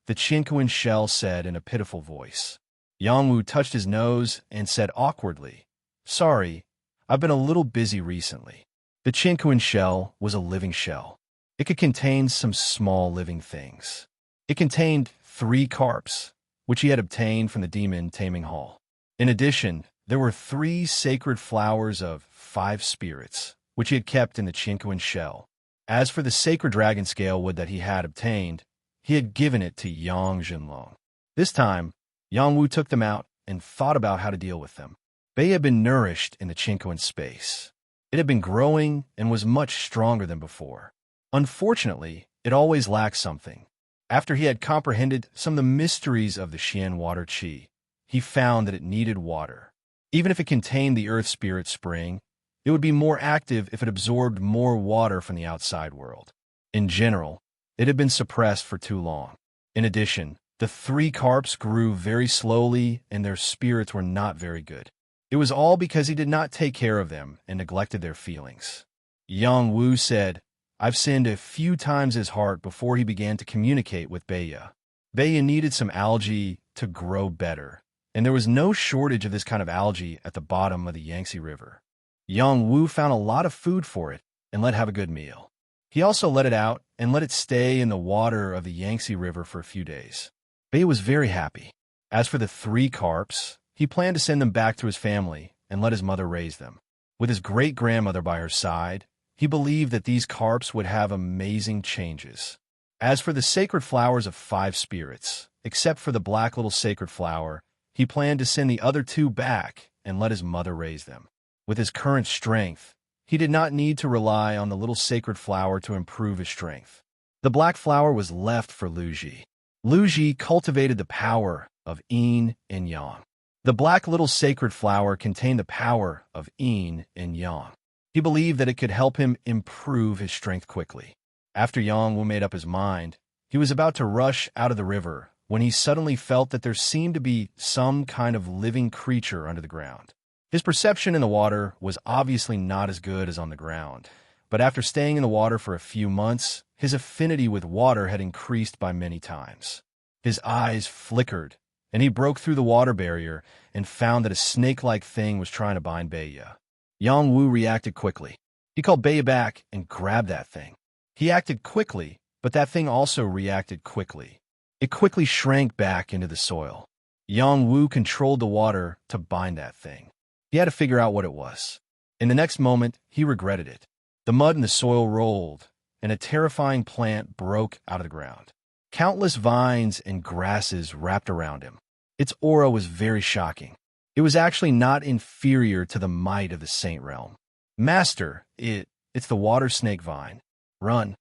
[SPEAKER 1] the Qianquan shell said in a pitiful voice. Yang Wu touched his nose and said awkwardly, Sorry, I've been a little busy recently. The Qianquan shell was a living shell. It could contain some small living things. It contained 3 carps, which he had obtained from the Demon Taming Hall. In addition, there were 3 sacred flowers of 5 spirits, which he had kept in the Qianquan shell. As for the sacred dragon scale wood that he had obtained, he had given it to Yang Zhenlong. This time, Yang Wu took them out and thought about how to deal with them. Bei had been nourished in the Qianquan space. It had been growing and was much stronger than before. Unfortunately, it always lacked something. After he had comprehended some of the mysteries of the Xian Water Qi, he found that it needed water. Even if it contained the Earth Spirit Spring, it would be more active if it absorbed more water from the outside world. In general, it had been suppressed for too long. In addition, the 3 carps grew very slowly and their spirits were not very good. It was all because he did not take care of them and neglected their feelings. Yang Wu said, I've sinned a few times his heart before he began to communicate with Beiya. Beiya needed some algae to grow better, and there was no shortage of this kind of algae at the bottom of the Yangtze River. Yang Wu found a lot of food for it and let it have a good meal. He also let it out and let it stay in the water of the Yangtze River for a few days. Beiya was very happy. As for the 3 carps, he planned to send them back to his family and let his mother raise them. With his great-grandmother by her side, he believed that these carps would have amazing changes. As for the sacred flowers of 5 spirits, except for the black little sacred flower, he planned to send the other 2 back and let his mother raise them. With his current strength, he did not need to rely on the little sacred flower to improve his strength. The black flower was left for Lu Ji. Lu Ji cultivated the power of yin and yang. The black little sacred flower contained the power of yin and yang. He believed that it could help him improve his strength quickly. After Yang Wu made up his mind, he was about to rush out of the river when he suddenly felt that there seemed to be some kind of living creature under the ground. His perception in the water was obviously not as good as on the ground, but after staying in the water for a few months, his affinity with water had increased by many times. His eyes flickered, and he broke through the water barrier and found that a snake-like thing was trying to bind Beiya. Yang Wu reacted quickly. He called Beiya back and grabbed that thing. He acted quickly, but that thing also reacted quickly. It quickly shrank back into the soil. Yang Wu controlled the water to bind that thing. He had to figure out what it was. In the next moment, he regretted it. The mud in the soil rolled, and a terrifying plant broke out of the ground. Countless vines and grasses wrapped around him. Its aura was very shocking. It was actually not inferior to the might of the Saint Realm. Master, it's the water snake vine. Run.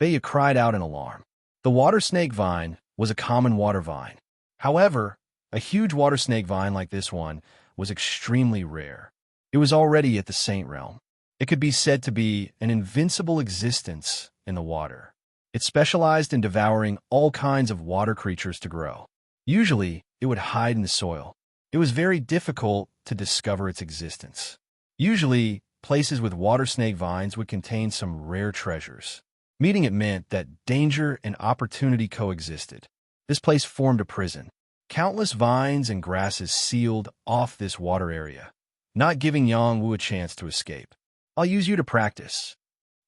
[SPEAKER 1] Beiya cried out in alarm. The water snake vine was a common water vine. However, a huge water snake vine like this one was extremely rare. It was already at the Saint Realm. It could be said to be an invincible existence in the water. It specialized in devouring all kinds of water creatures to grow. Usually, it would hide in the soil. It was very difficult to discover its existence. Usually, places with water snake vines would contain some rare treasures. Meeting it meant that danger and opportunity coexisted. This place formed a prison. Countless vines and grasses sealed off this water area, not giving Yang Wu a chance to escape. I'll use you to practice.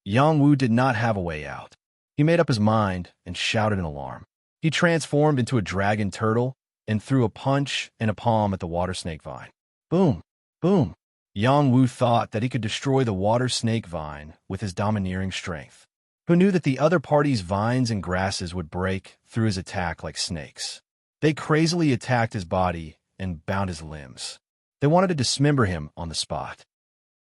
[SPEAKER 1] Yang Wu did not have a way out. He made up his mind and shouted in alarm. He transformed into a dragon turtle and threw a punch and a palm at the water snake vine. Boom! Boom! Yang Wu thought that he could destroy the water snake vine with his domineering strength. Who knew that the other party's vines and grasses would break through his attack like snakes? They crazily attacked his body and bound his limbs. They wanted to dismember him on the spot.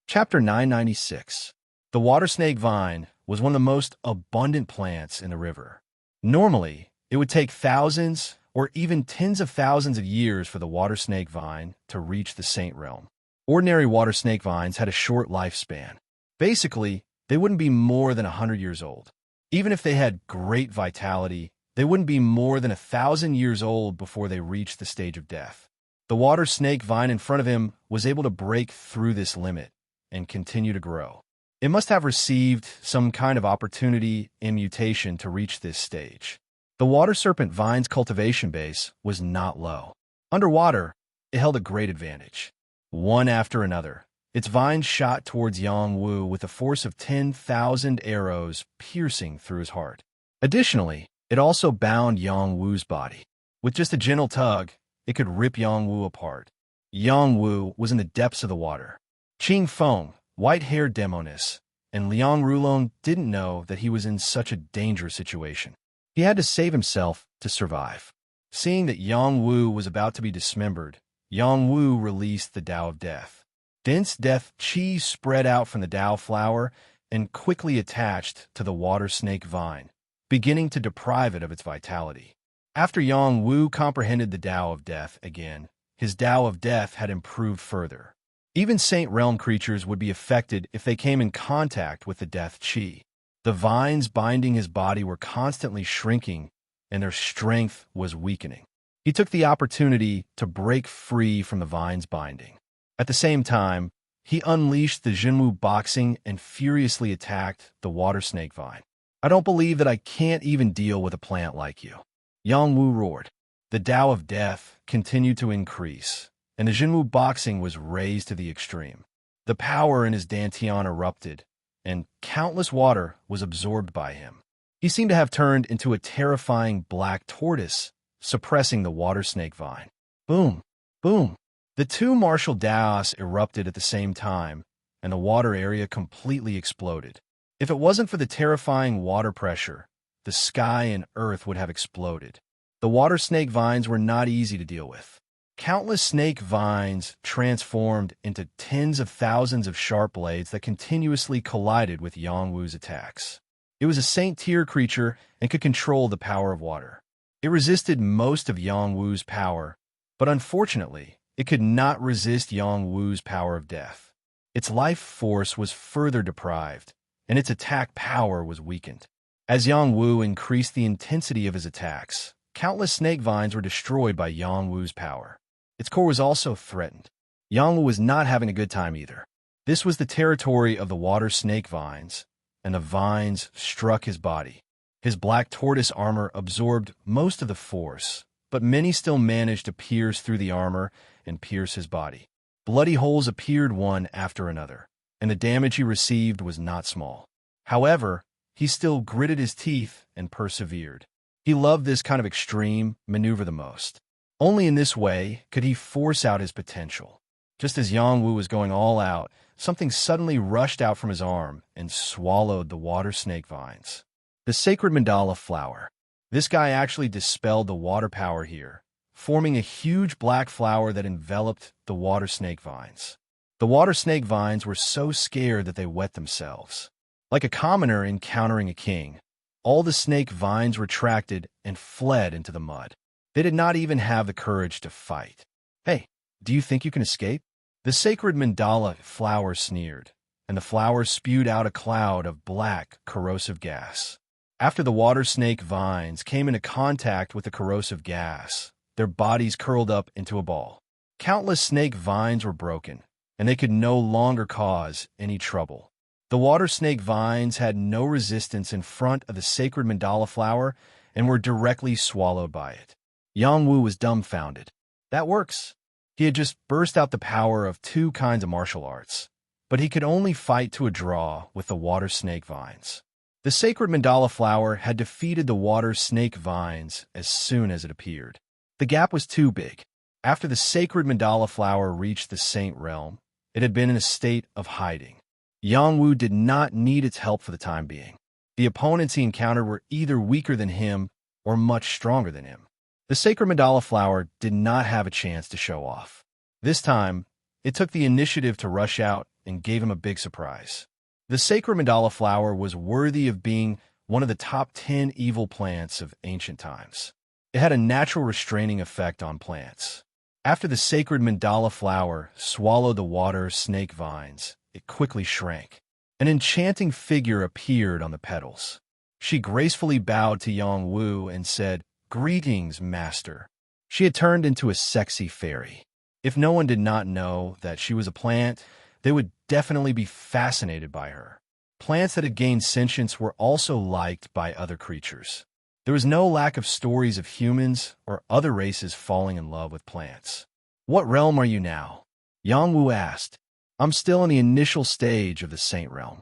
[SPEAKER 1] Chapter 996. The water snake vine was one of the most abundant plants in the river. Normally, it would take thousands or even tens of thousands of years for the water snake vine to reach the Saint Realm. Ordinary water snake vines had a short lifespan. Basically, they wouldn't be more than 100 years old. Even if they had great vitality, they wouldn't be more than 1,000 years old before they reached the stage of death. The water snake vine in front of him was able to break through this limit and continue to grow. It must have received some kind of opportunity and mutation to reach this stage. The water serpent vine's cultivation base was not low. Underwater, it held a great advantage. One after another, its vines shot towards Yang Wu with a force of 10,000 arrows piercing through his heart. Additionally, it also bound Yang Wu's body. With just a gentle tug, it could rip Yang Wu apart. Yang Wu was in the depths of the water. Qing Feng, white-haired demoness, and Liang Rulong didn't know that he was in such a dangerous situation. He had to save himself to survive. Seeing that Yang Wu was about to be dismembered, Yang Wu released the Tao of Death. Dense death qi spread out from the Tao flower and quickly attached to the water snake vine, beginning to deprive it of its vitality. After Yang Wu comprehended the Tao of Death again, his Tao of Death had improved further. Even Saint Realm creatures would be affected if they came in contact with the death qi. The vines binding his body were constantly shrinking, and their strength was weakening. He took the opportunity to break free from the vine's binding. At the same time, he unleashed the Jinwu boxing and furiously attacked the water snake vine. I don't believe that I can't even deal with a plant like you. Yang Wu roared. The Tao of Death continued to increase, and the Jinwu boxing was raised to the extreme. The power in his dantian erupted, and countless water was absorbed by him. He seemed to have turned into a terrifying black tortoise, suppressing the water snake vine. Boom! Boom! The two martial Daos erupted at the same time, and the water area completely exploded. If it wasn't for the terrifying water pressure, the sky and earth would have exploded. The water snake vines were not easy to deal with. Countless snake vines transformed into tens of thousands of sharp blades that continuously collided with Yang Wu's attacks. It was a saint-tier creature and could control the power of water. It resisted most of Yang Wu's power, but unfortunately, it could not resist Yang Wu's power of death. Its life force was further deprived, and its attack power was weakened. As Yang Wu increased the intensity of his attacks, countless snake vines were destroyed by Yang Wu's power. Its core was also threatened. Yang Wu was not having a good time either. This was the territory of the water snake vines, and the vines struck his body. His black tortoise armor absorbed most of the force, but many still managed to pierce through the armor and pierce his body. Bloody holes appeared one after another, and the damage he received was not small. However, he still gritted his teeth and persevered. He loved this kind of extreme maneuver the most. Only in this way could he force out his potential. Just as Yang Wu was going all out, something suddenly rushed out from his arm and swallowed the water snake vines. The sacred mandala flower. This guy actually dispelled the water power here, forming a huge black flower that enveloped the water snake vines. The water snake vines were so scared that they wet themselves. Like a commoner encountering a king, all the snake vines retracted and fled into the mud. They did not even have the courage to fight. Hey, do you think you can escape? The sacred mandala flower sneered, and the flower spewed out a cloud of black, corrosive gas. After the water snake vines came into contact with the corrosive gas, their bodies curled up into a ball. Countless snake vines were broken, and they could no longer cause any trouble. The water snake vines had no resistance in front of the sacred mandala flower and were directly swallowed by it. Yang Wu was dumbfounded. That works. He had just burst out the power of two kinds of martial arts, but he could only fight to a draw with the water snake vines. The sacred mandala flower had defeated the water snake vines as soon as it appeared. The gap was too big. After the sacred mandala flower reached the saint realm, it had been in a state of hiding. Yang Wu did not need its help for the time being. The opponents he encountered were either weaker than him or much stronger than him. The sacred mandala flower did not have a chance to show off. This time, it took the initiative to rush out and gave him a big surprise. The sacred mandala flower was worthy of being one of the top 10 evil plants of ancient times. It had a natural restraining effect on plants. After the sacred mandala flower swallowed the water snake vines, it quickly shrank. An enchanting figure appeared on the petals. She gracefully bowed to Yang Wu and said, "Greetings, master." She had turned into a sexy fairy. If no one did not know that she was a plant, they would definitely be fascinated by her. Plants that had gained sentience were also liked by other creatures. There was no lack of stories of humans or other races falling in love with plants. "What realm are you now?" Yang Wu asked. "I'm still in the initial stage of the saint realm."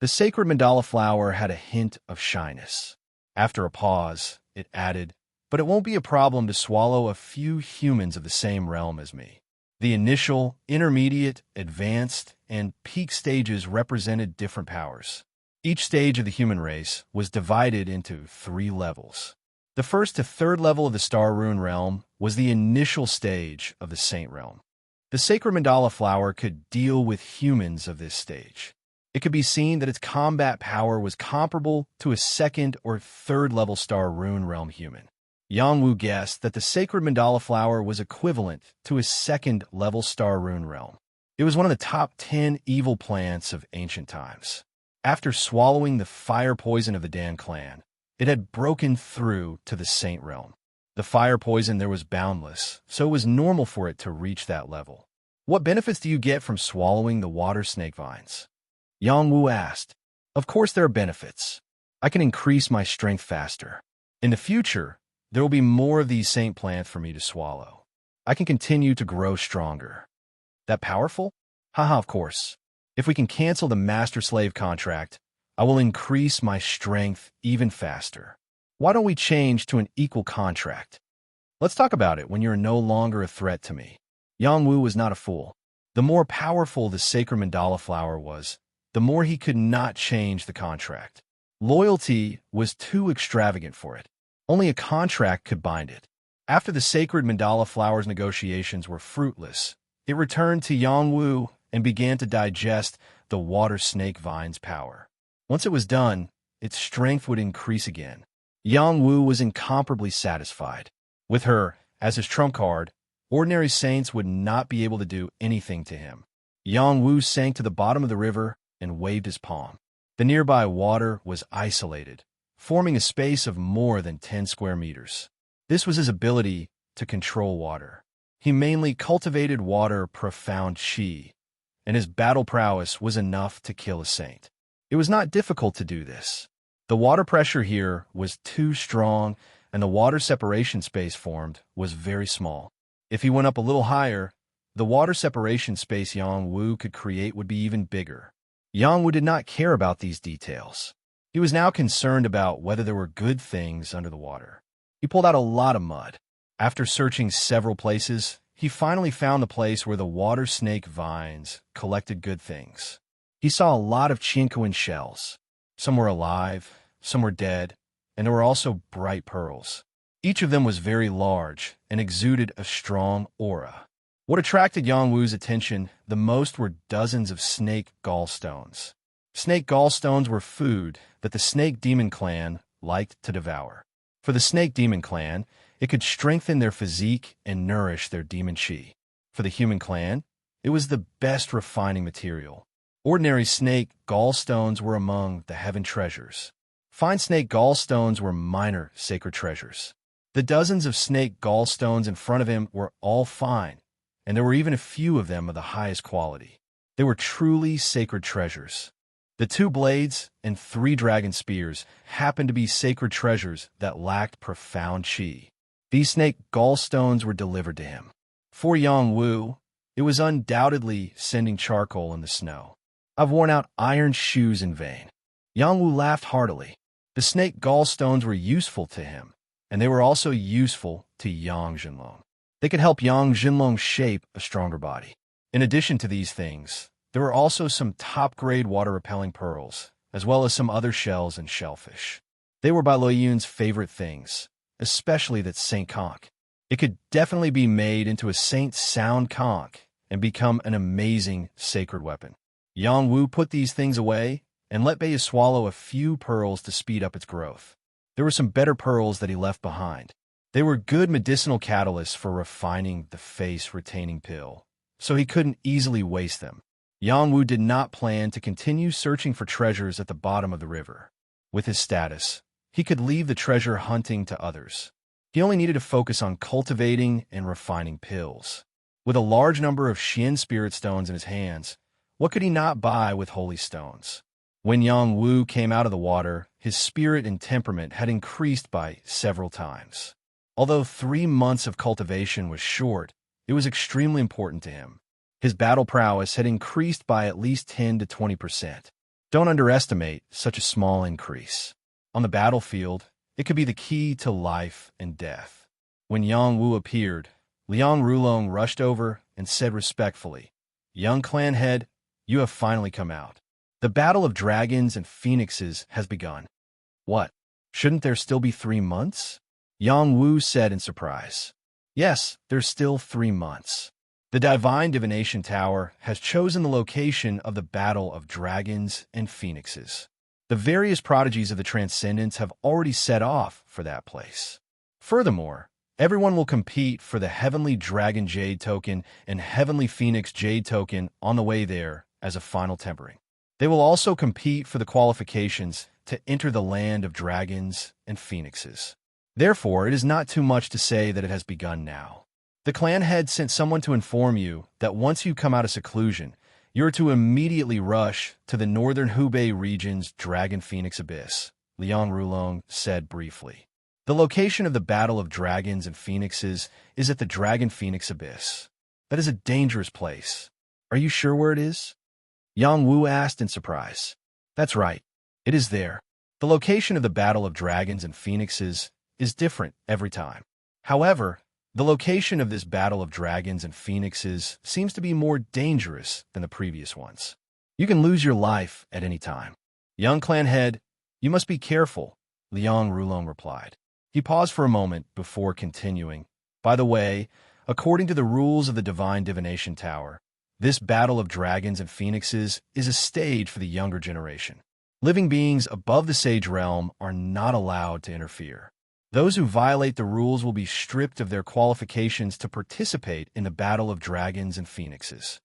[SPEAKER 1] The sacred mandala flower had a hint of shyness. After a pause, it added, "But it won't be a problem to swallow a few humans of the same realm as me." The initial, intermediate, advanced, and peak stages represented different powers. Each stage of the human race was divided into 3 levels. The first to third level of the Star Rune realm was the initial stage of the Saint realm. The sacred mandala flower could deal with humans of this stage. It could be seen that its combat power was comparable to a second or third level Star Rune realm human. Yang Wu guessed that the sacred mandala flower was equivalent to a second-level Star Rune realm. It was one of the top 10 evil plants of ancient times. After swallowing the fire poison of the Dan clan, it had broken through to the Saint realm. The fire poison there was boundless, so it was normal for it to reach that level. "What benefits do you get from swallowing the water snake vines?" Yang Wu asked. "Of course there are benefits. I can increase my strength faster. In the future, there will be more of these saint plants for me to swallow. I can continue to grow stronger." "That powerful?" "Haha, of course. If we can cancel the master-slave contract, I will increase my strength even faster. Why don't we change to an equal contract? Let's talk about it when you're no longer a threat to me." Yang Wu was not a fool. The more powerful the sacred mandala flower was, the more he could not change the contract. Loyalty was too extravagant for it. Only a contract could bind it. After the sacred mandala flower's negotiations were fruitless, it returned to Yang Wu and began to digest the water snake vine's power. Once it was done, its strength would increase again. Yang Wu was incomparably satisfied. With her, as his trump card, ordinary saints would not be able to do anything to him. Yang Wu sank to the bottom of the river and waved his palm. The nearby water was isolated, forming a space of more than 10 square meters. This was his ability to control water. He mainly cultivated water profound qi, and his battle prowess was enough to kill a saint. It was not difficult to do this. The water pressure here was too strong, and the water separation space formed was very small. If he went up a little higher, the water separation space Yang Wu could create would be even bigger. Yang Wu did not care about these details. He was now concerned about whether there were good things under the water. He pulled out a lot of mud. After searching several places, he finally found the place where the water snake vines collected good things. He saw a lot of chinquin shells. Some were alive, some were dead, and there were also bright pearls. Each of them was very large and exuded a strong aura. What attracted Yang Wu's attention the most were dozens of snake gallstones. Snake gallstones were food that the snake demon clan liked to devour. For the snake demon clan, it could strengthen their physique and nourish their demon chi. For the human clan, it was the best refining material. Ordinary snake gallstones were among the heaven treasures. Fine snake gallstones were minor sacred treasures. The dozens of snake gallstones in front of him were all fine, and there were even a few of them of the highest quality. They were truly sacred treasures. The 2 blades and 3 dragon spears happened to be sacred treasures that lacked profound qi. These snake gallstones were delivered to him. For Yang Wu, it was undoubtedly sending charcoal in the snow. I've worn out iron shoes in vain. Yang Wu laughed heartily. The snake gallstones were useful to him, and they were also useful to Yang Jinlong. They could help Yang Jinlong shape a stronger body. In addition to these things, there were also some top-grade water-repelling pearls, as well as some other shells and shellfish. They were Bai Yun's favorite things, especially that Saint Conch. It could definitely be made into a Saint Sound Conch and become an amazing sacred weapon. Yang Wu put these things away and let Bai swallow a few pearls to speed up its growth. There were some better pearls that he left behind. They were good medicinal catalysts for refining the face-retaining pill, so he couldn't easily waste them. Yang Wu did not plan to continue searching for treasures at the bottom of the river. With his status, he could leave the treasure hunting to others. He only needed to focus on cultivating and refining pills. With a large number of Xian spirit stones in his hands, what could he not buy with holy stones? When Yang Wu came out of the water, his spirit and temperament had increased by several times. Although 3 months of cultivation was short, it was extremely important to him. His battle prowess had increased by at least 10 to 20%. Don't underestimate such a small increase. On the battlefield, it could be the key to life and death. When Yang Wu appeared, Liang Rulong rushed over and said respectfully, "Young clan head, you have finally come out. The battle of dragons and phoenixes has begun." "What? Shouldn't there still be 3 months?" Yang Wu said in surprise. "Yes, there's still 3 months. The Divine Divination Tower has chosen the location of the battle of dragons and phoenixes. The various prodigies of the Transcendence have already set off for that place. Furthermore, everyone will compete for the Heavenly Dragon Jade token and Heavenly Phoenix Jade token on the way there as a final tempering. They will also compete for the qualifications to enter the land of dragons and phoenixes. Therefore, it is not too much to say that it has begun now. The clan head sent someone to inform you that once you come out of seclusion, you are to immediately rush to the northern Hubei region's Dragon Phoenix Abyss," Liang Rulong said briefly. "The location of the Battle of Dragons and Phoenixes is at the Dragon Phoenix Abyss. That is a dangerous place. Are you sure where it is?" Yang Wu asked in surprise. "That's right. It is there. The location of the Battle of Dragons and Phoenixes is different every time. However, the location of this Battle of Dragons and Phoenixes seems to be more dangerous than the previous ones. You can lose your life at any time. Young clan head, you must be careful," Liang Rulong replied. He paused for a moment before continuing. "By the way, according to the rules of the Divine Divination Tower, this Battle of Dragons and Phoenixes is a stage for the younger generation. Living beings above the Sage Realm are not allowed to interfere. Those who violate the rules will be stripped of their qualifications to participate in the Battle of Dragons and Phoenixes."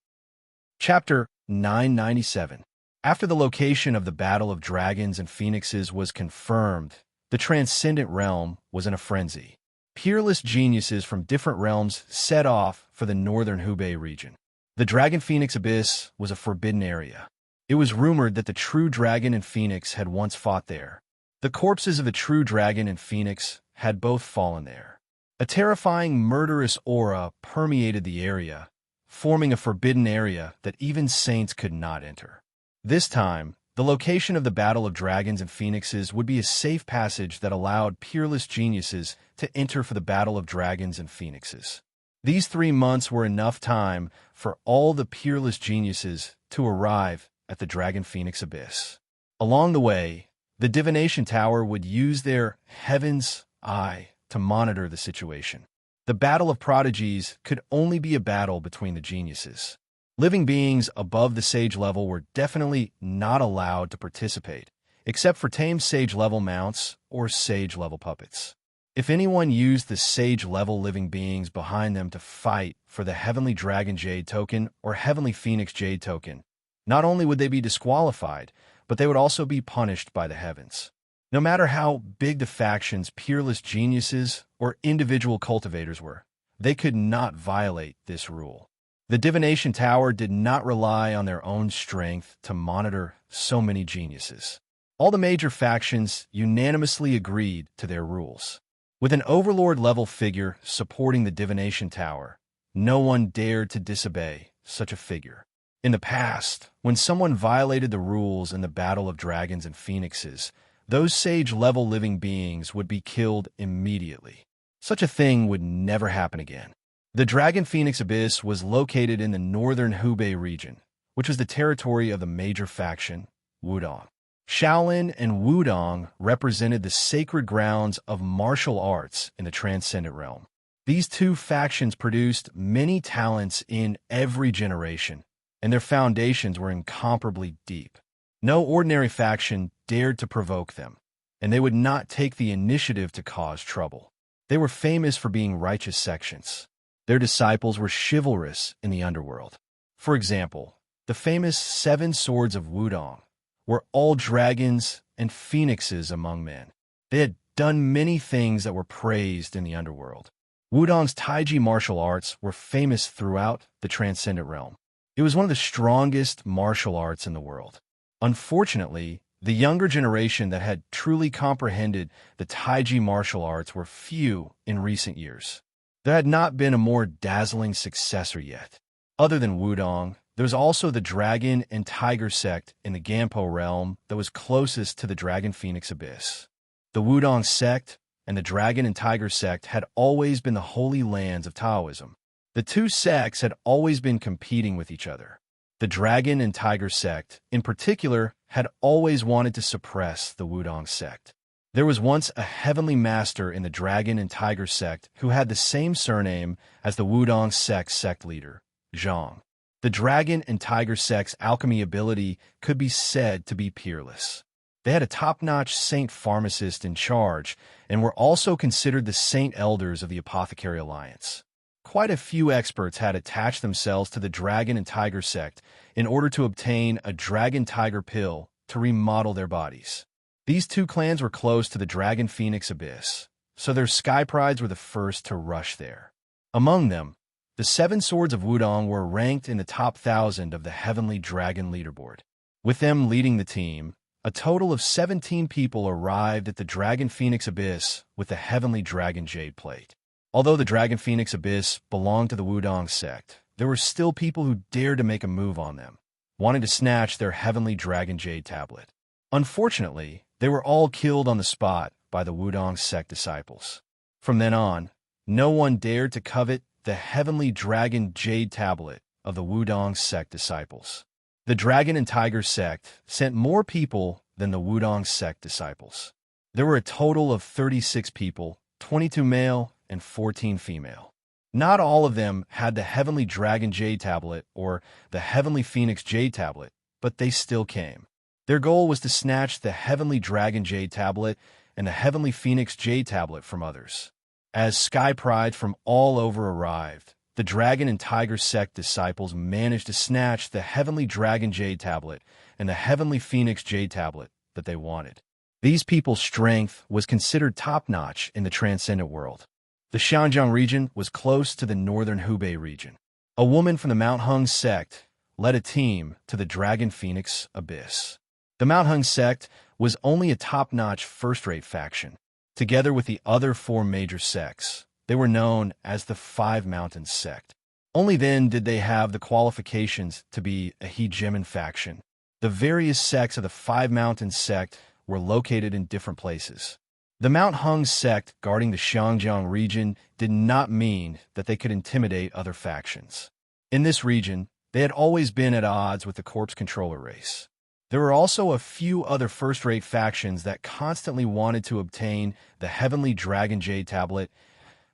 [SPEAKER 1] Chapter 997. After the location of the Battle of Dragons and Phoenixes was confirmed, the transcendent realm was in a frenzy. Peerless geniuses from different realms set off for the northern Hubei region. The Dragon Phoenix Abyss was a forbidden area. It was rumored that the true dragon and phoenix had once fought there. The corpses of the true dragon and phoenix had both fallen there. A terrifying, murderous aura permeated the area, forming a forbidden area that even saints could not enter. This time, the location of the Battle of Dragons and Phoenixes would be a safe passage that allowed peerless geniuses to enter for the Battle of Dragons and Phoenixes. These 3 months were enough time for all the peerless geniuses to arrive at the Dragon Phoenix Abyss. Along the way, the Divination Tower would use their heaven's eye to monitor the situation. The Battle of Prodigies could only be a battle between the geniuses. Living beings above the sage level were definitely not allowed to participate, except for tame sage-level mounts or sage-level puppets. If anyone used the sage-level living beings behind them to fight for the Heavenly Dragon Jade token or Heavenly Phoenix Jade token, not only would they be disqualified, but they would also be punished by the heavens. No matter how big the factions, peerless geniuses, or individual cultivators were, they could not violate this rule. The Divination Tower did not rely on their own strength to monitor so many geniuses. All the major factions unanimously agreed to their rules. With an overlord-level figure supporting the Divination Tower, no one dared to disobey such a figure. In the past, when someone violated the rules in the Battle of Dragons and Phoenixes, those sage-level living beings would be killed immediately. Such a thing would never happen again. The Dragon Phoenix Abyss was located in the northern Hubei region, which was the territory of the major faction, Wudong. Shaolin and Wudong represented the sacred grounds of martial arts in the Transcendent Realm. These two factions produced many talents in every generation, and their foundations were incomparably deep. No ordinary faction dared to provoke them, and they would not take the initiative to cause trouble. They were famous for being righteous sections. Their disciples were chivalrous in the underworld. For example, the famous 7 Swords of Wudong were all dragons and phoenixes among men. They had done many things that were praised in the underworld. Wudong's Taiji martial arts were famous throughout the Transcendent Realm. It was one of the strongest martial arts in the world. Unfortunately, the younger generation that had truly comprehended the Taiji martial arts were few in recent years. There had not been a more dazzling successor yet. Other than Wudong, there was also the Dragon and Tiger sect in the Gampo realm that was closest to the Dragon Phoenix Abyss. The Wudong sect and the Dragon and Tiger sect had always been the holy lands of Taoism. The two sects had always been competing with each other. The Dragon and Tiger sect, in particular, had always wanted to suppress the Wudong sect. There was once a heavenly master in the Dragon and Tiger sect who had the same surname as the Wudong sect leader, Zhang. The Dragon and Tiger sect's alchemy ability could be said to be peerless. They had a top-notch saint pharmacist in charge and were also considered the saint elders of the Apothecary Alliance. Quite a few experts had attached themselves to the Dragon and Tiger sect in order to obtain a Dragon-Tiger pill to remodel their bodies. These two clans were close to the Dragon Phoenix Abyss, so their sky prides were the first to rush there. Among them, the 7 Swords of Wudong were ranked in the top 1,000 of the Heavenly Dragon leaderboard. With them leading the team, a total of 17 people arrived at the Dragon Phoenix Abyss with the Heavenly Dragon Jade Plate. Although the Dragon Phoenix Abyss belonged to the Wudong sect, there were still people who dared to make a move on them, wanting to snatch their Heavenly Dragon Jade tablet. Unfortunately, they were all killed on the spot by the Wudong sect disciples. From then on, no one dared to covet the Heavenly Dragon Jade tablet of the Wudong sect disciples. The Dragon and Tiger sect sent more people than the Wudong sect disciples. There were a total of 36 people, 22 male and 14 female. Not all of them had the Heavenly Dragon Jade tablet or the Heavenly Phoenix Jade tablet, but they still came. Their goal was to snatch the Heavenly Dragon Jade tablet and the Heavenly Phoenix Jade tablet from others. As Sky Pride from all over arrived, the Dragon and Tiger sect disciples managed to snatch the Heavenly Dragon Jade Tablet and the Heavenly Phoenix Jade Tablet that they wanted. These people's strength was considered top-notch in the transcendent world. The Xinjiang region was close to the northern Hubei region. A woman from the Mount Hung sect led a team to the Dragon Phoenix Abyss. The Mount Hung sect was only a top-notch first-rate faction. Together with the other four major sects, they were known as the Five Mountains sect. Only then did they have the qualifications to be a hegemon faction. The various sects of the Five Mountains sect were located in different places. The Mount Hung sect guarding the Xinjiang region did not mean that they could intimidate other factions. In this region, they had always been at odds with the Corpse Controller race. There were also a few other first-rate factions that constantly wanted to obtain the Heavenly Dragon Jade Tablet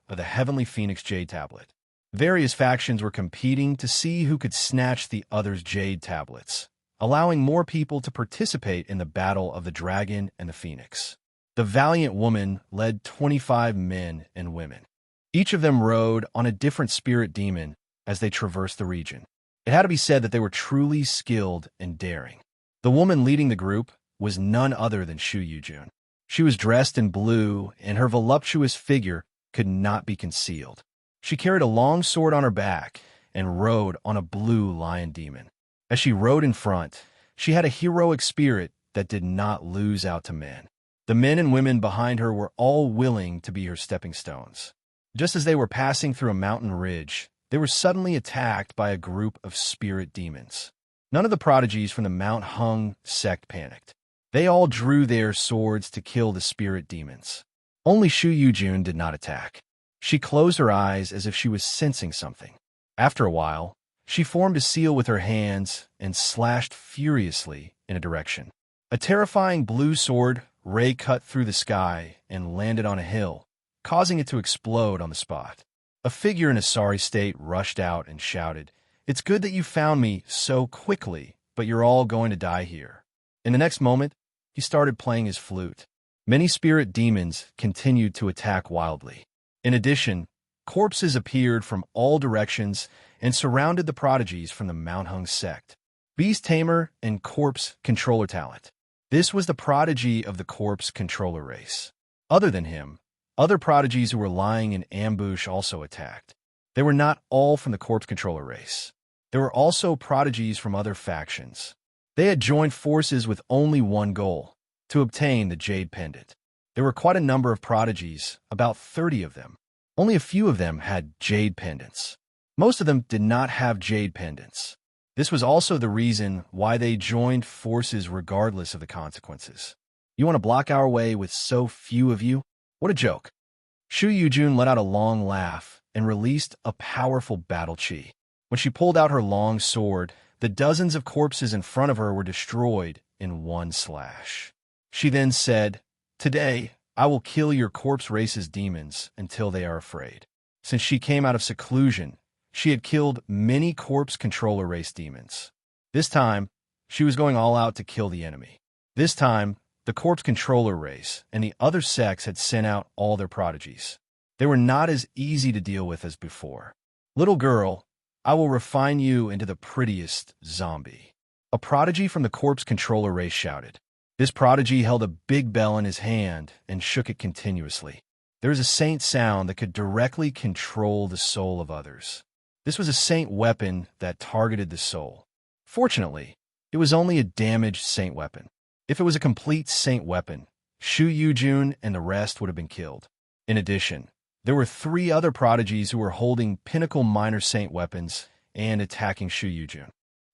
[SPEAKER 1] or the Heavenly Phoenix Jade Tablet. Various factions were competing to see who could snatch the other's Jade Tablets, allowing more people to participate in the battle of the Dragon and the Phoenix. The valiant woman led 25 men and women. Each of them rode on a different spirit demon as they traversed the region. It had to be said that they were truly skilled and daring. The woman leading the group was none other than Shu Yujun. She was dressed in blue, and her voluptuous figure could not be concealed. She carried a long sword on her back and rode on a blue lion demon. As she rode in front, she had a heroic spirit that did not lose out to men. The men and women behind her were all willing to be her stepping stones. Just as they were passing through a mountain ridge, they were suddenly attacked by a group of spirit demons. None of the prodigies from the Mount Hung sect panicked. They all drew their swords to kill the spirit demons. Only Shu Yujun did not attack. She closed her eyes as if she was sensing something. After a while, she formed a seal with her hands and slashed furiously in a direction. A terrifying blue sword ray cut through the sky and landed on a hill, causing it to explode on the spot. A figure in a sorry state rushed out and shouted, "It's good that you found me so quickly, but you're all going to die here." In the next moment, he started playing his flute. Many spirit demons continued to attack wildly. In addition, corpses appeared from all directions and surrounded the prodigies from the Mount Hung sect. Beast Tamer and Corpse Controller Talent. This was the prodigy of the Corpse Controller race. Other than him, other prodigies who were lying in ambush also attacked. They were not all from the Corpse Controller race. There were also prodigies from other factions. They had joined forces with only one goal, to obtain the Jade Pendant. There were quite a number of prodigies, about 30 of them. Only a few of them had Jade Pendants. Most of them did not have Jade Pendants. This was also the reason why they joined forces regardless of the consequences. You want to block our way with so few of you? What a joke. Shu Yujun let out a long laugh and released a powerful battle chi. When she pulled out her long sword, the dozens of corpses in front of her were destroyed in one slash. She then said, "Today, I will kill your corpse race's demons until they are afraid." Since she came out of seclusion, she had killed many corpse controller race demons. This time, she was going all out to kill the enemy. This time, the corpse controller race and the other sects had sent out all their prodigies. They were not as easy to deal with as before. "Little girl, I will refine you into the prettiest zombie," a prodigy from the corpse controller race shouted. This prodigy held a big bell in his hand and shook it continuously. There was a saint sound that could directly control the soul of others. This was a saint weapon that targeted the soul. Fortunately, it was only a damaged saint weapon. If it was a complete saint weapon, Shu Yujun and the rest would have been killed. In addition, there were 3 other prodigies who were holding pinnacle minor saint weapons and attacking Shu Yujun.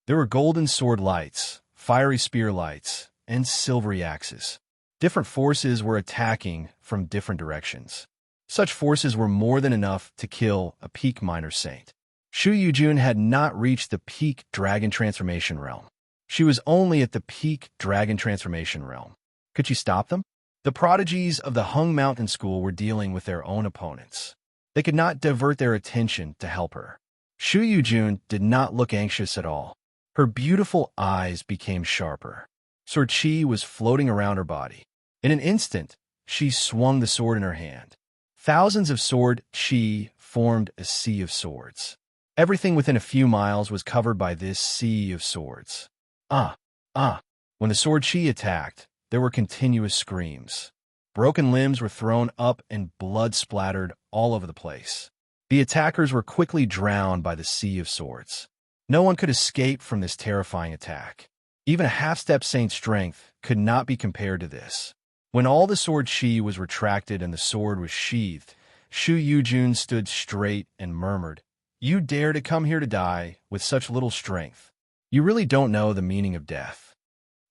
[SPEAKER 1] There were golden sword lights, fiery spear lights, and silvery axes. Different forces were attacking from different directions. Such forces were more than enough to kill a peak minor saint. Shu Yujun had not reached the peak dragon transformation realm. She was only at the peak dragon transformation realm. Could she stop them? The prodigies of the Hung Mountain School were dealing with their own opponents. They could not divert their attention to help her. Shu Yujun did not look anxious at all. Her beautiful eyes became sharper. Sword chi was floating around her body. In an instant, she swung the sword in her hand. Thousands of sword chi formed a sea of swords. Everything within a few miles was covered by this sea of swords. Ah, ah. When the sword chi attacked, there were continuous screams. Broken limbs were thrown up and blood splattered all over the place. The attackers were quickly drowned by the sea of swords. No one could escape from this terrifying attack. Even a half-step saint's strength could not be compared to this. When all the sword chi was retracted and the sword was sheathed, Shu Yujun stood straight and murmured, "You dare to come here to die with such little strength. You really don't know the meaning of death."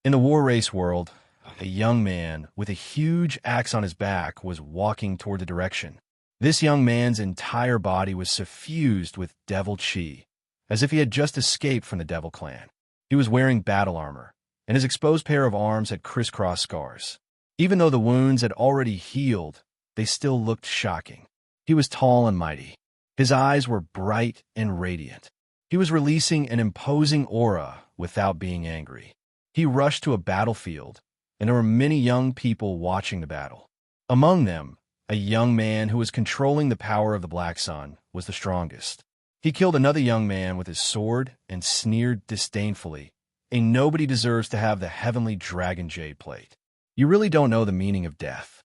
[SPEAKER 1] In the war race world, a young man with a huge axe on his back was walking toward the direction. This young man's entire body was suffused with devil chi, as if he had just escaped from the devil clan. He was wearing battle armor, and his exposed pair of arms had crisscross scars. Even though the wounds had already healed, they still looked shocking. He was tall and mighty. His eyes were bright and radiant. He was releasing an imposing aura without being angry. He rushed to a battlefield, and there were many young people watching the battle. Among them, a young man who was controlling the power of the Black Sun was the strongest. He killed another young man with his sword and sneered disdainfully, "A nobody deserves to have the heavenly dragon jade plate. You really don't know the meaning of death."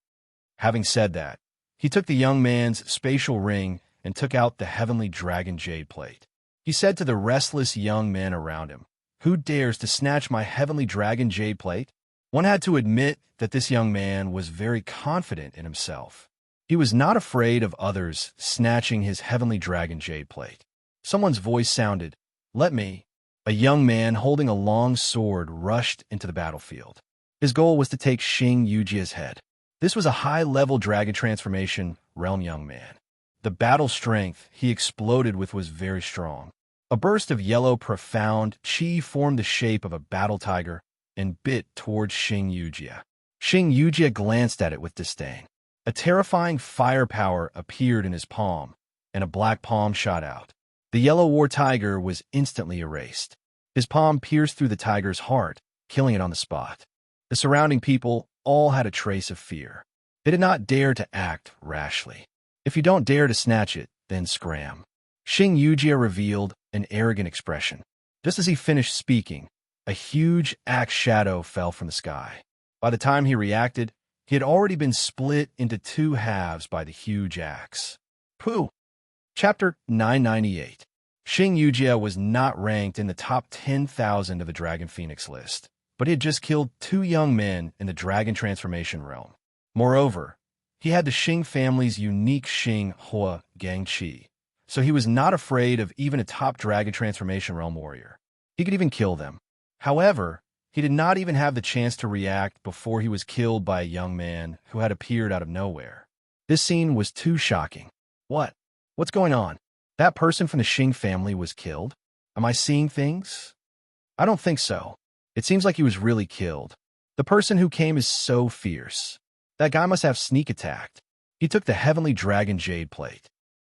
[SPEAKER 1] Having said that, he took the young man's spatial ring and took out the heavenly dragon jade plate. He said to the restless young men around him, "Who dares to snatch my heavenly dragon jade plate?" One had to admit that this young man was very confident in himself. He was not afraid of others snatching his heavenly dragon jade plate. Someone's voice sounded, "Let me." A young man holding a long sword rushed into the battlefield. His goal was to take Xing Yujia's head. This was a high-level dragon transformation realm young man. The battle strength he exploded with was very strong. A burst of yellow profound chi formed the shape of a battle tiger and bit towards Xing Yujia. Xing Yujia glanced at it with disdain. A terrifying firepower appeared in his palm, and a black palm shot out. The yellow war tiger was instantly erased. His palm pierced through the tiger's heart, killing it on the spot. The surrounding people all had a trace of fear. They did not dare to act rashly. If you don't dare to snatch it, then scram. Xing Yujia revealed an arrogant expression. Just as he finished speaking, a huge axe shadow fell from the sky. By the time he reacted, he had already been split into two halves by the huge axe. Pooh! Chapter 998. Xing Yujia was not ranked in the top 10,000 of the Dragon Phoenix list, but he had just killed 2 young men in the Dragon Transformation realm. Moreover, he had the Xing family's unique Xing Hua Gang Chi, so he was not afraid of even a top Dragon Transformation realm warrior. He could even kill them. However, he did not even have the chance to react before he was killed by a young man who had appeared out of nowhere. This scene was too shocking. What's going on? That person from the Xing family was killed? Am I seeing things? I don't think so. It seems like he was really killed. The person who came is so fierce. That guy must have sneak attacked. He took the heavenly dragon jade plate.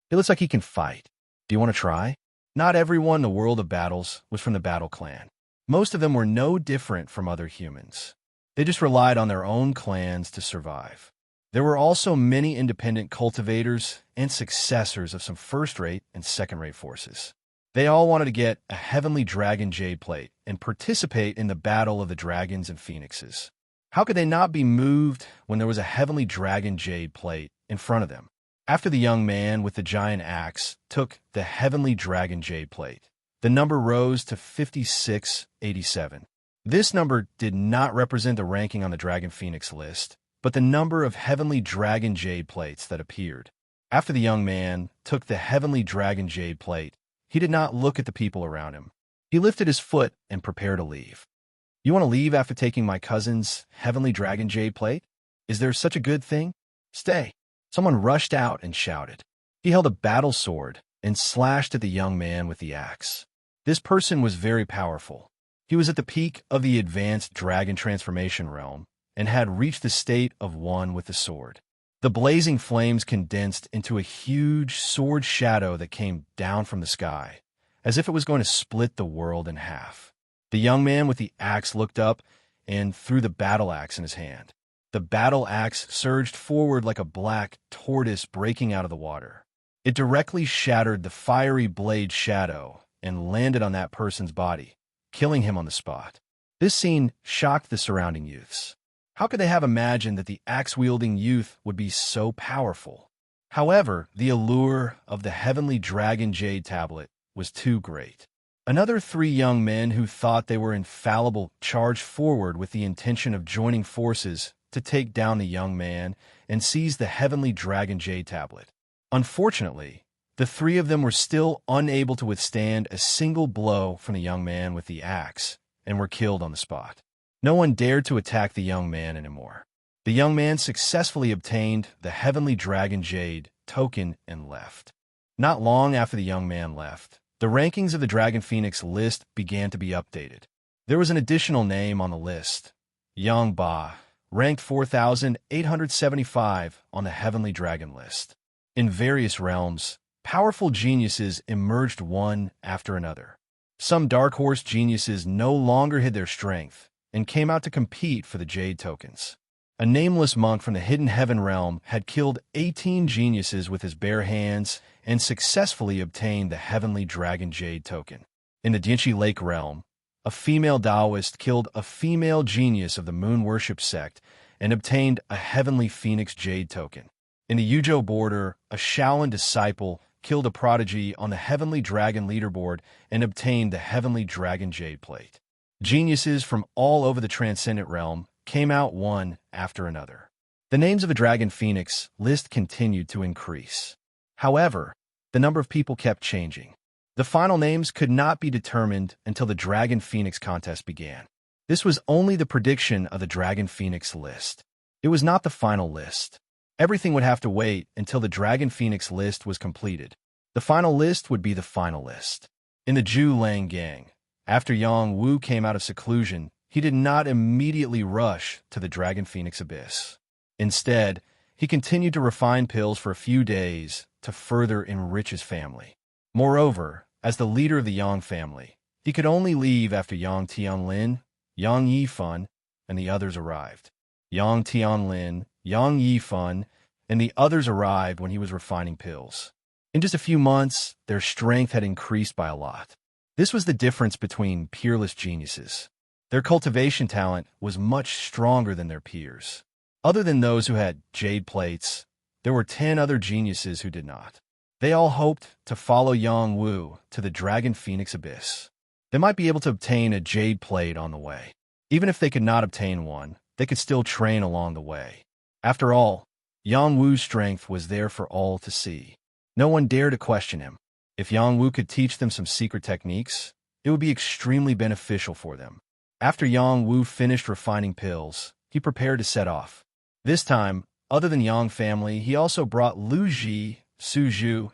[SPEAKER 1] It looks like he can fight. Do you want to try? Not everyone in the world of battles was from the battle clan. Most of them were no different from other humans. They just relied on their own clans to survive. There were also many independent cultivators and successors of some first-rate and second-rate forces. They all wanted to get a heavenly dragon jade plate and participate in the battle of the dragons and phoenixes. How could they not be moved when there was a heavenly dragon jade plate in front of them? After the young man with the giant axe took the heavenly dragon jade plate, the number rose to 5687. This number did not represent the ranking on the Dragon Phoenix list, but the number of heavenly dragon jade plates that appeared. After the young man took the heavenly dragon jade plate, he did not look at the people around him. He lifted his foot and prepared to leave. "You want to leave after taking my cousin's heavenly dragon jade plate? Is there such a good thing? Stay." Someone rushed out and shouted. He held a battle sword and slashed at the young man with the axe. This person was very powerful. He was at the peak of the advanced dragon transformation realm and had reached the state of one with the sword. The blazing flames condensed into a huge sword shadow that came down from the sky, as if it was going to split the world in half. The young man with the axe looked up and threw the battle axe in his hand. The battle axe surged forward like a black tortoise breaking out of the water. It directly shattered the fiery blade shadow and landed on that person's body, killing him on the spot. This scene shocked the surrounding youths. How could they have imagined that the axe-wielding youth would be so powerful? However, the allure of the heavenly dragon jade tablet was too great. Another 3 young men who thought they were infallible charged forward with the intention of joining forces to take down the young man and seize the heavenly dragon jade tablet. Unfortunately, the 3 of them were still unable to withstand a single blow from the young man with the axe and were killed on the spot. No one dared to attack the young man anymore. The young man successfully obtained the heavenly dragon jade token and left. Not long after the young man left, the rankings of the Dragon Phoenix list began to be updated. There was an additional name on the list, Yang Ba, ranked 4,875 on the Heavenly Dragon list. In various realms, powerful geniuses emerged one after another. Some Dark Horse geniuses no longer hid their strength and came out to compete for the Jade tokens. A nameless monk from the Hidden Heaven realm had killed 18 geniuses with his bare hands and successfully obtained the Heavenly Dragon Jade token. In the Dinchi Lake realm, a female Taoist killed a female genius of the Moon Worship sect and obtained a Heavenly Phoenix Jade token. In the Yuzhou border, a Shaolin disciple killed a prodigy on the Heavenly Dragon leaderboard and obtained the Heavenly Dragon Jade plate. Geniuses from all over the Transcendent realm came out one after another. The names of the Dragon Phoenix list continued to increase. However, the number of people kept changing. The final names could not be determined until the Dragon Phoenix contest began. This was only the prediction of the Dragon Phoenix list. It was not the final list. Everything would have to wait until the Dragon Phoenix list was completed. The final list would be the final list. In the Zhu Lang gang, after Yang Wu came out of seclusion, he did not immediately rush to the Dragon Phoenix abyss. Instead, he continued to refine pills for a few days to further enrich his family. Moreover, as the leader of the Yang family, he could only leave after Yang Tianlin, Yang Yifan, and the others arrived. Yang Tianlin, Yang Yifan, and the others arrived when he was refining pills. In just a few months, their strength had increased by a lot. This was the difference between peerless geniuses. Their cultivation talent was much stronger than their peers. Other than those who had jade plates, there were 10 other geniuses who did not. They all hoped to follow Yang Wu to the Dragon Phoenix abyss. They might be able to obtain a jade plate on the way. Even if they could not obtain one, they could still train along the way. After all, Yang Wu's strength was there for all to see. No one dared to question him. If Yang Wu could teach them some secret techniques, it would be extremely beneficial for them. After Yang Wu finished refining pills, he prepared to set off. This time, other than Yang family, he also brought Lu Ji, Su Zhu,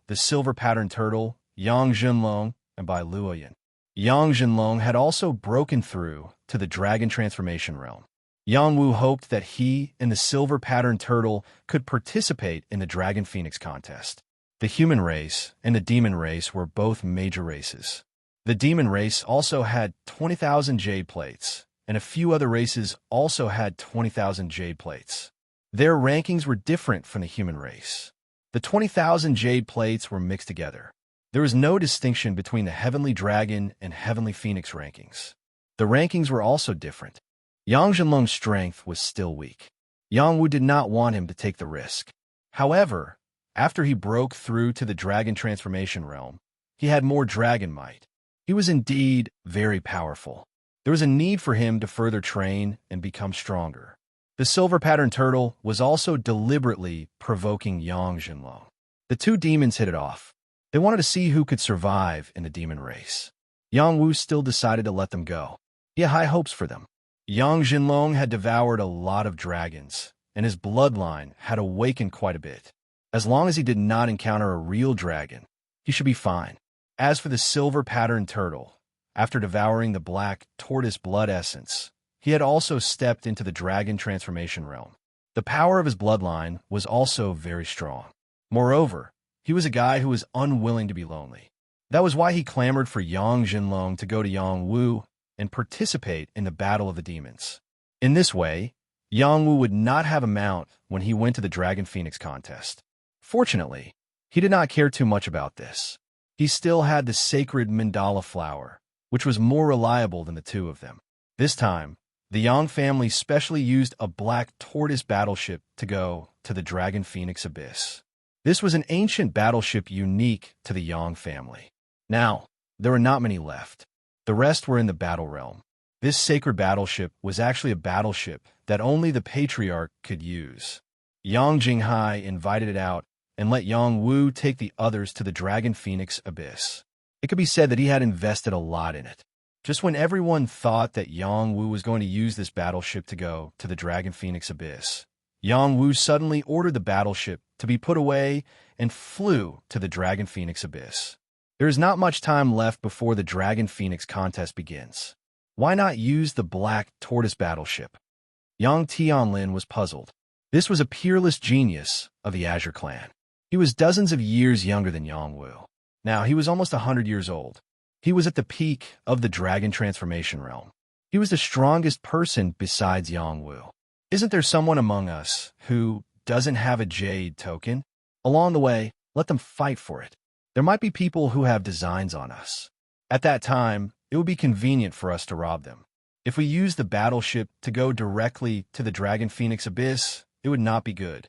[SPEAKER 1] the silver-patterned turtle, Yang Zhenlong, and Bai Luoyan. Yang Zhenlong had also broken through to the dragon transformation realm. Yang Wu hoped that he and the silver-patterned turtle could participate in the Dragon Phoenix contest. The human race and the demon race were both major races. The demon race also had 20,000 jade plates, and a few other races also had 20,000 jade plates. Their rankings were different from the human race. The 20,000 jade plates were mixed together. There was no distinction between the Heavenly Dragon and Heavenly Phoenix rankings. The rankings were also different. Yang Zhenlong's strength was still weak. Yang Wu did not want him to take the risk. However, after he broke through to the dragon transformation realm, he had more dragon might. He was indeed very powerful. There was a need for him to further train and become stronger. The silver-patterned turtle was also deliberately provoking Yang Zhenlong. The two demons hit it off. They wanted to see who could survive in the demon race. Yang Wu still decided to let them go. He had high hopes for them. Yang Zhenlong had devoured a lot of dragons, and his bloodline had awakened quite a bit. As long as he did not encounter a real dragon, he should be fine. As for the silver-patterned turtle, after devouring the black tortoise blood essence, he had also stepped into the dragon transformation realm. The power of his bloodline was also very strong. Moreover, he was a guy who was unwilling to be lonely. That was why he clamored for Yang Zhenlong to go to Yang Wu and participate in the battle of the demons. In this way, Yang Wu would not have a mount when he went to the Dragon Phoenix contest. Fortunately, He did not care too much about this. He still had the sacred mandala flower, which was more reliable than the two of them. This time, the Yang family specially used a black tortoise battleship to go to the Dragon Phoenix Abyss. This was an ancient battleship unique to the Yang family. Now, there were not many left. The rest were in the battle realm. This sacred battleship was actually a battleship that only the patriarch could use. Yang Jinghai invited it out and let Yang Wu take the others to the Dragon Phoenix Abyss. It could be said that he had invested a lot in it. Just when everyone thought that Yang Wu was going to use this battleship to go to the Dragon Phoenix Abyss, Yang Wu suddenly ordered the battleship to be put away and flew to the Dragon Phoenix Abyss. There is not much time left before the Dragon Phoenix contest begins. Why not use the black tortoise battleship? Yang Tianlin was puzzled. This was a peerless genius of the Azure clan. He was dozens of years younger than Yang Wu. Now, he was almost 100 years old. He was at the peak of the dragon transformation realm. He was the strongest person besides Yang Wu. Isn't there someone among us who doesn't have a jade token? Along the way, let them fight for it. There might be people who have designs on us. At that time, it would be convenient for us to rob them. If we use the battleship to go directly to the Dragon Phoenix Abyss, it would not be good.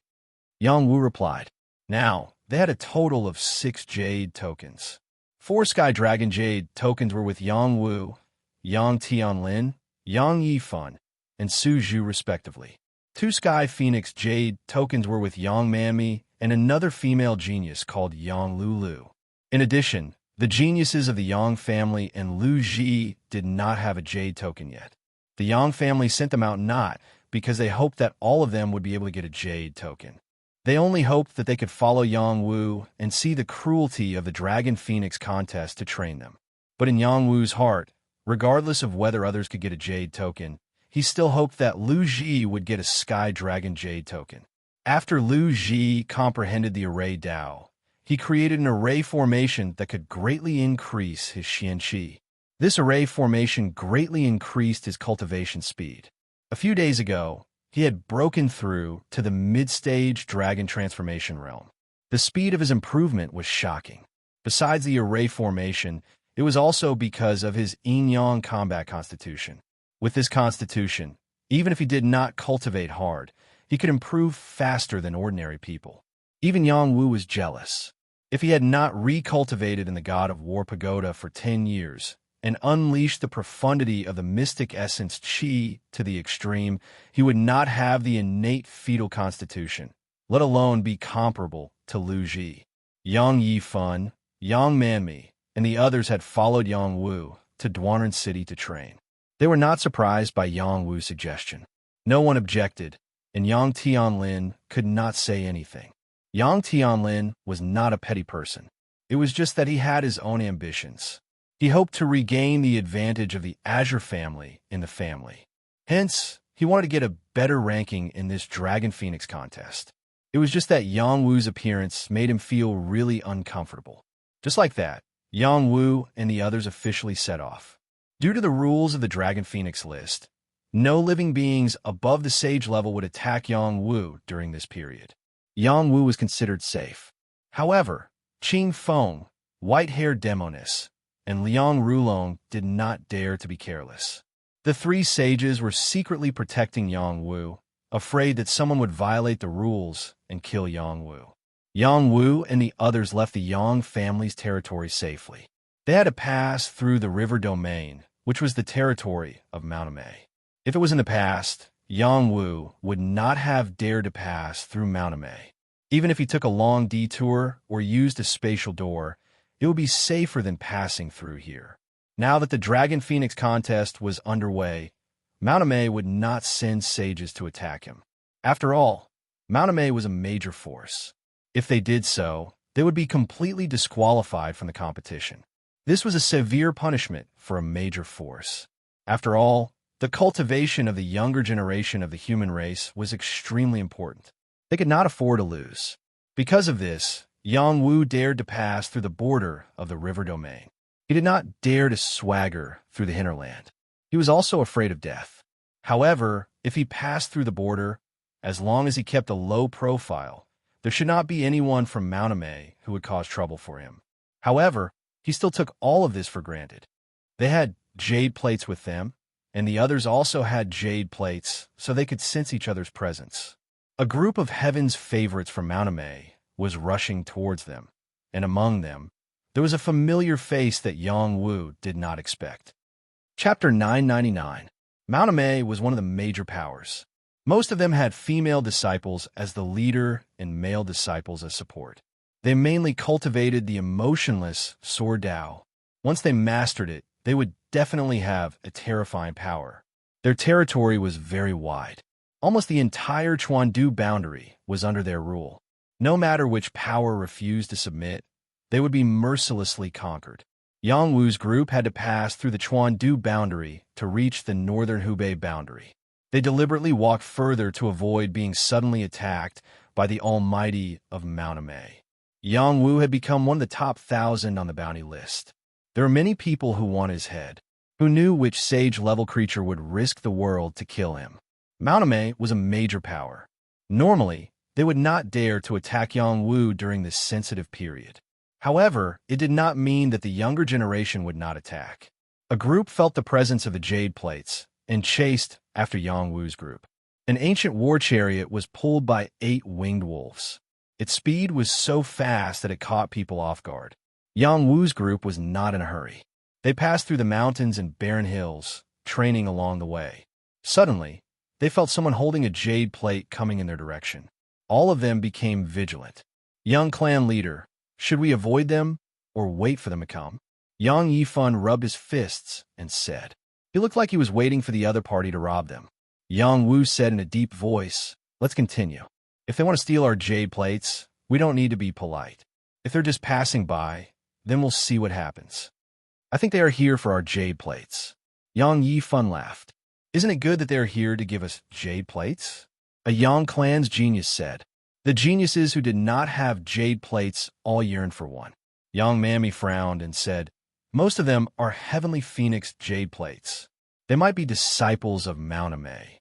[SPEAKER 1] Yang Wu replied. Now, they had a total of 6 jade tokens. 4 Sky Dragon Jade tokens were with Yang Wu, Yang Tianlin, Yang Yifan, and Su Zhu respectively. 2 Sky Phoenix Jade tokens were with Yang Manmi and another female genius called Yang Lulu. In addition, the geniuses of the Yang family and Lu Ji did not have a jade token yet. The Yang family sent them out not because they hoped that all of them would be able to get a jade token. They only hoped that they could follow Yang Wu and see the cruelty of the Dragon Phoenix contest to train them. But in Yang Wu's heart, regardless of whether others could get a jade token, he still hoped that Lu Ji would get a Sky Dragon Jade token. After Lu Ji comprehended the array Dao, he created an array formation that could greatly increase his Xianqi. This array formation greatly increased his cultivation speed. A few days ago, he had broken through to the mid-stage dragon transformation realm. The speed of his improvement was shocking. Besides the array formation, it was also because of his yin-yang combat constitution. With this constitution, even if he did not cultivate hard, he could improve faster than ordinary people. Even Yang Wu was jealous. If he had not recultivated in the God of War Pagoda for 10 years and unleashed the profundity of the mystic essence Qi to the extreme, he would not have the innate fetal constitution, let alone be comparable to Lu Ji. Yang Yifan, Yang Manmi, and the others had followed Yang Wu to Duanren City to train. They were not surprised by Yang Wu's suggestion. No one objected, and Yang Tianlin could not say anything. Yang Tianlin was not a petty person. It was just that he had his own ambitions. He hoped to regain the advantage of the Azure family in the family. Hence, he wanted to get a better ranking in this Dragon Phoenix contest. It was just that Yang Wu's appearance made him feel really uncomfortable. Just like that, Yang Wu and the others officially set off. Due to the rules of the Dragon Phoenix list, no living beings above the sage level would attack Yang Wu during this period. Yang Wu was considered safe. However, Qing Feng, white-haired Demoness, and Liang Rulong did not dare to be careless. The 3 sages were secretly protecting Yang Wu, afraid that someone would violate the rules and kill Yang Wu. Yang Wu and the others left the Yang family's territory safely. They had to pass through the river domain, which was the territory of Mount Amei. If it was in the past, Yang Wu would not have dared to pass through Mount Amei. Even if he took a long detour or used a spatial door, it would be safer than passing through here. Now that the Dragon Phoenix contest was underway, Mount Amei would not send sages to attack him. After all, Mount Amei was a major force. If they did so, they would be completely disqualified from the competition. This was a severe punishment for a major force. After all, the cultivation of the younger generation of the human race was extremely important. They could not afford to lose. Because of this, Yang Wu dared to pass through the border of the river domain. He did not dare to swagger through the hinterland. He was also afraid of death. However, if he passed through the border, as long as he kept a low profile, There should not be anyone from Mauname who would cause trouble for him. However, he still took all of this for granted. They had jade plates with them, and the others also had jade plates so they could sense each other's presence. A group of heaven's favorites from Mauname was rushing towards them, and among them, there was a familiar face that Yang Wu did not expect. Chapter 999. Mauname was one of the major powers. Most of them had female disciples as the leader and male disciples as support. They mainly cultivated the emotionless sword Dao. Once they mastered it, they would definitely have a terrifying power. Their territory was very wide. Almost the entire Chuandu boundary was under their rule. No matter which power refused to submit, they would be mercilessly conquered. Yang Wu's group had to pass through the Chuandu boundary to reach the northern Hubei boundary. They deliberately walked further to avoid being suddenly attacked by the Almighty of Mauname. Yang Wu had become one of the top 1,000 on the bounty list. There were many people who wanted his head, who knew which sage-level creature would risk the world to kill him. Mauname was a major power. Normally, they would not dare to attack Yang Wu during this sensitive period. However, it did not mean that the younger generation would not attack. A group felt the presence of the jade plates and chased after Yang Wu's group. An ancient war chariot was pulled by 8 winged wolves. Its speed was so fast that it caught people off guard. Yang Wu's group was not in a hurry. They passed through the mountains and barren hills, training along the way. Suddenly, they felt someone holding a jade plate coming in their direction. All of them became vigilant. Young clan leader, should we avoid them or wait for them to come? Yang Yifan rubbed his fists and said. He looked like he was waiting for the other party to rob them. Yang Wu said in a deep voice, let's continue. If they want to steal our jade plates, we don't need to be polite. If they're just passing by, then we'll see what happens. I think they are here for our jade plates. Yang Yifan laughed. Isn't it good that they are here to give us jade plates? A Yang clan's genius said. The geniuses who did not have jade plates all yearned for one. Yang Mami frowned and said, most of them are Heavenly Phoenix jade plates. They might be disciples of Mauname.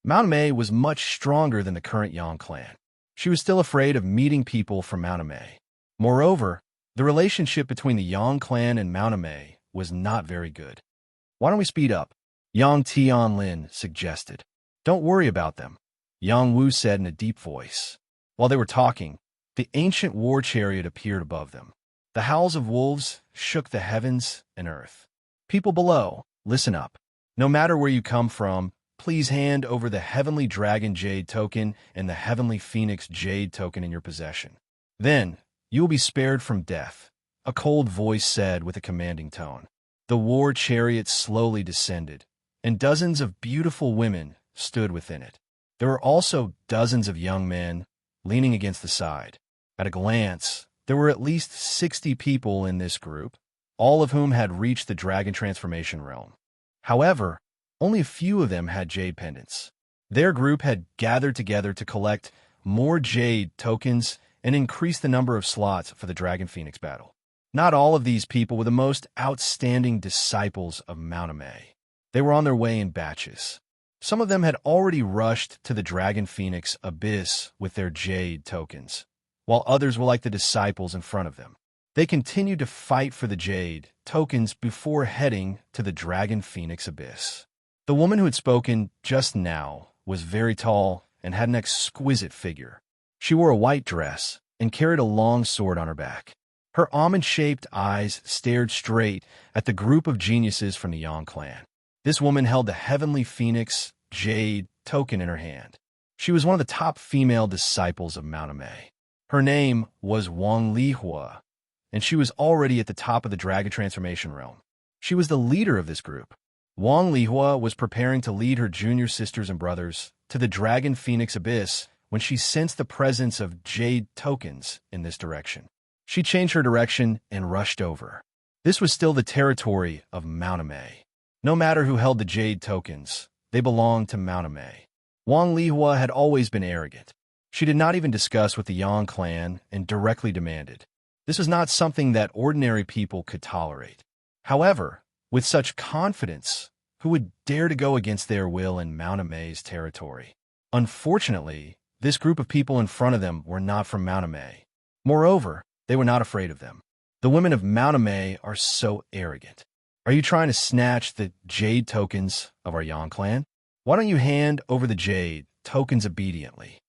[SPEAKER 1] Mauname was much stronger than the current Yang clan. She was still afraid of meeting people from Mauname. Moreover, the relationship between the Yang clan and Mauname was not very good. Why don't we speed up? Yang Tianlin suggested. Don't worry about them, Yang Wu said in a deep voice. While they were talking, the ancient war chariot appeared above them. The howls of wolves shook the heavens and earth. People below, listen up. No matter where you come from, please hand over the Heavenly Dragon Jade token and the Heavenly Phoenix Jade token in your possession. Then, you will be spared from death, a cold voice said with a commanding tone. The war chariot slowly descended, and dozens of beautiful women stood within it. There were also dozens of young men leaning against the side. At a glance, there were at least 60 people in this group, all of whom had reached the dragon transformation realm. However, only a few of them had jade pendants. Their group had gathered together to collect more jade tokens and increase the number of slots for the Dragon Phoenix battle. Not all of these people were the most outstanding disciples of Mauname. They were on their way in batches. Some of them had already rushed to the Dragon Phoenix abyss with their jade tokens, while others were like the disciples in front of them. They continued to fight for the jade tokens before heading to the Dragon Phoenix abyss. The woman who had spoken just now was very tall and had an exquisite figure. She wore a white dress and carried a long sword on her back. Her almond-shaped eyes stared straight at the group of geniuses from the Yang clan. This woman held the Heavenly Phoenix Jade token in her hand. She was one of the top female disciples of Mauname. Her name was Wang Lihua, and she was already at the top of the Dragon Transformation realm. She was the leader of this group. Wang Lihua was preparing to lead her junior sisters and brothers to the Dragon Phoenix Abyss when she sensed the presence of jade tokens in this direction. She changed her direction and rushed over. This was still the territory of Mauname. No matter who held the jade tokens, they belonged to Mauname. Wang Lihua had always been arrogant. She did not even discuss with the Yang clan and directly demanded. This was not something that ordinary people could tolerate. However, with such confidence, who would dare to go against their will in Mount Amae's territory? Unfortunately, This group of people in front of them were not from Mauname. Moreover, they were not afraid of them. The women of Mauname are so arrogant. Are you trying to snatch the jade tokens of our Yang clan? Why don't you hand over the jade tokens obediently?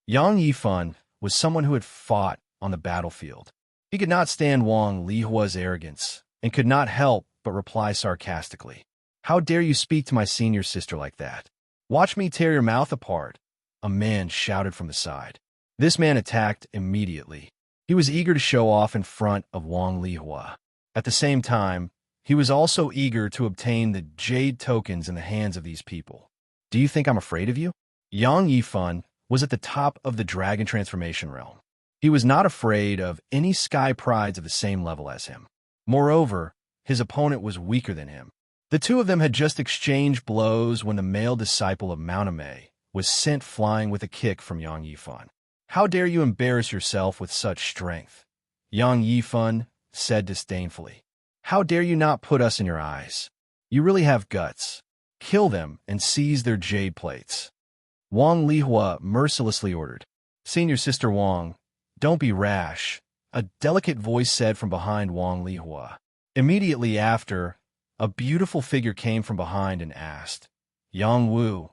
[SPEAKER 1] Yang Yifan was someone who had fought on the battlefield. He could not stand Wang Lihua's arrogance and could not help but reply sarcastically. How dare you speak to my senior sister like that? Watch me tear your mouth apart, a man shouted from the side. This man attacked immediately. He was eager to show off in front of Wang Lihua. At the same time, he was also eager to obtain the jade tokens in the hands of these people. Do you think I'm afraid of you? Yang Yifan was at the top of the dragon transformation realm. He was not afraid of any sky prides of the same level as him. Moreover, his opponent was weaker than him. The two of them had just exchanged blows when the male disciple of Mauname was sent flying with a kick from Yang Yifan. How dare you embarrass yourself with such strength? Yang Yifan said disdainfully. How dare you not put us in your eyes? You really have guts. Kill them and seize their jade plates. Wang Lihua mercilessly ordered. Senior Sister Wang, don't be rash, a delicate voice said from behind Wang Lihua. Immediately after, a beautiful figure came from behind and asked, Yang Wu,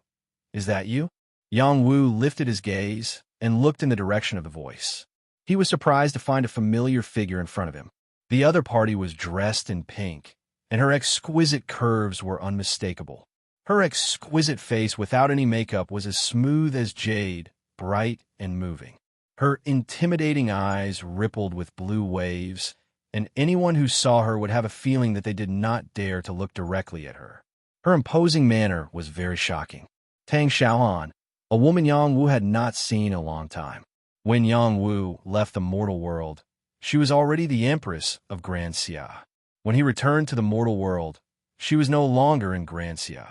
[SPEAKER 1] is that you? Yang Wu lifted his gaze and looked in the direction of the voice. He was surprised to find a familiar figure in front of him. The other party was dressed in pink, and her exquisite curves were unmistakable. Her exquisite face without any makeup was as smooth as jade, bright and moving. Her intimidating eyes rippled with blue waves, and anyone who saw her would have a feeling that they did not dare to look directly at her. Her imposing manner was very shocking. Tang Xiaohan, a woman Yang Wu had not seen in a long time. When Yang Wu left the mortal world, she was already the empress of Grand Xia. When he returned to the mortal world, she was no longer in Grand Xia.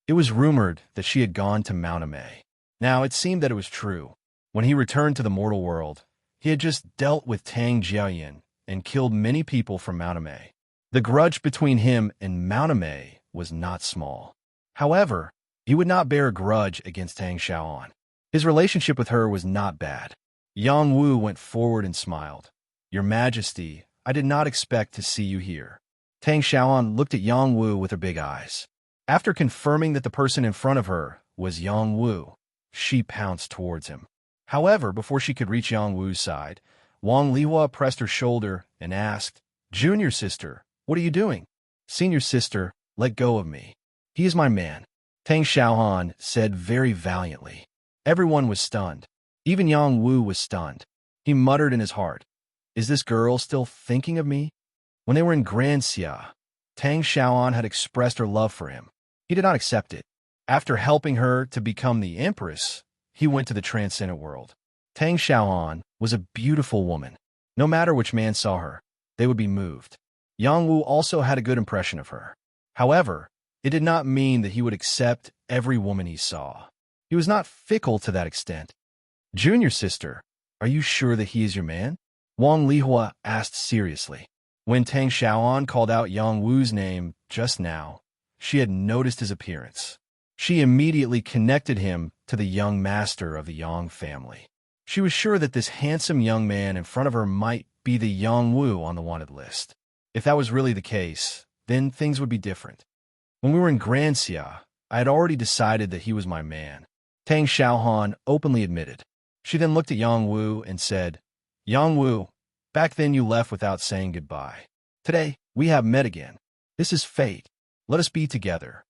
[SPEAKER 1] It was rumored that she had gone to Mauname. Now it seemed that it was true. When he returned to the mortal world, he had just dealt with Tang Jiaoyan and killed many people from Mauname. The grudge between him and Mauname was not small. However, he would not bear a grudge against Tang Xiaoan. His relationship with her was not bad. Yang Wu went forward and smiled. Your Majesty, I did not expect to see you here. Tang Xiaoan looked at Yang Wu with her big eyes. After confirming that the person in front of her was Yang Wu, she pounced towards him. However, before she could reach Yang Wu's side, Wang Lihua pressed her shoulder and asked, Junior sister, what are you doing? Senior sister, let go of me. He is my man. Tang Xiaohan said very valiantly. Everyone was stunned. Even Yang Wu was stunned. He muttered in his heart, is this girl still thinking of me? When they were in Grand Xia, Tang Xiaohan had expressed her love for him. He did not accept it. After helping her to become the empress, he went to the transcendent world. Tang Xiaohan was a beautiful woman. No matter which man saw her, they would be moved. Yang Wu also had a good impression of her. However, it did not mean that he would accept every woman he saw. He was not fickle to that extent. Junior sister, are you sure that he is your man? Wang Lihua asked seriously. When Tang Xiaoan called out Yang Wu's name just now, she had noticed his appearance. She immediately connected him to the young master of the Yang family. She was sure that this handsome young man in front of her might be the Yang Wu on the wanted list. If that was really the case, then things would be different. When we were in Grand Xia, I had already decided that he was my man. Tang Xiaohan openly admitted. She then looked at Yang Wu and said, Yang Wu, back then you left without saying goodbye. Today, we have met again. This is fate. Let us be together.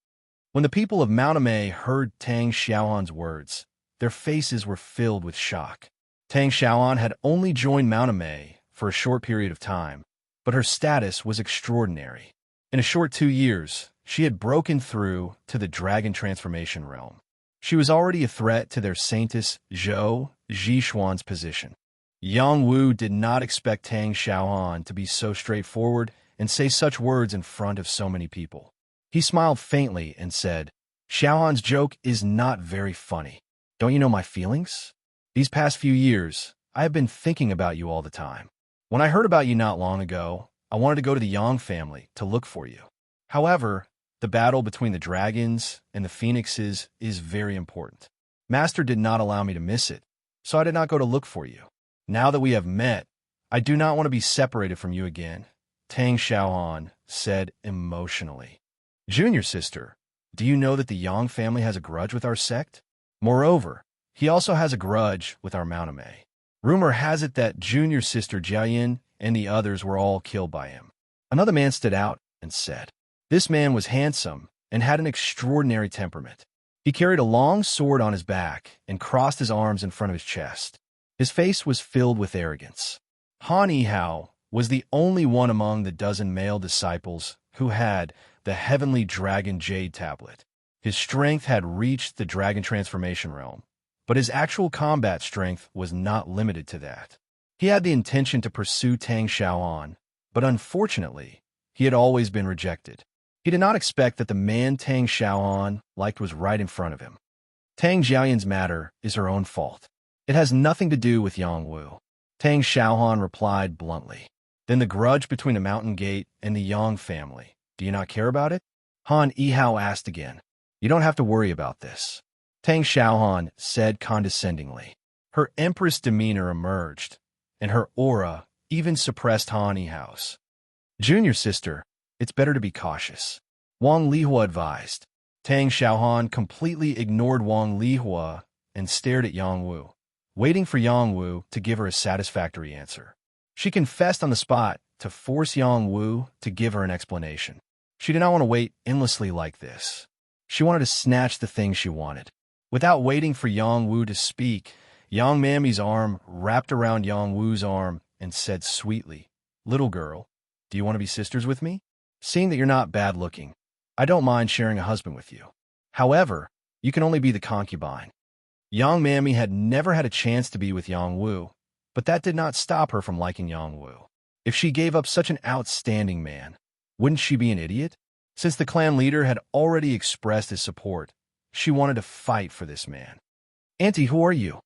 [SPEAKER 1] When the people of Mauname heard Tang Xiaohan's words, their faces were filled with shock. Tang Xiaohan had only joined Mauname for a short period of time, but her status was extraordinary. In a short 2 years, she had broken through to the dragon transformation realm. She was already a threat to their saintess Zhou Zhishuan's position. Yang Wu did not expect Tang Xiaohan to be so straightforward and say such words in front of so many people. He smiled faintly and said, Xiaohan's joke is not very funny. Don't you know my feelings? These past few years, I have been thinking about you all the time. When I heard about you not long ago, I wanted to go to the Yang family to look for you. However, the battle between the dragons and the phoenixes is very important. Master did not allow me to miss it, so I did not go to look for you. Now that we have met, I do not want to be separated from you again, Tang Xiaohan said emotionally. Junior sister, do you know that the Yang family has a grudge with our sect? Moreover, he also has a grudge with our Mauname. Rumor has it that junior sister Jiayin and the others were all killed by him. Another man stood out and said, this man was handsome and had an extraordinary temperament. He carried a long sword on his back and crossed his arms in front of his chest. His face was filled with arrogance. Han Yihao was the only one among the dozen male disciples who had the heavenly dragon jade tablet. His strength had reached the dragon transformation realm, but his actual combat strength was not limited to that. He had the intention to pursue Tang Xiaohan, but unfortunately, he had always been rejected. He did not expect that the man Tang Xiaohan liked was right in front of him. Tang Jiayan's matter is her own fault. It has nothing to do with Yang Wu. Tang Xiaohan replied bluntly. Then the grudge between the Mountain Gate and the Yang family. Do you not care about it? Han Yihao asked again. You don't have to worry about this, Tang Xiaohan said condescendingly. Her empress demeanor emerged, and her aura even suppressed Han Yihao's. Junior sister, it's better to be cautious, Wang Lihua advised. Tang Xiaohan completely ignored Wang Lihua and stared at Yang Wu, waiting for Yang Wu to give her a satisfactory answer. She confessed on the spot to force Yang Wu to give her an explanation. She did not want to wait endlessly like this. She wanted to snatch the thing she wanted. Without waiting for Yang Wu to speak, Yang Mammy's arm wrapped around Yang Wu's arm and said sweetly, Little girl, do you want to be sisters with me? Seeing that you're not bad-looking, I don't mind sharing a husband with you. However, you can only be the concubine. Yang Mammy had never had a chance to be with Yang Wu, but that did not stop her from liking Yang Wu. If she gave up such an outstanding man, wouldn't she be an idiot? Since the clan leader had already expressed his support, she wanted to fight for this man. Auntie, who are you?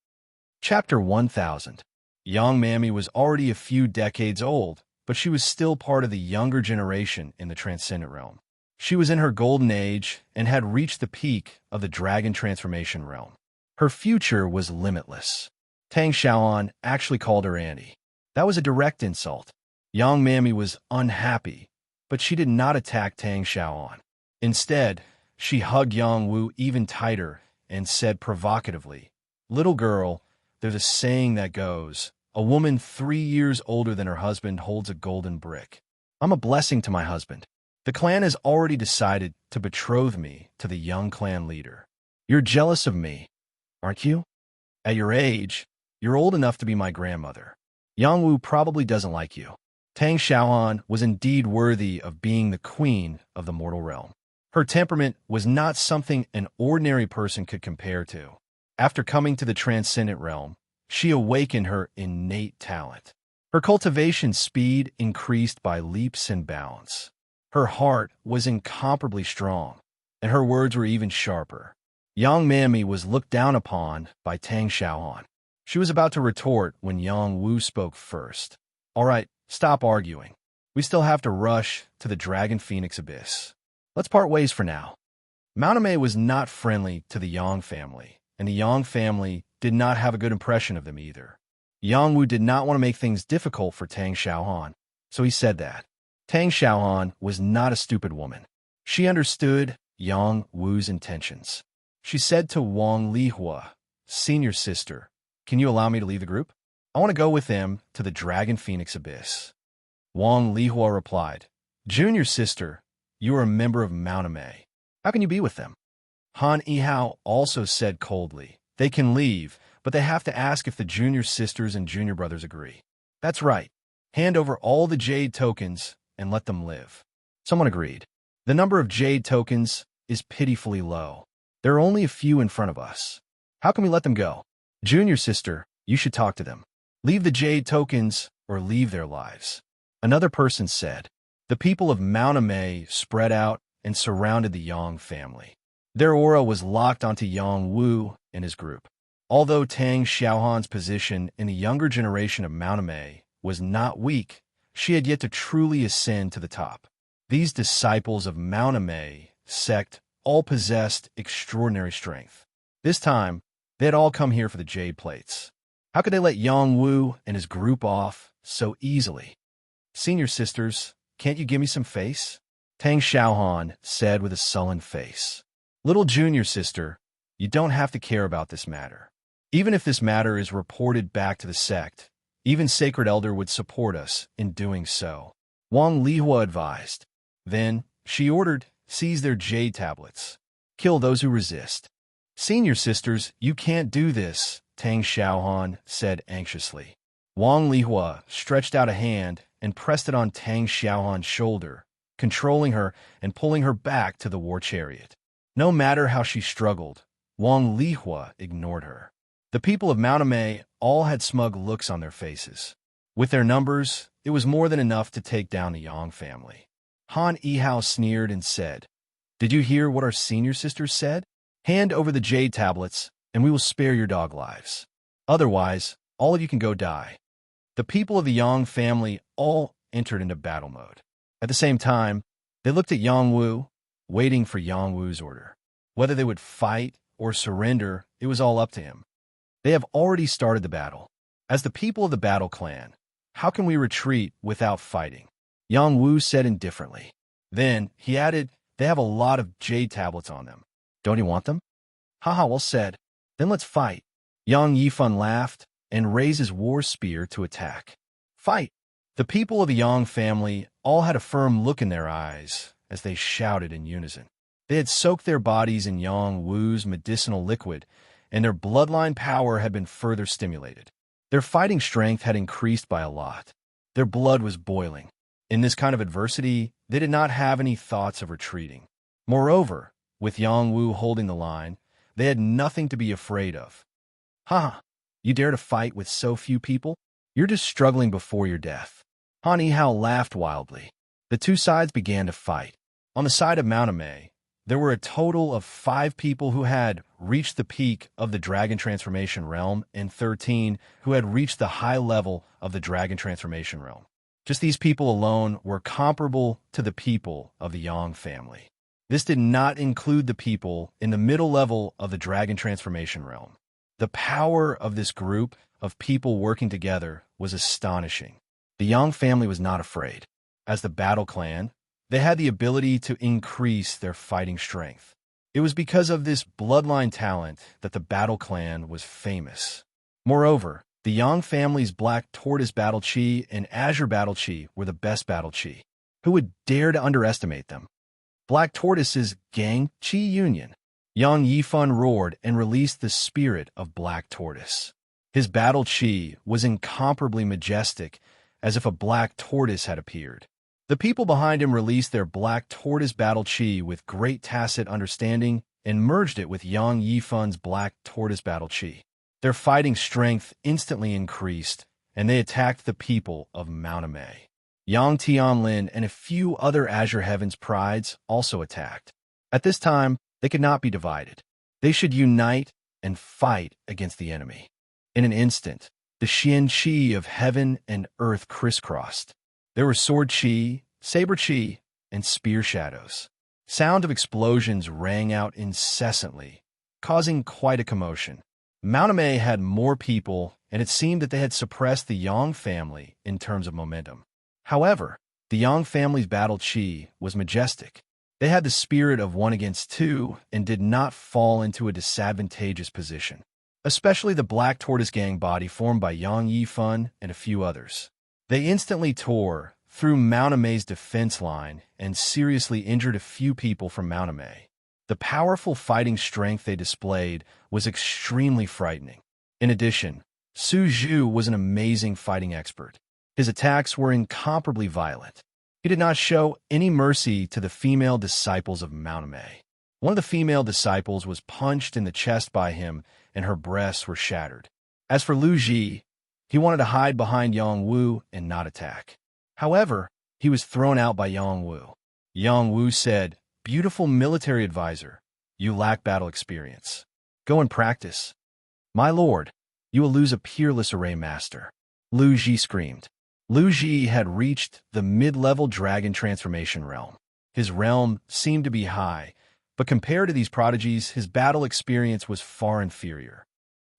[SPEAKER 1] Chapter 1000. Yang Mammy was already a few decades old, but she was still part of the younger generation in the Transcendent Realm. She was in her golden age and had reached the peak of the Dragon Transformation Realm. Her future was limitless. Tang Xiaohan actually called her Auntie. That was a direct insult. Yang Mammy was unhappy, but she did not attack Tang Xiaohan. Instead, she hugged Yang Wu even tighter and said provocatively, Little girl, there's a saying that goes, a woman 3 years older than her husband holds a golden brick. I'm a blessing to my husband. The clan has already decided to betroth me to the young clan leader. You're jealous of me, aren't you? At your age, you're old enough to be my grandmother. Yang Wu probably doesn't like you. Tang Xiaohan was indeed worthy of being the queen of the mortal realm. Her temperament was not something an ordinary person could compare to. After coming to the Transcendent Realm, she awakened her innate talent. Her cultivation speed increased by leaps and bounds. Her heart was incomparably strong, and her words were even sharper. Yang Mammy was looked down upon by Tang Xiaohan. She was about to retort when Yang Wu spoke first. All right, stop arguing. We still have to rush to the Dragon Phoenix Abyss. Let's part ways for now. Mauname was not friendly to the Yang family, and the Yang family did not have a good impression of them either. Yang Wu did not want to make things difficult for Tang Xiaohan, so he said that. Tang Xiaohan was not a stupid woman. She understood Yang Wu's intentions. She said to Wang Lihua, Senior sister, can you allow me to leave the group? I want to go with them to the Dragon Phoenix Abyss. Wang Lihua replied, Junior sister, you are a member of Mauname. How can you be with them? Han Yihao also said coldly, they can leave, but they have to ask if the junior sisters and junior brothers agree. That's right. Hand over all the jade tokens and let them live. Someone agreed. The number of jade tokens is pitifully low. There are only a few in front of us. How can we let them go? Junior sister, you should talk to them. Leave the jade tokens or leave their lives. Another person said. The people of Mauname spread out and surrounded the Yang family. Their aura was locked onto Yang Wu and his group. Although Tang Xiaohan's position in the younger generation of Mauname was not weak, she had yet to truly ascend to the top. These disciples of Mauname sect all possessed extraordinary strength. This time, they had all come here for the jade plates. How could they let Yang Wu and his group off so easily? Senior sisters, can't you give me some face? Tang Xiaohan said with a sullen face. Little junior sister, you don't have to care about this matter. Even if this matter is reported back to the sect, even Sacred Elder would support us in doing so. Wang Lihua advised. Then, she ordered, seize their jade tablets. Kill those who resist. Senior sisters, you can't do this, Tang Xiaohan said anxiously. Wang Lihua stretched out a hand and pressed it on Tang Xiaohan's shoulder, controlling her and pulling her back to the war chariot. No matter how she struggled, Wang Lihua ignored her. The people of Mount Amei all had smug looks on their faces. With their numbers, it was more than enough to take down the Yang family. Han Yihao sneered and said, Did you hear what our senior sisters said? Hand over the jade tablets, and we will spare your dog lives. Otherwise, all of you can go die. The people of the Yang family all entered into battle mode. At the same time, they looked at Yang Wu, waiting for Yang Wu's order. Whether they would fight or surrender, it was all up to him. They have already started the battle. As the people of the battle clan, how can we retreat without fighting? Yang Wu said indifferently. Then, he added, they have a lot of jade tablets on them. Don't you want them? Haha, well said. Then let's fight. Yang Yifan laughed and raised his war spear to attack. Fight! The people of the Yang family all had a firm look in their eyes as they shouted in unison. They had soaked their bodies in Yang Wu's medicinal liquid, and their bloodline power had been further stimulated. Their fighting strength had increased by a lot. Their blood was boiling. In this kind of adversity, they did not have any thoughts of retreating. Moreover, with Yang Wu holding the line, they had nothing to be afraid of. Ha! You dare to fight with so few people? You're just struggling before your death. Han Yihao laughed wildly. The two sides began to fight. On the side of Mount Amei, there were a total of 5 people who had reached the peak of the Dragon Transformation Realm and 13 who had reached the high level of the Dragon Transformation Realm. Just these people alone were comparable to the people of the Yang family. This did not include the people in the middle level of the Dragon Transformation Realm. The power of this group of people working together was astonishing. The Yang family was not afraid. As the battle clan, they had the ability to increase their fighting strength. It was because of this bloodline talent that the battle clan was famous. Moreover, the Yang family's Black Tortoise Battle Chi and Azure Battle Chi were the best battle chi. Who would dare to underestimate them? Black Tortoise's Gang Chi Union. Yang Yifan roared and released the spirit of Black Tortoise. His battle chi was incomparably majestic, as if a black tortoise had appeared. The people behind him released their Black Tortoise Battle Chi with great tacit understanding and merged it with Yang Yifan's Black Tortoise Battle Chi. Their fighting strength instantly increased, and they attacked the people of Mount Amei. Yang Tianlin and a few other Azure Heavens prides also attacked. At this time, they could not be divided. They should unite and fight against the enemy. In an instant, the Xian Qi of heaven and earth crisscrossed. There were sword chi, saber chi, and spear shadows. Sound of explosions rang out incessantly, causing quite a commotion. Mount Amei had more people, and it seemed that they had suppressed the Yang family in terms of momentum. However, the Yang family's battle chi was majestic. They had the spirit of 1 against 2 and did not fall into a disadvantageous position, especially the Black Tortoise Gang body formed by Yang Yifan and a few others. They instantly tore through Mount Amei's defense line and seriously injured a few people from Mount Amei. The powerful fighting strength they displayed was extremely frightening. In addition, Su Zhu was an amazing fighting expert. His attacks were incomparably violent. He did not show any mercy to the female disciples of Mount Amei. One of the female disciples was punched in the chest by him, and her breasts were shattered. As for Lu Ji, he wanted to hide behind Yang Wu and not attack. However, he was thrown out by Yang Wu. Yang Wu said, "Beautiful military advisor, you lack battle experience. Go and practice." "My lord, you will lose a peerless array master," Lu Ji screamed. Lu Ji had reached the mid-level dragon transformation realm. His realm seemed to be high, but compared to these prodigies, his battle experience was far inferior.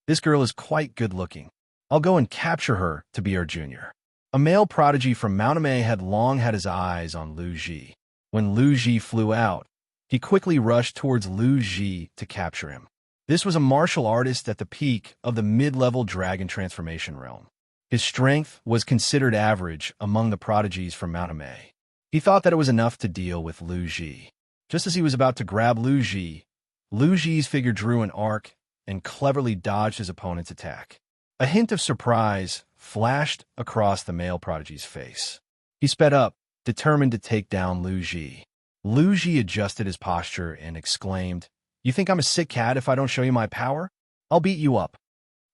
[SPEAKER 1] This girl is quite good-looking. I'll go and capture her to be our junior." A male prodigy from Mauname had long had his eyes on Lu Ji. When Lu Ji flew out, he quickly rushed towards Lu Ji to capture him. This was a martial artist at the peak of the mid-level dragon transformation realm. His strength was considered average among the prodigies from Mauname. He thought that it was enough to deal with Lu Ji. Just as he was about to grab Lu Ji's figure drew an arc and cleverly dodged his opponent's attack. A hint of surprise flashed across the male prodigy's face. He sped up, determined to take down Lu Ji. Lu Ji adjusted his posture and exclaimed, "You think I'm a sick cat if I don't show you my power? I'll beat you up."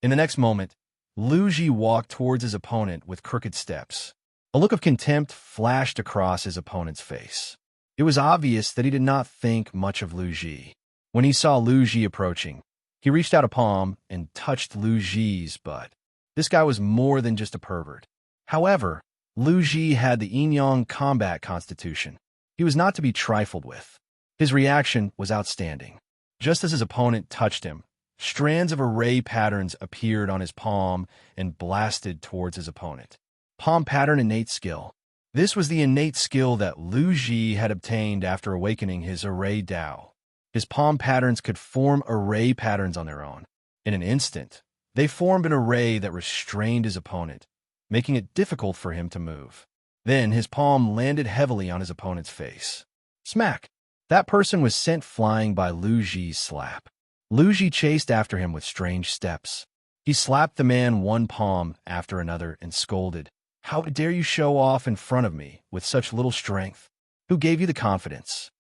[SPEAKER 1] In the next moment, Lu Ji walked towards his opponent with crooked steps. A look of contempt flashed across his opponent's face. It was obvious that he did not think much of Lu Ji. When he saw Lu Ji approaching, he reached out a palm and touched Lu Ji's butt. This guy was more than just a pervert. However, Lu Ji had the yin-yang combat constitution. He was not to be trifled with. His reaction was outstanding. Just as his opponent touched him, strands of array patterns appeared on his palm and blasted towards his opponent. Palm pattern innate skill. This was the innate skill that Lu Ji had obtained after awakening his array Dao. His palm patterns could form array patterns on their own. In an instant, they formed an array that restrained his opponent, making it difficult for him to move. Then his palm landed heavily on his opponent's face. Smack! That person was sent flying by Lu Ji's slap. Lu Ji chased after him with strange steps. He slapped the man one palm after another and scolded, "How dare you show off in front of me with such little strength? Who gave you the confidence?"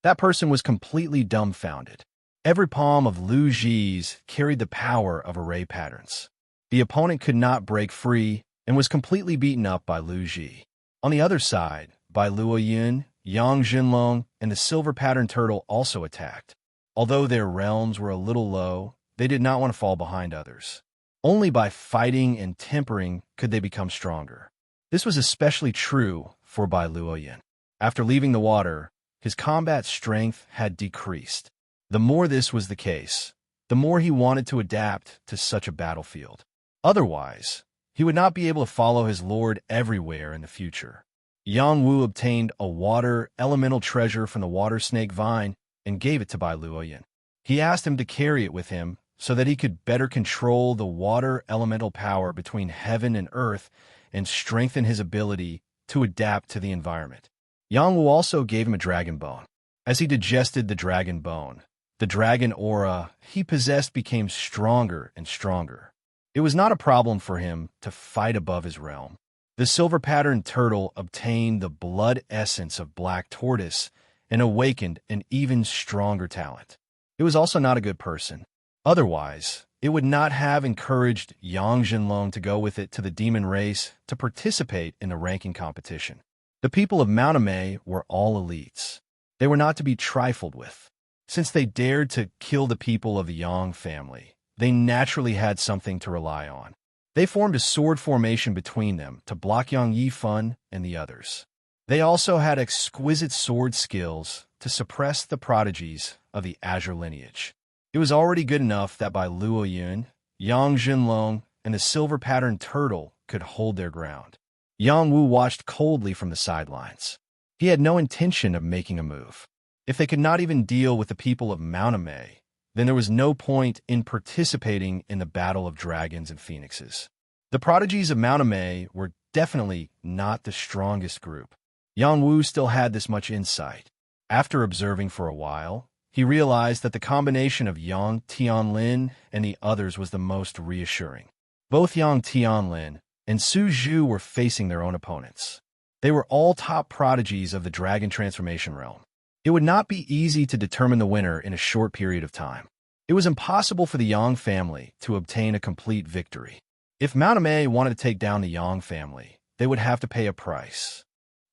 [SPEAKER 1] That person was completely dumbfounded. Every palm of Lu Ji's carried the power of array patterns. The opponent could not break free and was completely beaten up by Lu Ji. On the other side, Bai Luoyun, Yang Jinlong, and the silver pattern turtle also attacked. Although their realms were a little low, they did not want to fall behind others. Only by fighting and tempering could they become stronger. This was especially true for Bai Luoyun. After leaving the water, his combat strength had decreased. The more this was the case, the more he wanted to adapt to such a battlefield. Otherwise, he would not be able to follow his lord everywhere in the future. Yang Wu obtained a water elemental treasure from the water snake vine and gave it to Bai Luoyun. He asked him to carry it with him so that he could better control the water elemental power between heaven and earth and strengthen his ability to adapt to the environment. Yang Wu also gave him a dragon bone. As he digested the dragon bone, the dragon aura he possessed became stronger and stronger. It was not a problem for him to fight above his realm. The silver-patterned turtle obtained the blood essence of black tortoise and awakened an even stronger talent. It was also not a good person. Otherwise, it would not have encouraged Yang Jinlong to go with it to the demon race to participate in the ranking competition. The people of Mauname were all elites. They were not to be trifled with. Since they dared to kill the people of the Yang family, they naturally had something to rely on. They formed a sword formation between them to block Yang Yifun and the others. They also had exquisite sword skills to suppress the prodigies of the Azure lineage. It was already good enough that Bai Luoyun, Yang Jinlong, and the silver-patterned turtle could hold their ground. Yang Wu watched coldly from the sidelines. He had no intention of making a move. If they could not even deal with the people of Mauname, then there was no point in participating in the battle of dragons and phoenixes. The prodigies of Mauname were definitely not the strongest group. Yang Wu still had this much insight. After observing for a while, he realized that the combination of Yang Tianlin and the others was the most reassuring. Both Yang Tianlin and Su Zhu were facing their own opponents. They were all top prodigies of the dragon transformation realm. It would not be easy to determine the winner in a short period of time. It was impossible for the Yang family to obtain a complete victory. If Mauname wanted to take down the Yang family, they would have to pay a price.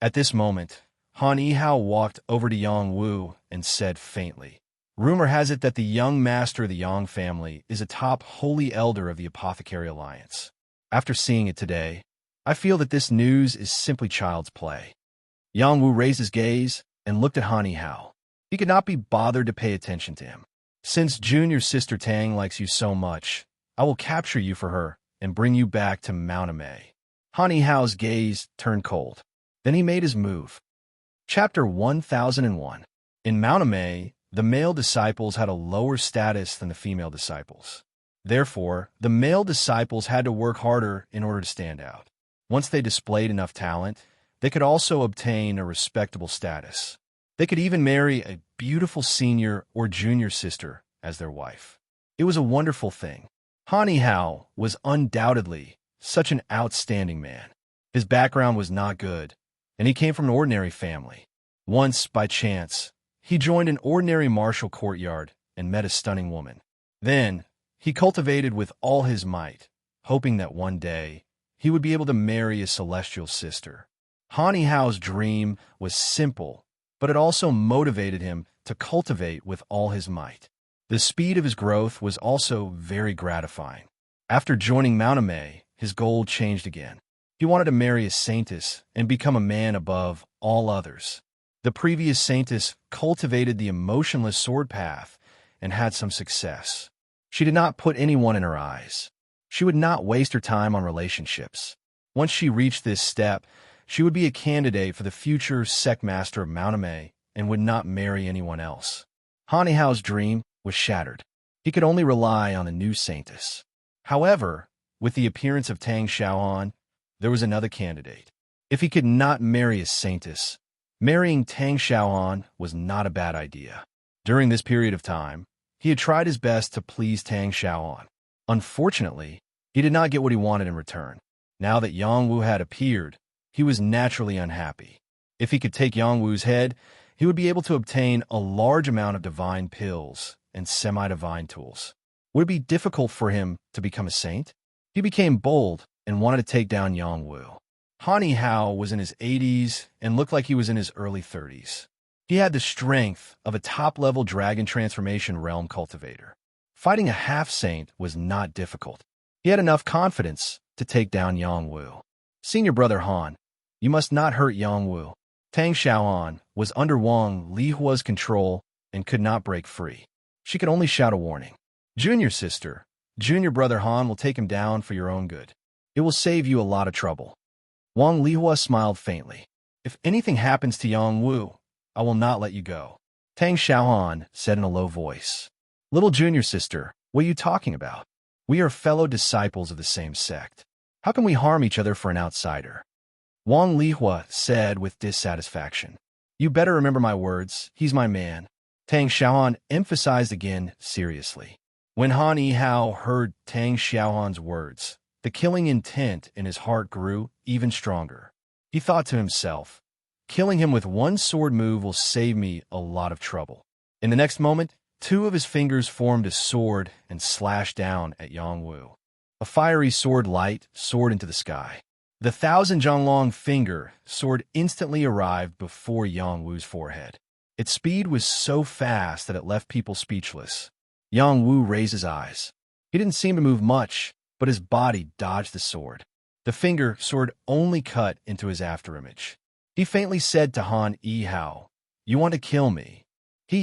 [SPEAKER 1] At this moment, Han Yihao walked over to Yang Wu and said faintly, "Rumor has it that the young master of the Yang family is a top holy elder of the Apothecary Alliance. After seeing it today, I feel that this news is simply child's play." Yang Wu raised his gaze and looked at Han Yihao. He could not be bothered to pay attention to him. "Since Junior Sister Tang likes you so much, I will capture you for her and bring you back to Mount Amay. Han Yihao's gaze turned cold. Then he made his move. Chapter 1001. In Mount Amay, the male disciples had a lower status than the female disciples. Therefore, the male disciples had to work harder in order to stand out. Once they displayed enough talent, they could also obtain a respectable status. They could even marry a beautiful senior or junior sister as their wife. It was a wonderful thing. Han Yihao was undoubtedly such an outstanding man. His background was not good, and he came from an ordinary family. Once, by chance, he joined an ordinary martial courtyard and met a stunning woman. Then, he cultivated with all his might, hoping that one day he would be able to marry a celestial sister. Han Yihao's dream was simple, but it also motivated him to cultivate with all his might. The speed of his growth was also very gratifying. After joining Mount Amay, his goal changed again. He wanted to marry a saintess and become a man above all others. The previous saintess cultivated the emotionless sword path and had some success. She did not put anyone in her eyes. She would not waste her time on relationships. Once she reached this step, she would be a candidate for the future sect master of Mount Amay and would not marry anyone else. Han Yihao's dream was shattered. He could only rely on the new saintess. However, with the appearance of Tang Xiaohan, there was another candidate. If he could not marry a saintess, marrying Tang Xiaohan was not a bad idea. During this period of time, he had tried his best to please Tang Xiaohan. Unfortunately, he did not get what he wanted in return. Now that Yang Wu had appeared, he was naturally unhappy. If he could take Yang Wu's head, he would be able to obtain a large amount of divine pills and semi-divine tools. Would it be difficult for him to become a saint? He became bold and wanted to take down Yang Wu. Han Yihao was in his 80s and looked like he was in his early 30s. He had the strength of a top-level dragon transformation realm cultivator. Fighting a half-saint was not difficult. He had enough confidence to take down Yang Wu. Senior brother Han, you must not hurt Yang Wu. Tang Xiaohan was under Wang Lihua's control and could not break free. She could only shout a warning. Junior sister, junior brother Han will take him down for your own good. It will save you a lot of trouble. Wang Lihua smiled faintly. If anything happens to Yang Wu, I will not let you go. Tang Xiaohan said in a low voice. Little junior sister, what are you talking about? We are fellow disciples of the same sect. How can we harm each other for an outsider? Wang Lihua said with dissatisfaction. You better remember my words. He's my man. Tang Xiaohan emphasized again seriously. When Han Yihao heard Tang Xiaohan's words, the killing intent in his heart grew even stronger. He thought to himself, killing him with one sword move will save me a lot of trouble. In the next moment, two of his fingers formed a sword and slashed down at Yang Wu. A fiery sword light soared into the sky. The 1,000-zhonglong finger sword instantly arrived before Yang Wu's forehead. Its speed was so fast that it left people speechless. Yang Wu raised his eyes. He didn't seem to move much, but his body dodged the sword. The finger sword only cut into his afterimage. He faintly said to Han Yihao, You want to kill me?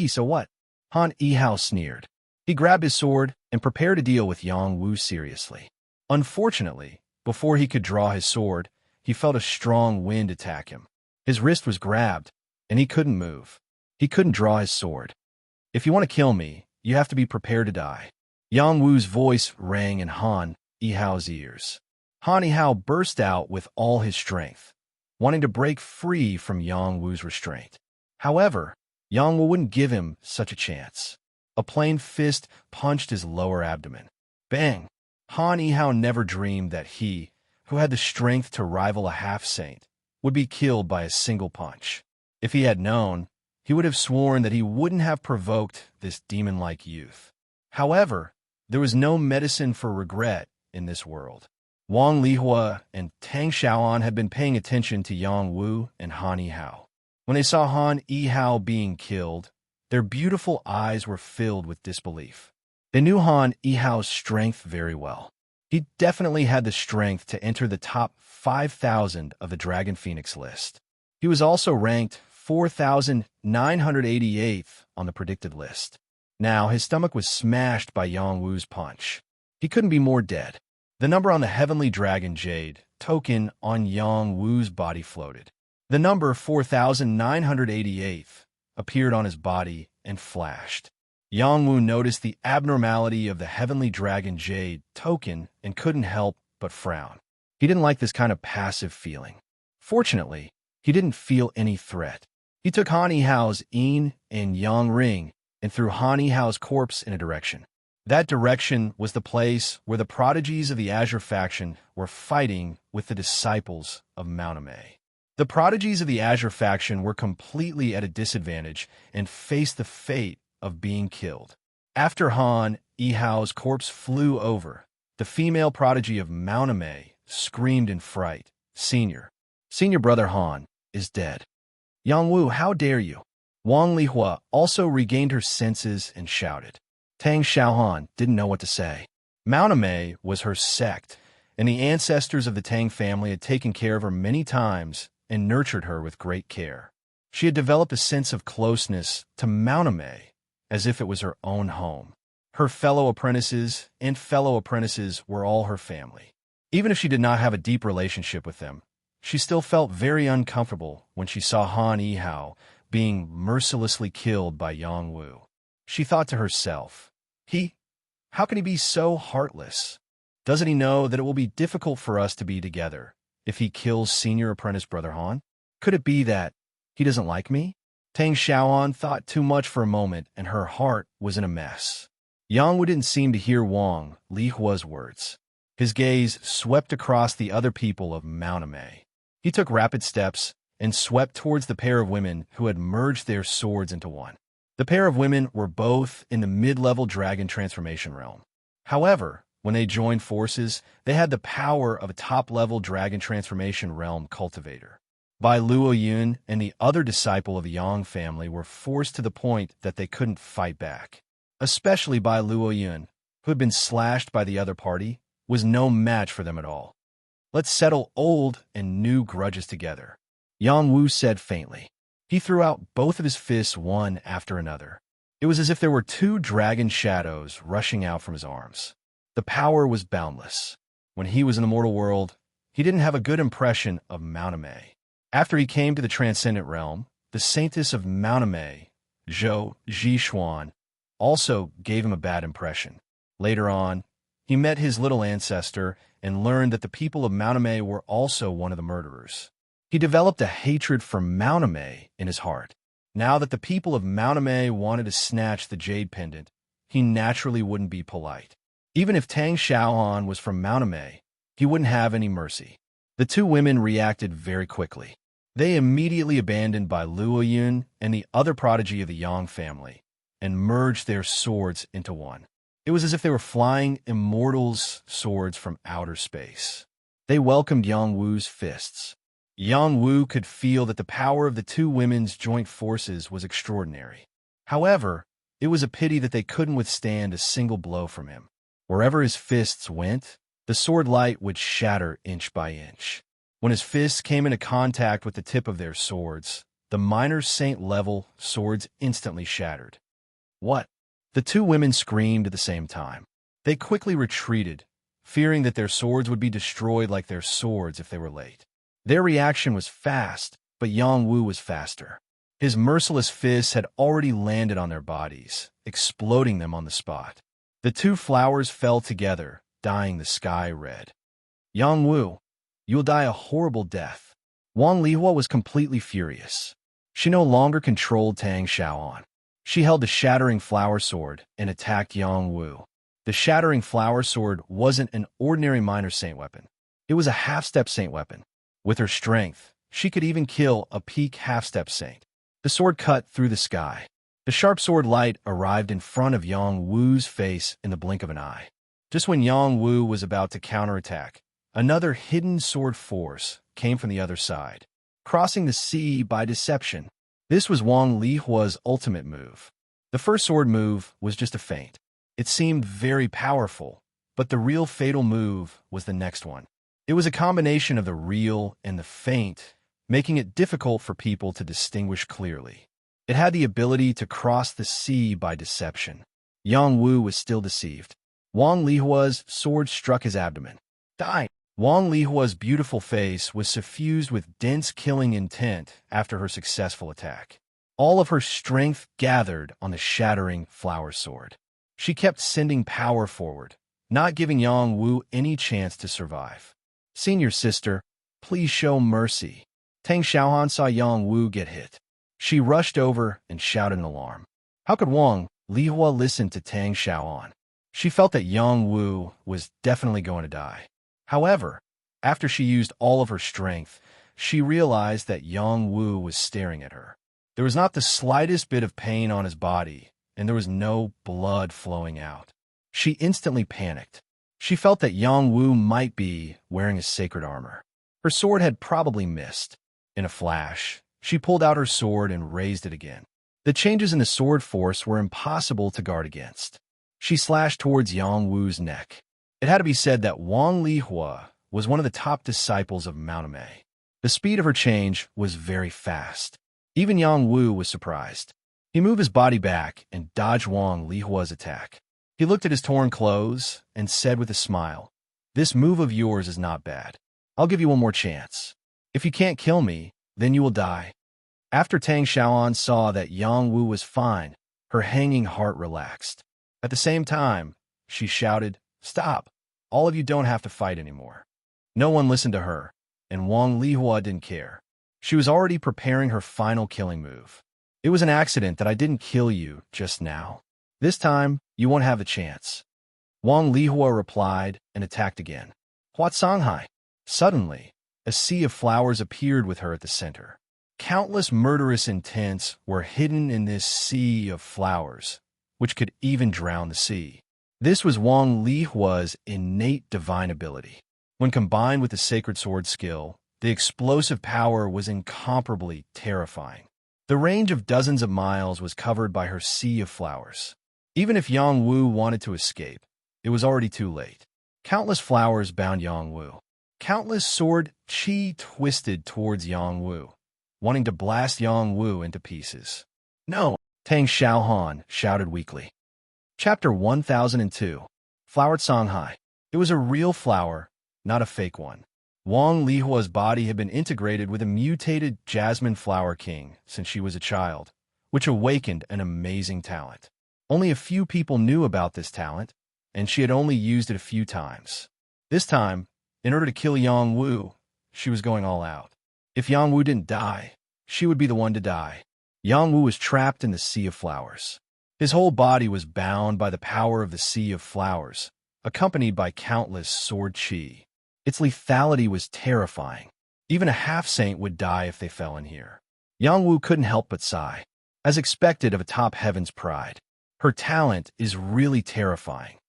[SPEAKER 1] So what? Han Yihao sneered. He grabbed his sword and prepared to deal with Yang Wu seriously. Unfortunately, before he could draw his sword, he felt a strong wind attack him. His wrist was grabbed, and he couldn't move. He couldn't draw his sword. If you want to kill me, you have to be prepared to die. Yang Wu's voice rang in Han Yihao's ears. Han Yihao burst out with all his strength, wanting to break free from Yang Wu's restraint. However, Yang Wu wouldn't give him such a chance. A plain fist punched his lower abdomen. Bang! Han Yihao never dreamed that he, who had the strength to rival a half-saint, would be killed by a single punch. If he had known, he would have sworn that he wouldn't have provoked this demon-like youth. However, there was no medicine for regret in this world. Wang Lihua and Tang Xiaohan had been paying attention to Yang Wu and Han Yihao. When they saw Han Yihao being killed, their beautiful eyes were filled with disbelief. They knew Han Yihao's strength very well. He definitely had the strength to enter the top 5,000 of the Dragon Phoenix list. He was also ranked 4,988th on the predicted list. Now, his stomach was smashed by Yang Wu's punch. He couldn't be more dead. The number on the heavenly dragon jade token on Yang Wu's body floated. The number 4988 appeared on his body and flashed. Yang Wu noticed the abnormality of the heavenly dragon jade token and couldn't help but frown. He didn't like this kind of passive feeling. Fortunately, he didn't feel any threat. He took Han Yihao's yin and yang ring and threw Han Yihao's corpse in a direction. That direction was the place where the prodigies of the Azure faction were fighting with the disciples of Mauname. The prodigies of the Azure faction were completely at a disadvantage and faced the fate of being killed. After Han Yihao's corpse flew over, the female prodigy of Mauname screamed in fright, Senior brother Han is dead. Yang Wu, how dare you? Wang Lihua also regained her senses and shouted. Tang Xiaohan didn't know what to say. Mauname was her sect, and the ancestors of the Tang family had taken care of her many times and nurtured her with great care. She had developed a sense of closeness to Mauname as if it was her own home. Her fellow apprentices were all her family. Even if she did not have a deep relationship with them, she still felt very uncomfortable when she saw Han Yihao being mercilessly killed by Yang Wu. She thought to herself, how can he be so heartless? Doesn't he know that it will be difficult for us to be together if he kills senior apprentice brother Han? Could it be that he doesn't like me? Tang Xiaohan thought too much for a moment, and her heart was in a mess. Yang Wu didn't seem to hear Wang Lihua's words. His gaze swept across the other people of Mauname. He took rapid steps and swept towards the pair of women who had merged their swords into one. The pair of women were both in the mid-level dragon transformation realm. However, when they joined forces, they had the power of a top-level dragon transformation realm cultivator. Bai Luoyun and the other disciple of the Yang family were forced to the point that they couldn't fight back. Especially Bai Luoyun, who had been slashed by the other party, was no match for them at all. Let's settle old and new grudges together, Yang Wu said faintly. He threw out both of his fists one after another. It was as if there were two dragon shadows rushing out from his arms. The power was boundless. When he was in the mortal world, he didn't have a good impression of Mauname. After he came to the transcendent realm, the saintess of Mauname, Zhou Zhishuan, also gave him a bad impression. Later on, he met his little ancestor and learned that the people of Mauname were also one of the murderers. He developed a hatred for Mauname in his heart. Now that the people of Mauname wanted to snatch the jade pendant, he naturally wouldn't be polite. Even if Tang Xiaohan was from Mauname, he wouldn't have any mercy. The two women reacted very quickly. They immediately abandoned Bai Luoyun and the other prodigy of the Yang family and merged their swords into one. It was as if they were flying immortals' swords from outer space. They welcomed Yang Wu's fists. Yang Wu could feel that the power of the two women's joint forces was extraordinary. However, it was a pity that they couldn't withstand a single blow from him. Wherever his fists went, the sword light would shatter inch by inch. When his fists came into contact with the tip of their swords, the minor saint-level swords instantly shattered. What? The two women screamed at the same time. They quickly retreated, fearing that their swords would be destroyed like their swords if they were late. Their reaction was fast, but Yang Wu was faster. His merciless fists had already landed on their bodies, exploding them on the spot. The two flowers fell together, dyeing the sky red. Yang Wu, you will die a horrible death. Wang Lihua was completely furious. She no longer controlled Tang Xiaohan. She held the shattering flower sword and attacked Yang Wu. The shattering flower sword wasn't an ordinary minor saint weapon. It was a half-step saint weapon. With her strength, she could even kill a peak half-step saint. The sword cut through the sky. The sharp sword light arrived in front of Yang Wu's face in the blink of an eye. Just when Yang Wu was about to counterattack, another hidden sword force came from the other side, crossing the sea by deception. This was Wang Lihua's ultimate move. The first sword move was just a feint. It seemed very powerful, but the real fatal move was the next one. It was a combination of the real and the feint, making it difficult for people to distinguish clearly. It had the ability to cross the sea by deception. Yang Wu was still deceived. Wang Lihua's sword struck his abdomen. Die! Wang Lihua's beautiful face was suffused with dense killing intent after her successful attack. All of her strength gathered on the shattering flower sword. She kept sending power forward, not giving Yang Wu any chance to survive. Senior sister, please show mercy. Tang Xiaohan saw Yang Wu get hit. She rushed over and shouted in alarm. How could Wang Lihua listen to Tang Xiaohan? She felt that Yang Wu was definitely going to die. However, after she used all of her strength, she realized that Yang Wu was staring at her. There was not the slightest bit of pain on his body, and there was no blood flowing out. She instantly panicked. She felt that Yang Wu might be wearing a sacred armor. Her sword had probably missed. In a flash, she pulled out her sword and raised it again. The changes in the sword force were impossible to guard against. She slashed towards Yang Wu's neck. It had to be said that Wang Lihua was one of the top disciples of Mount Mei. The speed of her change was very fast. Even Yang Wu was surprised. He moved his body back and dodged Wang Lihua's attack. He looked at his torn clothes and said with a smile, "This move of yours is not bad. I'll give you one more chance. If you can't kill me, then you will die." After Tang Xiaoan saw that Yang Wu was fine, her hanging heart relaxed. At the same time, she shouted, "Stop! All of you don't have to fight anymore." No one listened to her, and Wang Lihua didn't care. She was already preparing her final killing move. "It was an accident that I didn't kill you just now. This time, you won't have the chance." Wang Lihua replied and attacked again. "Huat Songhai." Suddenly, a sea of flowers appeared with her at the center. Countless murderous intents were hidden in this sea of flowers, which could even drown the sea. This was Wang Lihua's innate divine ability. When combined with the sacred sword skill, the explosive power was incomparably terrifying. The range of dozens of miles was covered by her sea of flowers. Even if Yang Wu wanted to escape, it was already too late. Countless flowers bound Yang Wu. Countless sword qi twisted towards Yang Wu, wanting to blast Yang Wu into pieces. "No!" Tang Xiaohan shouted weakly. Chapter 1002. Flowered Songhai. It was a real flower, not a fake one. Wang Lihua's body had been integrated with a mutated jasmine flower king since she was a child, which awakened an amazing talent. Only a few people knew about this talent, and she had only used it a few times. This time, in order to kill Yang Wu, she was going all out. If Yang Wu didn't die, she would be the one to die. Yang Wu was trapped in the sea of flowers. His whole body was bound by the power of the sea of flowers, accompanied by countless sword qi. Its lethality was terrifying. Even a half-saint would die if they fell in here. Yang Wu couldn't help but sigh. As expected of a top heaven's pride, her talent is really terrifying.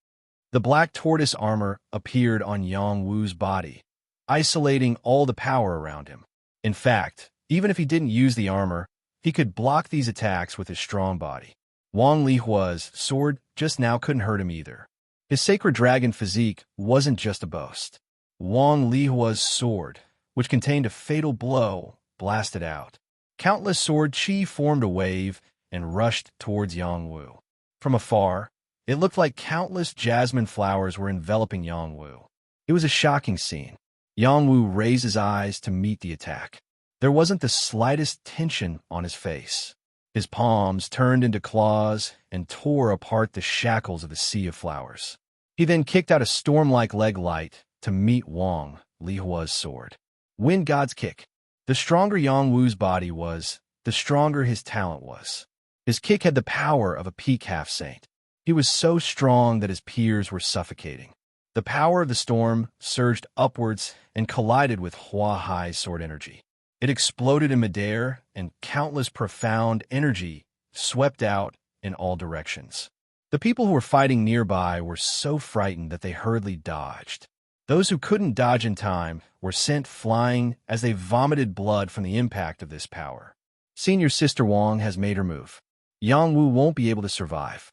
[SPEAKER 1] The black tortoise armor appeared on Yang Wu's body, isolating all the power around him. In fact, even if he didn't use the armor, he could block these attacks with his strong body. Wang Lihua's sword just now couldn't hurt him either. His sacred dragon physique wasn't just a boast. Wang Lihua's sword, which contained a fatal blow, blasted out. Countless sword qi formed a wave and rushed towards Yang Wu. From afar, it looked like countless jasmine flowers were enveloping Yang Wu. It was a shocking scene. Yang Wu raised his eyes to meet the attack. There wasn't the slightest tension on his face. His palms turned into claws and tore apart the shackles of the sea of flowers. He then kicked out a storm-like leg light to meet Wang Lihua's sword. Wind God's kick. The stronger Yang Wu's body was, the stronger his talent was. His kick had the power of a peak half-saint. He was so strong that his peers were suffocating. The power of the storm surged upwards and collided with Hua Hai's sword energy. It exploded in midair, and countless profound energy swept out in all directions. The people who were fighting nearby were so frightened that they hurriedly dodged. Those who couldn't dodge in time were sent flying as they vomited blood from the impact of this power. Senior Sister Wang has made her move. Yang Wu won't be able to survive.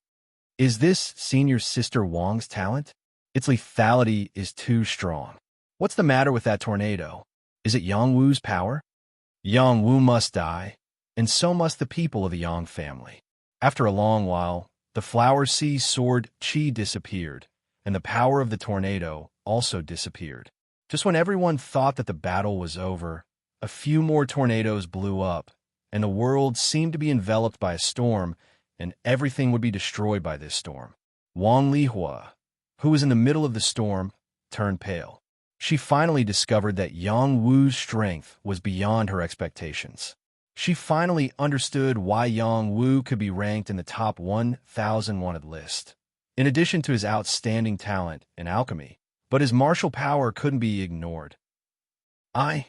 [SPEAKER 1] Is this Senior Sister Wang's talent? Its lethality is too strong. What's the matter with that tornado? Is it Yang Wu's power? Yang Wu must die, and so must the people of the Yang family. After a long while, the flower sea sword qi disappeared, and the power of the tornado also disappeared. Just when everyone thought that the battle was over, a few more tornadoes blew up, and the world seemed to be enveloped by a storm, and everything would be destroyed by this storm. Wang Lihua, who was in the middle of the storm, turned pale. She finally discovered that Yang Wu's strength was beyond her expectations. She finally understood why Yang Wu could be ranked in the top 1,000 wanted list. In addition to his outstanding talent in alchemy, but his martial power couldn't be ignored. Wang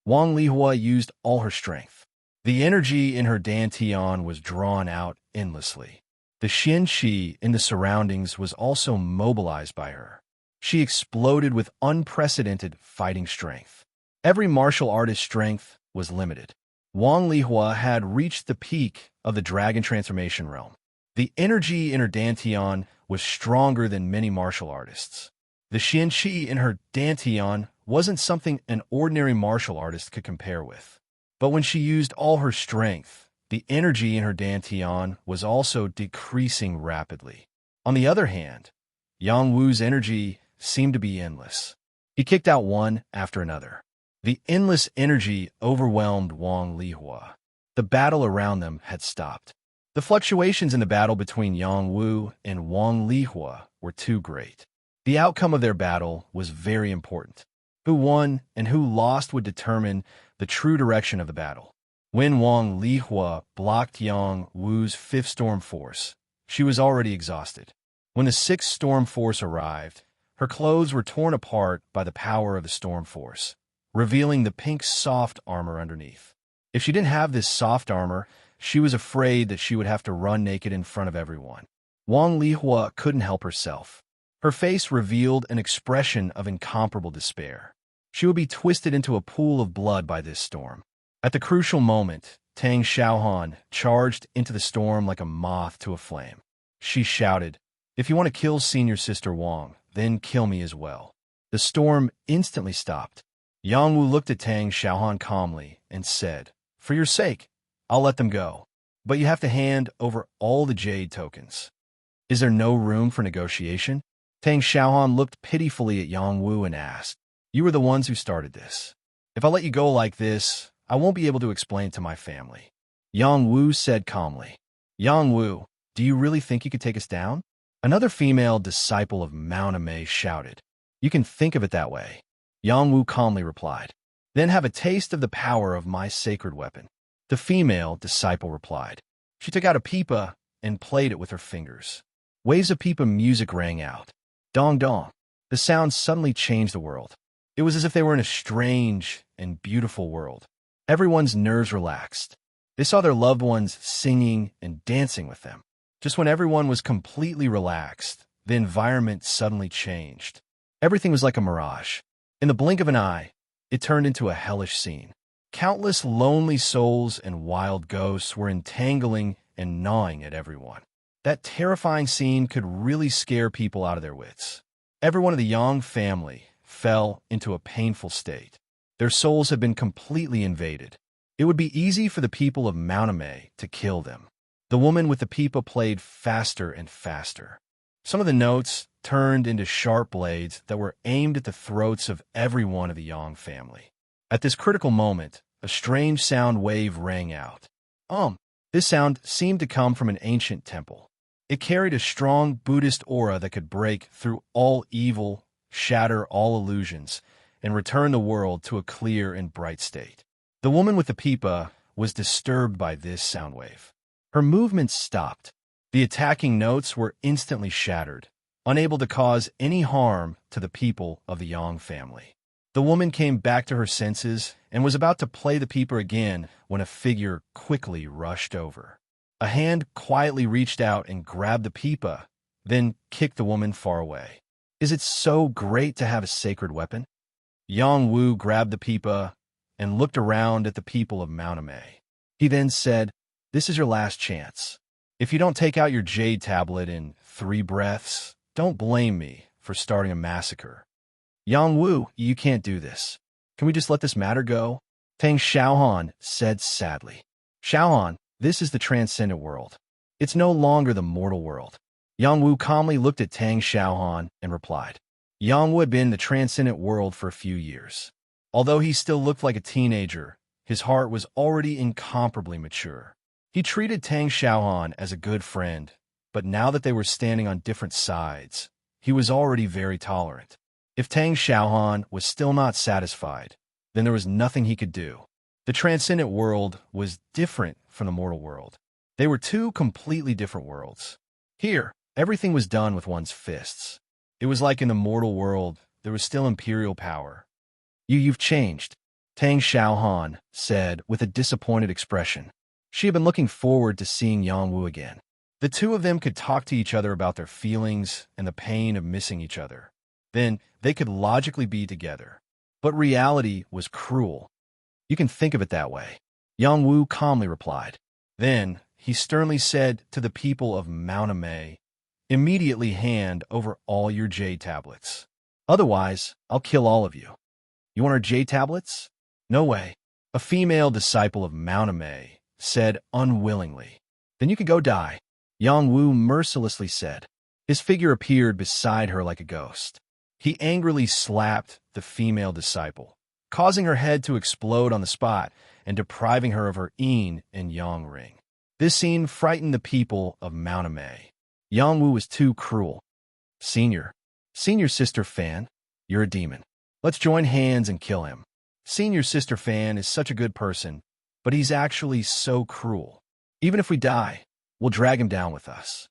[SPEAKER 1] Lihua used all her strength. The energy in her dantian was drawn out endlessly. The Xin Qi in the surroundings was also mobilized by her. She exploded with unprecedented fighting strength. Every martial artist's strength was limited. Wang Lihua had reached the peak of the dragon transformation realm. The energy in her dantian was stronger than many martial artists. The Xin Qi in her dantian wasn't something an ordinary martial artist could compare with. But when she used all her strength, the energy in her dantian was also decreasing rapidly. On the other hand, Yang Wu's energy seemed to be endless. He kicked out one after another. The endless energy overwhelmed Wang Lihua. The battle around them had stopped. The fluctuations in the battle between Yang Wu and Wang Lihua were too great. The outcome of their battle was very important. Who won and who lost would determine the true direction of the battle. When Wang Lihua blocked Yang Wu's fifth storm force, she was already exhausted. When the sixth storm force arrived, her clothes were torn apart by the power of the storm force, revealing the pink soft armor underneath. If she didn't have this soft armor, she was afraid that she would have to run naked in front of everyone. Wang Lihua couldn't help herself. Her face revealed an expression of incomparable despair. She would be twisted into a pool of blood by this storm. At the crucial moment, Tang Xiaohan charged into the storm like a moth to a flame. She shouted, "If you want to kill senior sister Wang, then kill me as well." The storm instantly stopped. Yang Wu looked at Tang Xiaohan calmly and said, "For your sake, I'll let them go. But you have to hand over all the jade tokens." "Is there no room for negotiation?" Tang Xiaohan looked pitifully at Yang Wu and asked, "You were the ones who started this. If I let you go like this, I won't be able to explain to my family." Yang Wu said calmly, "Yang Wu, do you really think you could take us down?" Another female disciple of Mount Amei shouted, "You can think of it that way." Yang Wu calmly replied, "Then have a taste of the power of my sacred weapon." The female disciple replied. She took out a pipa and played it with her fingers. Waves of pipa music rang out. Dong dong. The sound suddenly changed the world. It was as if they were in a strange and beautiful world. Everyone's nerves relaxed. They saw their loved ones singing and dancing with them. Just when everyone was completely relaxed, the environment suddenly changed. Everything was like a mirage. In the blink of an eye, it turned into a hellish scene. Countless lonely souls and wild ghosts were entangling and gnawing at everyone. That terrifying scene could really scare people out of their wits. Everyone of the Yang family fell into a painful state. Their souls had been completely invaded. It would be easy for the people of Mount Amei to kill them. The woman with the pipa played faster and faster. Some of the notes turned into sharp blades that were aimed at the throats of every one of the Yang family. At this critical moment, a strange sound wave rang out. This sound seemed to come from an ancient temple. It carried a strong Buddhist aura that could break through all evil, shatter all illusions, and return the world to a clear and bright state. The woman with the pipa was disturbed by this sound wave. Her movements stopped. The attacking notes were instantly shattered, unable to cause any harm to the people of the Yang family. The woman came back to her senses and was about to play the pipa again when a figure quickly rushed over. A hand quietly reached out and grabbed the pipa, then kicked the woman far away. "Is it so great to have a sacred weapon?" Yang Wu grabbed the pipa and looked around at the people of Mount Amei. He then said, "This is your last chance. If you don't take out your jade tablet in 3 breaths, don't blame me for starting a massacre." "Yang Wu, you can't do this. Can we just let this matter go?" Tang Xiaohan said sadly. "Xiaohan, this is the transcendent world. It's no longer the mortal world. Yang Wu calmly looked at Tang Xiaohan and replied. Yang Wu had been in the transcendent world for a few years. Although he still looked like a teenager, his heart was already incomparably mature. He treated Tang Xiaohan as a good friend, but now that they were standing on different sides, he was already very tolerant. If Tang Xiaohan was still not satisfied, then there was nothing he could do. The transcendent world was different from the mortal world. They were two completely different worlds. Here, everything was done with one's fists. It was like in the mortal world, there was still imperial power. You've changed, Tang Xiaohan said with a disappointed expression. She had been looking forward to seeing Yang Wu again. The two of them could talk to each other about their feelings and the pain of missing each other. Then they could logically be together. But reality was cruel. You can think of it that way, Yang Wu calmly replied. Then he sternly said to the people of Mount Amei, immediately hand over all your jade tablets. Otherwise, I'll kill all of you. You want our jade tablets? No way. A female disciple of Mount Amei said unwillingly. Then you can go die, Yang Wu mercilessly said. His figure appeared beside her like a ghost. He angrily slapped the female disciple, causing her head to explode on the spot and depriving her of her yin and yang ring. This scene frightened the people of Mount Amei. Yang Wu was too cruel. Senior Sister Fan, you're a demon. Let's join hands and kill him. Senior Sister Fan is such a good person, but he's actually so cruel. Even if we die, we'll drag him down with us.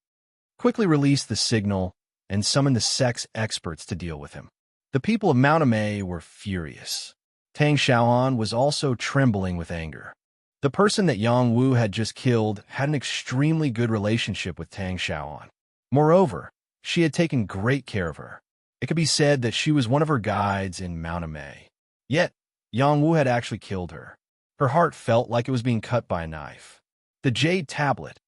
[SPEAKER 1] Quickly release the signal and summon the sex experts to deal with him. The people of Mount Amei were furious. Tang Xiaohan was also trembling with anger. The person that Yang Wu had just killed had an extremely good relationship with Tang Xiaohan. Moreover, she had taken great care of her. It could be said that she was one of her guides in Mount Amei. Yet, Yang Wu had actually killed her. Her heart felt like it was being cut by a knife. The jade tablet,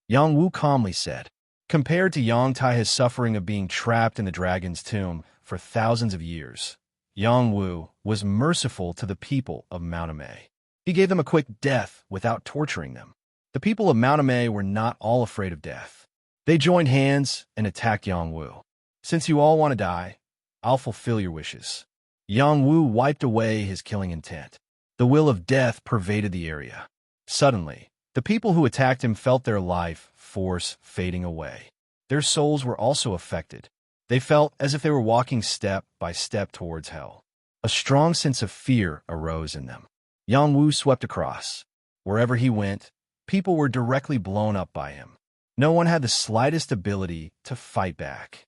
[SPEAKER 1] Yang Wu calmly said. Compared to Yang Tai's suffering of being trapped in the dragon's tomb for thousands of years, Yang Wu was merciful to the people of Mount Amei. He gave them a quick death without torturing them. The people of Mount Amei were not all afraid of death. They joined hands and attacked Yang Wu. Since you all want to die, I'll fulfill your wishes. Yang Wu wiped away his killing intent. The will of death pervaded the area. Suddenly, the people who attacked him felt their life force fading away. Their souls were also affected. They felt as if they were walking step by step towards hell. A strong sense of fear arose in them. Yang Wu swept across. Wherever he went, people were directly blown up by him. No one had the slightest ability to fight back.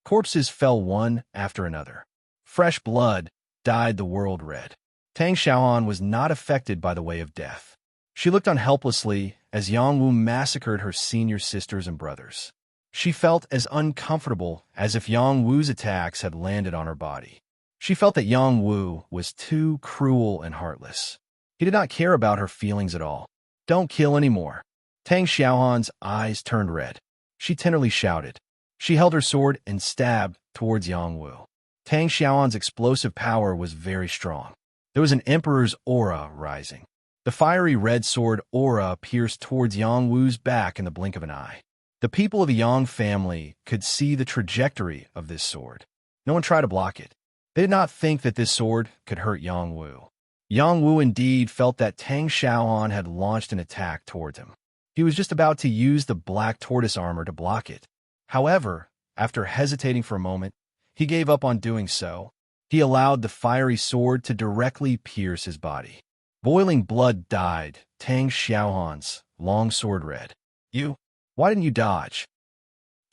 [SPEAKER 1] Corpses fell one after another. Fresh blood dyed the world red. Tang Xiaohan was not affected by the way of death. She looked on helplessly as Yang Wu massacred her senior sisters and brothers. She felt as uncomfortable as if Yang Wu's attacks had landed on her body. She felt that Yang Wu was too cruel and heartless. He did not care about her feelings at all. Don't kill anymore. Tang Xiaohan's eyes turned red. She tenderly shouted. She held her sword and stabbed towards Yang Wu. Tang Xiaohan's explosive power was very strong. There was an emperor's aura rising. The fiery red sword aura pierced towards Yang Wu's back in the blink of an eye. The people of the Yang family could see the trajectory of this sword. No one tried to block it. They did not think that this sword could hurt Yang Wu. Yang Wu indeed felt that Tang Xiaohan had launched an attack towards him. He was just about to use the black tortoise armor to block it. However, after hesitating for a moment, he gave up on doing so. He allowed the fiery sword to directly pierce his body. Boiling blood dyed Tang Xiaohan's long sword red. Why didn't you dodge?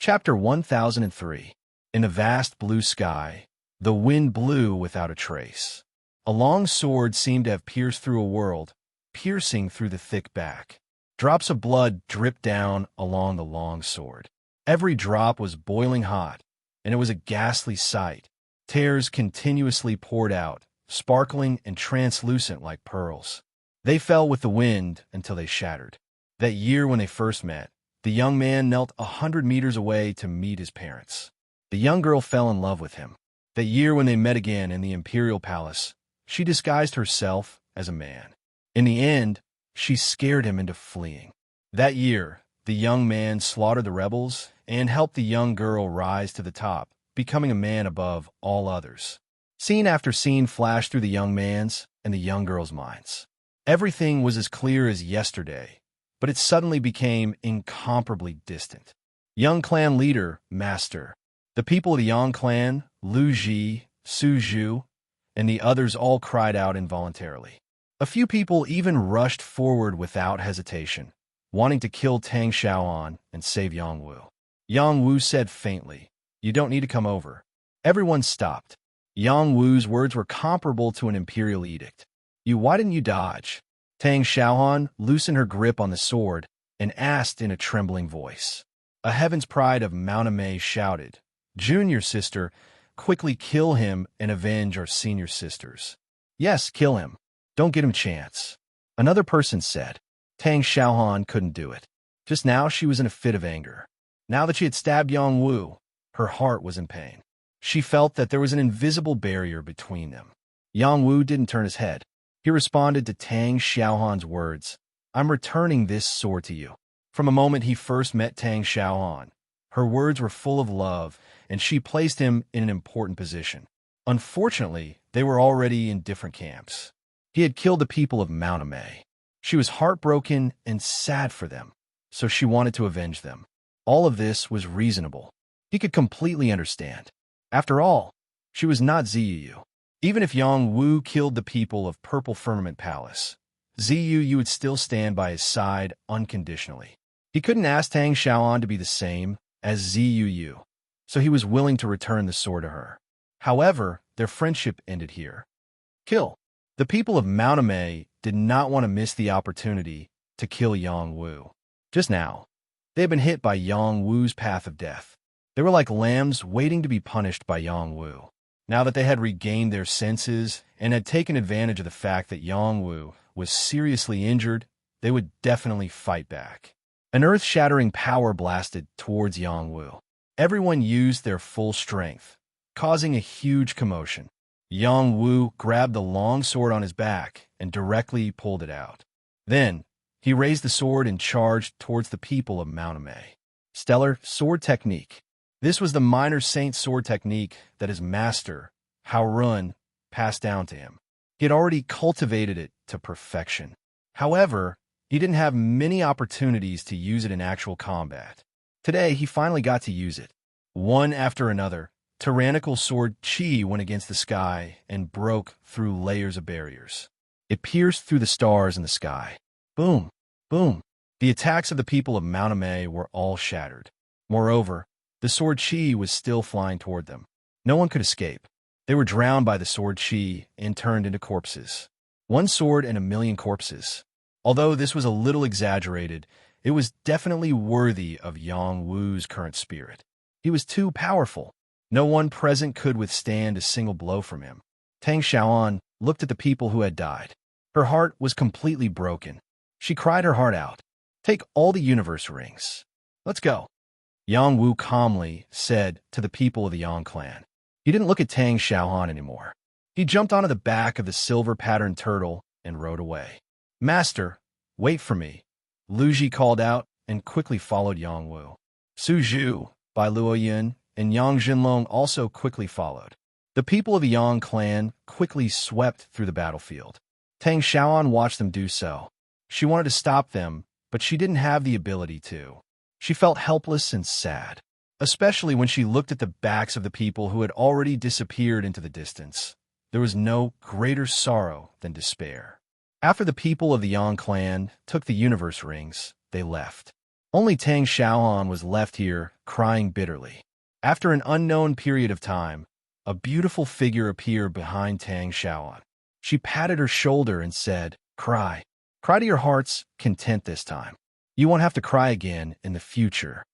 [SPEAKER 1] Chapter 1003. In the vast blue sky, the wind blew without a trace. A long sword seemed to have pierced through a world, piercing through the thick back. Drops of blood dripped down along the long sword. Every drop was boiling hot, and it was a ghastly sight. Tears continuously poured out, sparkling and translucent like pearls. They fell with the wind until they shattered. That year when they first met, the young man knelt 100 meters away to meet his parents. The young girl fell in love with him. That year when they met again in the imperial palace, she disguised herself as a man. In the end, she scared him into fleeing. That year, the young man slaughtered the rebels and helped the young girl rise to the top, becoming a man above all others. Scene after scene flashed through the young man's and the young girl's minds. Everything was as clear as yesterday, but it suddenly became incomparably distant. Young clan leader, Master. The people of the Yang clan, Lu Ji, Su Zhu, and the others all cried out involuntarily. A few people even rushed forward without hesitation, wanting to kill Tang Xiaoan and save Yang Wu. Yang Wu said faintly, "You don't need to come over." Everyone stopped. Yang Wu's words were comparable to an imperial edict. Why didn't you dodge?" Tang Xiaohan loosened her grip on the sword and asked in a trembling voice. A heaven's pride of Mount Amei shouted, "Junior sister, quickly kill him and avenge our senior sisters." "Yes, kill him. Don't get him a chance." Another person said. Tang Xiaohan couldn't do it. Just now she was in a fit of anger. Now that she had stabbed Yang Wu, her heart was in pain. She felt that there was an invisible barrier between them. Yang Wu didn't turn his head. He responded to Tang Xiaohan's words, "I'm returning this sword to you." From a moment he first met Tang Xiaohan, her words were full of love, and she placed him in an important position. Unfortunately, they were already in different camps. He had killed the people of Mount Amei. She was heartbroken and sad for them, so she wanted to avenge them. All of this was reasonable. He could completely understand. After all, she was not Ziyu. Even if Yang Wu killed the people of Purple Firmament Palace, Ziyu would still stand by his side unconditionally. He couldn't ask Tang Xiaoan to be the same as Ziyu, so he was willing to return the sword to her. However, their friendship ended here. Kill. The people of Mount Amei did not want to miss the opportunity to kill Yang Wu. Just now, they had been hit by Yang Wu's path of death. They were like lambs waiting to be punished by Yang Wu. Now that they had regained their senses and had taken advantage of the fact that Yang Wu was seriously injured, they would definitely fight back. An earth-shattering power blasted towards Yang Wu. Everyone used their full strength, causing a huge commotion. Yang Wu grabbed the long sword on his back and directly pulled it out. Then, he raised the sword and charged towards the people of Mount Amei. Stellar Sword Technique. This was the minor saint sword technique that his master, Haorun, passed down to him. He had already cultivated it to perfection. However, he didn't have many opportunities to use it in actual combat. Today, he finally got to use it. One after another, tyrannical sword Qi went against the sky and broke through layers of barriers. It pierced through the stars in the sky. Boom, boom. The attacks of the people of Mount Amei were all shattered. Moreover, the sword Qi was still flying toward them. No one could escape. They were drowned by the sword Qi and turned into corpses. One sword and a million corpses. Although this was a little exaggerated, it was definitely worthy of Yang Wu's current spirit. He was too powerful. No one present could withstand a single blow from him. Tang Xiaoan looked at the people who had died. Her heart was completely broken. She cried her heart out. "Take all the universe rings. Let's go." Yang Wu calmly said to the people of the Yang clan. He didn't look at Tang Xiaohan anymore. He jumped onto the back of the silver-patterned turtle and rode away. "Master, wait for me," Lu Ji called out and quickly followed Yang Wu. Su Zhu, Bai Luoyin, and Yang Jinlong also quickly followed. The people of the Yang clan quickly swept through the battlefield. Tang Xiaoan watched them do so. She wanted to stop them, but she didn't have the ability to. She felt helpless and sad, especially when she looked at the backs of the people who had already disappeared into the distance. There was no greater sorrow than despair. After the people of the Yang clan took the universe rings, they left. Only Tang Xiaohan was left here, crying bitterly. After an unknown period of time, a beautiful figure appeared behind Tang Xiaohan. She patted her shoulder and said, "Cry. Cry to your heart's content this time. You won't have to cry again in the future."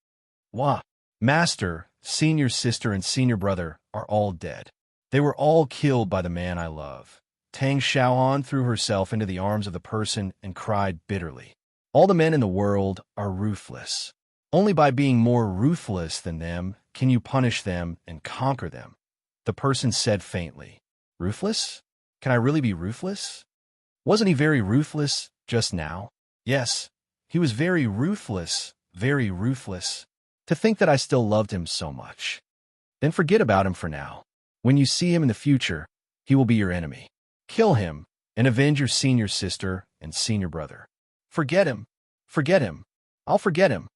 [SPEAKER 1] Wah! Master, senior sister, and senior brother are all dead. They were all killed by the man I love. Tang Xiaohan threw herself into the arms of the person and cried bitterly. All the men in the world are ruthless. Only by being more ruthless than them can you punish them and conquer them. The person said faintly, "Ruthless? Can I really be ruthless? Wasn't he very ruthless just now?" Yes, he was very ruthless, very ruthless. To think that I still loved him so much. Then forget about him for now. When you see him in the future, he will be your enemy. Kill him and avenge your senior sister and senior brother. Forget him. Forget him. I'll forget him.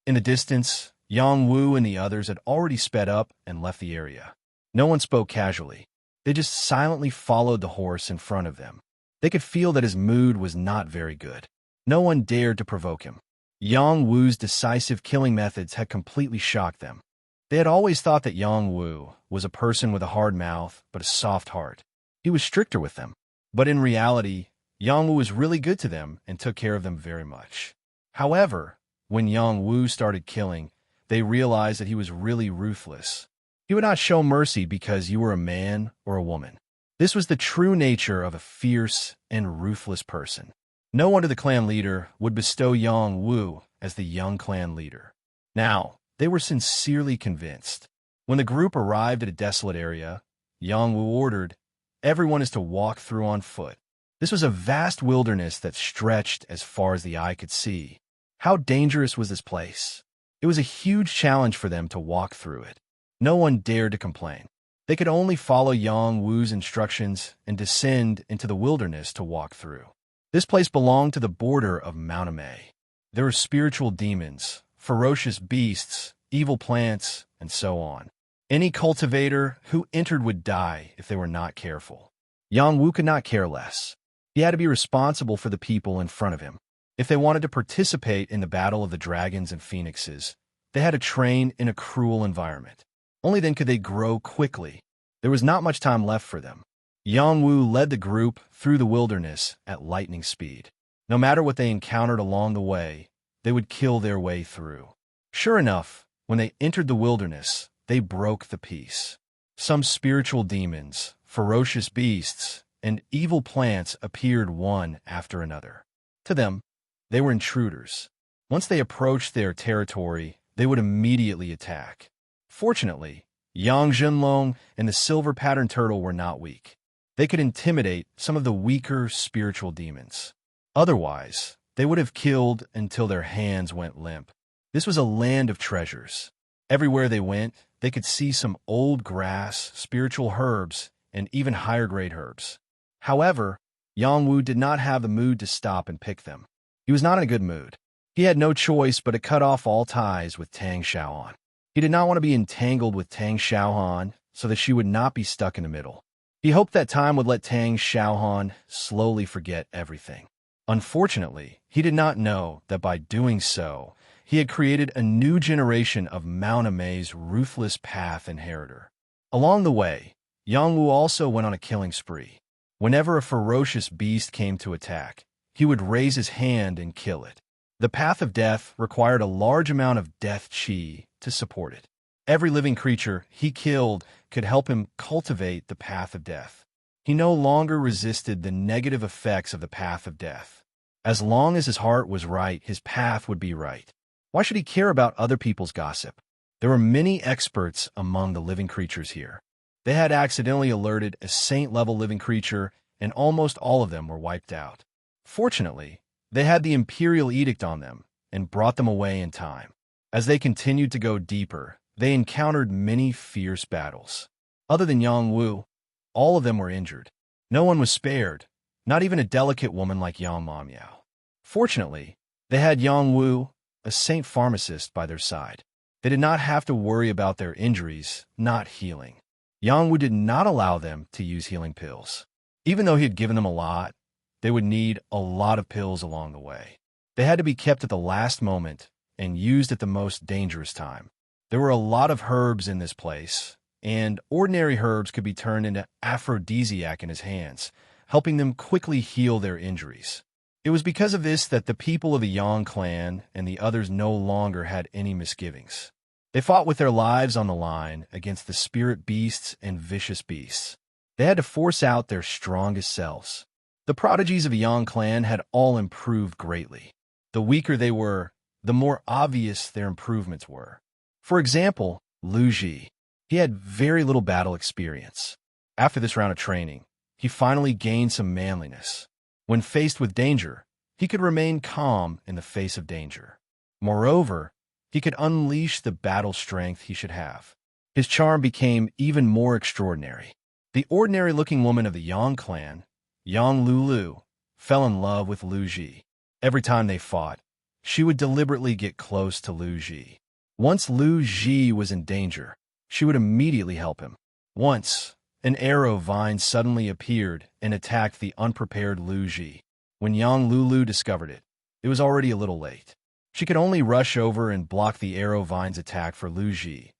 [SPEAKER 1] In the distance, Yang Wu and the others had already sped up and left the area. No one spoke casually. They just silently followed the horse in front of them. They could feel that his mood was not very good. No one dared to provoke him. Yang Wu's decisive killing methods had completely shocked them. They had always thought that Yang Wu was a person with a hard mouth but a soft heart. He was stricter with them. But in reality, Yang Wu was really good to them and took care of them very much. However, when Yang Wu started killing, they realized that he was really ruthless. He would not show mercy because you were a man or a woman. This was the true nature of a fierce and ruthless person. No wonder the clan leader would bestow Yang Wu as the young clan leader. Now, they were sincerely convinced. When the group arrived at a desolate area, Yang Wu ordered, "Everyone is to walk through on foot." This was a vast wilderness that stretched as far as the eye could see. How dangerous was this place? It was a huge challenge for them to walk through it. No one dared to complain. They could only follow Yang Wu's instructions and descend into the wilderness to walk through. This place belonged to the border of Mount Amei. There were spiritual demons, ferocious beasts, evil plants, and so on. Any cultivator who entered would die if they were not careful. Yang Wu could not care less. He had to be responsible for the people in front of him. If they wanted to participate in the battle of the dragons and phoenixes, they had to train in a cruel environment. Only then could they grow quickly. There was not much time left for them. Yang Wu led the group through the wilderness at lightning speed. No matter what they encountered along the way, they would kill their way through. Sure enough, when they entered the wilderness, they broke the peace. Some spiritual demons, ferocious beasts, and evil plants appeared one after another. To them, they were intruders. Once they approached their territory, they would immediately attack. Fortunately, Yang Zhenlong and the silver pattern turtle were not weak. They could intimidate some of the weaker spiritual demons. Otherwise, they would have killed until their hands went limp. This was a land of treasures. Everywhere they went, they could see some old grass, spiritual herbs, and even higher-grade herbs. However, Yang Wu did not have the mood to stop and pick them. He was not in a good mood. He had no choice but to cut off all ties with Tang Xiaohan. He did not want to be entangled with Tang Xiaohan so that she would not be stuck in the middle. He hoped that time would let Tang Xiaohan slowly forget everything. Unfortunately, he did not know that by doing so, he had created a new generation of Mount Amei's ruthless path inheritor. Along the way, Yang Wu also went on a killing spree. Whenever a ferocious beast came to attack, he would raise his hand and kill it. The path of death required a large amount of death chi to support it. Every living creature he killed could help him cultivate the path of death. He no longer resisted the negative effects of the path of death. As long as his heart was right, his path would be right. Why should he care about other people's gossip? There were many experts among the living creatures here. They had accidentally alerted a saint-level living creature, and almost all of them were wiped out. Fortunately, they had the imperial edict on them and brought them away in time. As they continued to go deeper, they encountered many fierce battles. Other than Yang Wu, all of them were injured. No one was spared, not even a delicate woman like Yang Mamiao. Fortunately, they had Yang Wu, a saint pharmacist, by their side. They did not have to worry about their injuries not healing. Yang Wu did not allow them to use healing pills. Even though he had given them a lot, they would need a lot of pills along the way. They had to be kept at the last moment and used at the most dangerous time. There were a lot of herbs in this place, and ordinary herbs could be turned into aphrodisiac in his hands, helping them quickly heal their injuries. It was because of this that the people of the Yang clan and the others no longer had any misgivings. They fought with their lives on the line against the spirit beasts and vicious beasts. They had to force out their strongest selves. The prodigies of the Yang clan had all improved greatly. The weaker they were, the more obvious their improvements were. For example, Lu Ji. He had very little battle experience. After this round of training, he finally gained some manliness. When faced with danger, he could remain calm in the face of danger. Moreover, he could unleash the battle strength he should have. His charm became even more extraordinary. The ordinary-looking woman of the Yang clan, Yang Lulu, fell in love with Lu Ji. Every time they fought, she would deliberately get close to Lu Ji. Once Lu Ji was in danger, she would immediately help him. Once, an arrow vine suddenly appeared and attacked the unprepared Lu Ji. When Yang Lulu discovered it, it was already a little late. She could only rush over and block the arrow vine's attack for Lu Ji,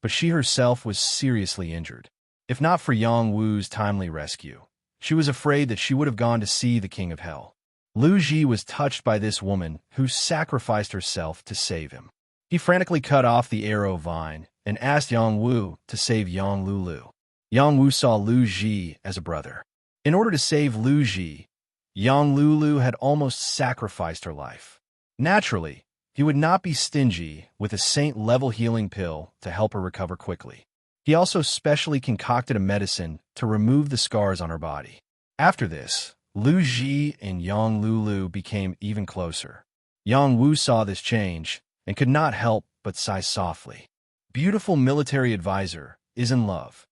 [SPEAKER 1] but she herself was seriously injured. If not for Yang Wu's timely rescue, she was afraid that she would have gone to see the King of Hell. Lu Ji was touched by this woman who sacrificed herself to save him. He frantically cut off the arrow vine and asked Yang Wu to save Yang Lulu. Yang Wu saw Lu Ji as a brother. In order to save Lu Ji, Yang Lulu had almost sacrificed her life. Naturally, he would not be stingy with a saint-level healing pill to help her recover quickly. He also specially concocted a medicine to remove the scars on her body. After this, Lu Ji and Yang Lulu became even closer. Yang Wu saw this change and could not help but sigh softly. Beautiful military advisor is in love.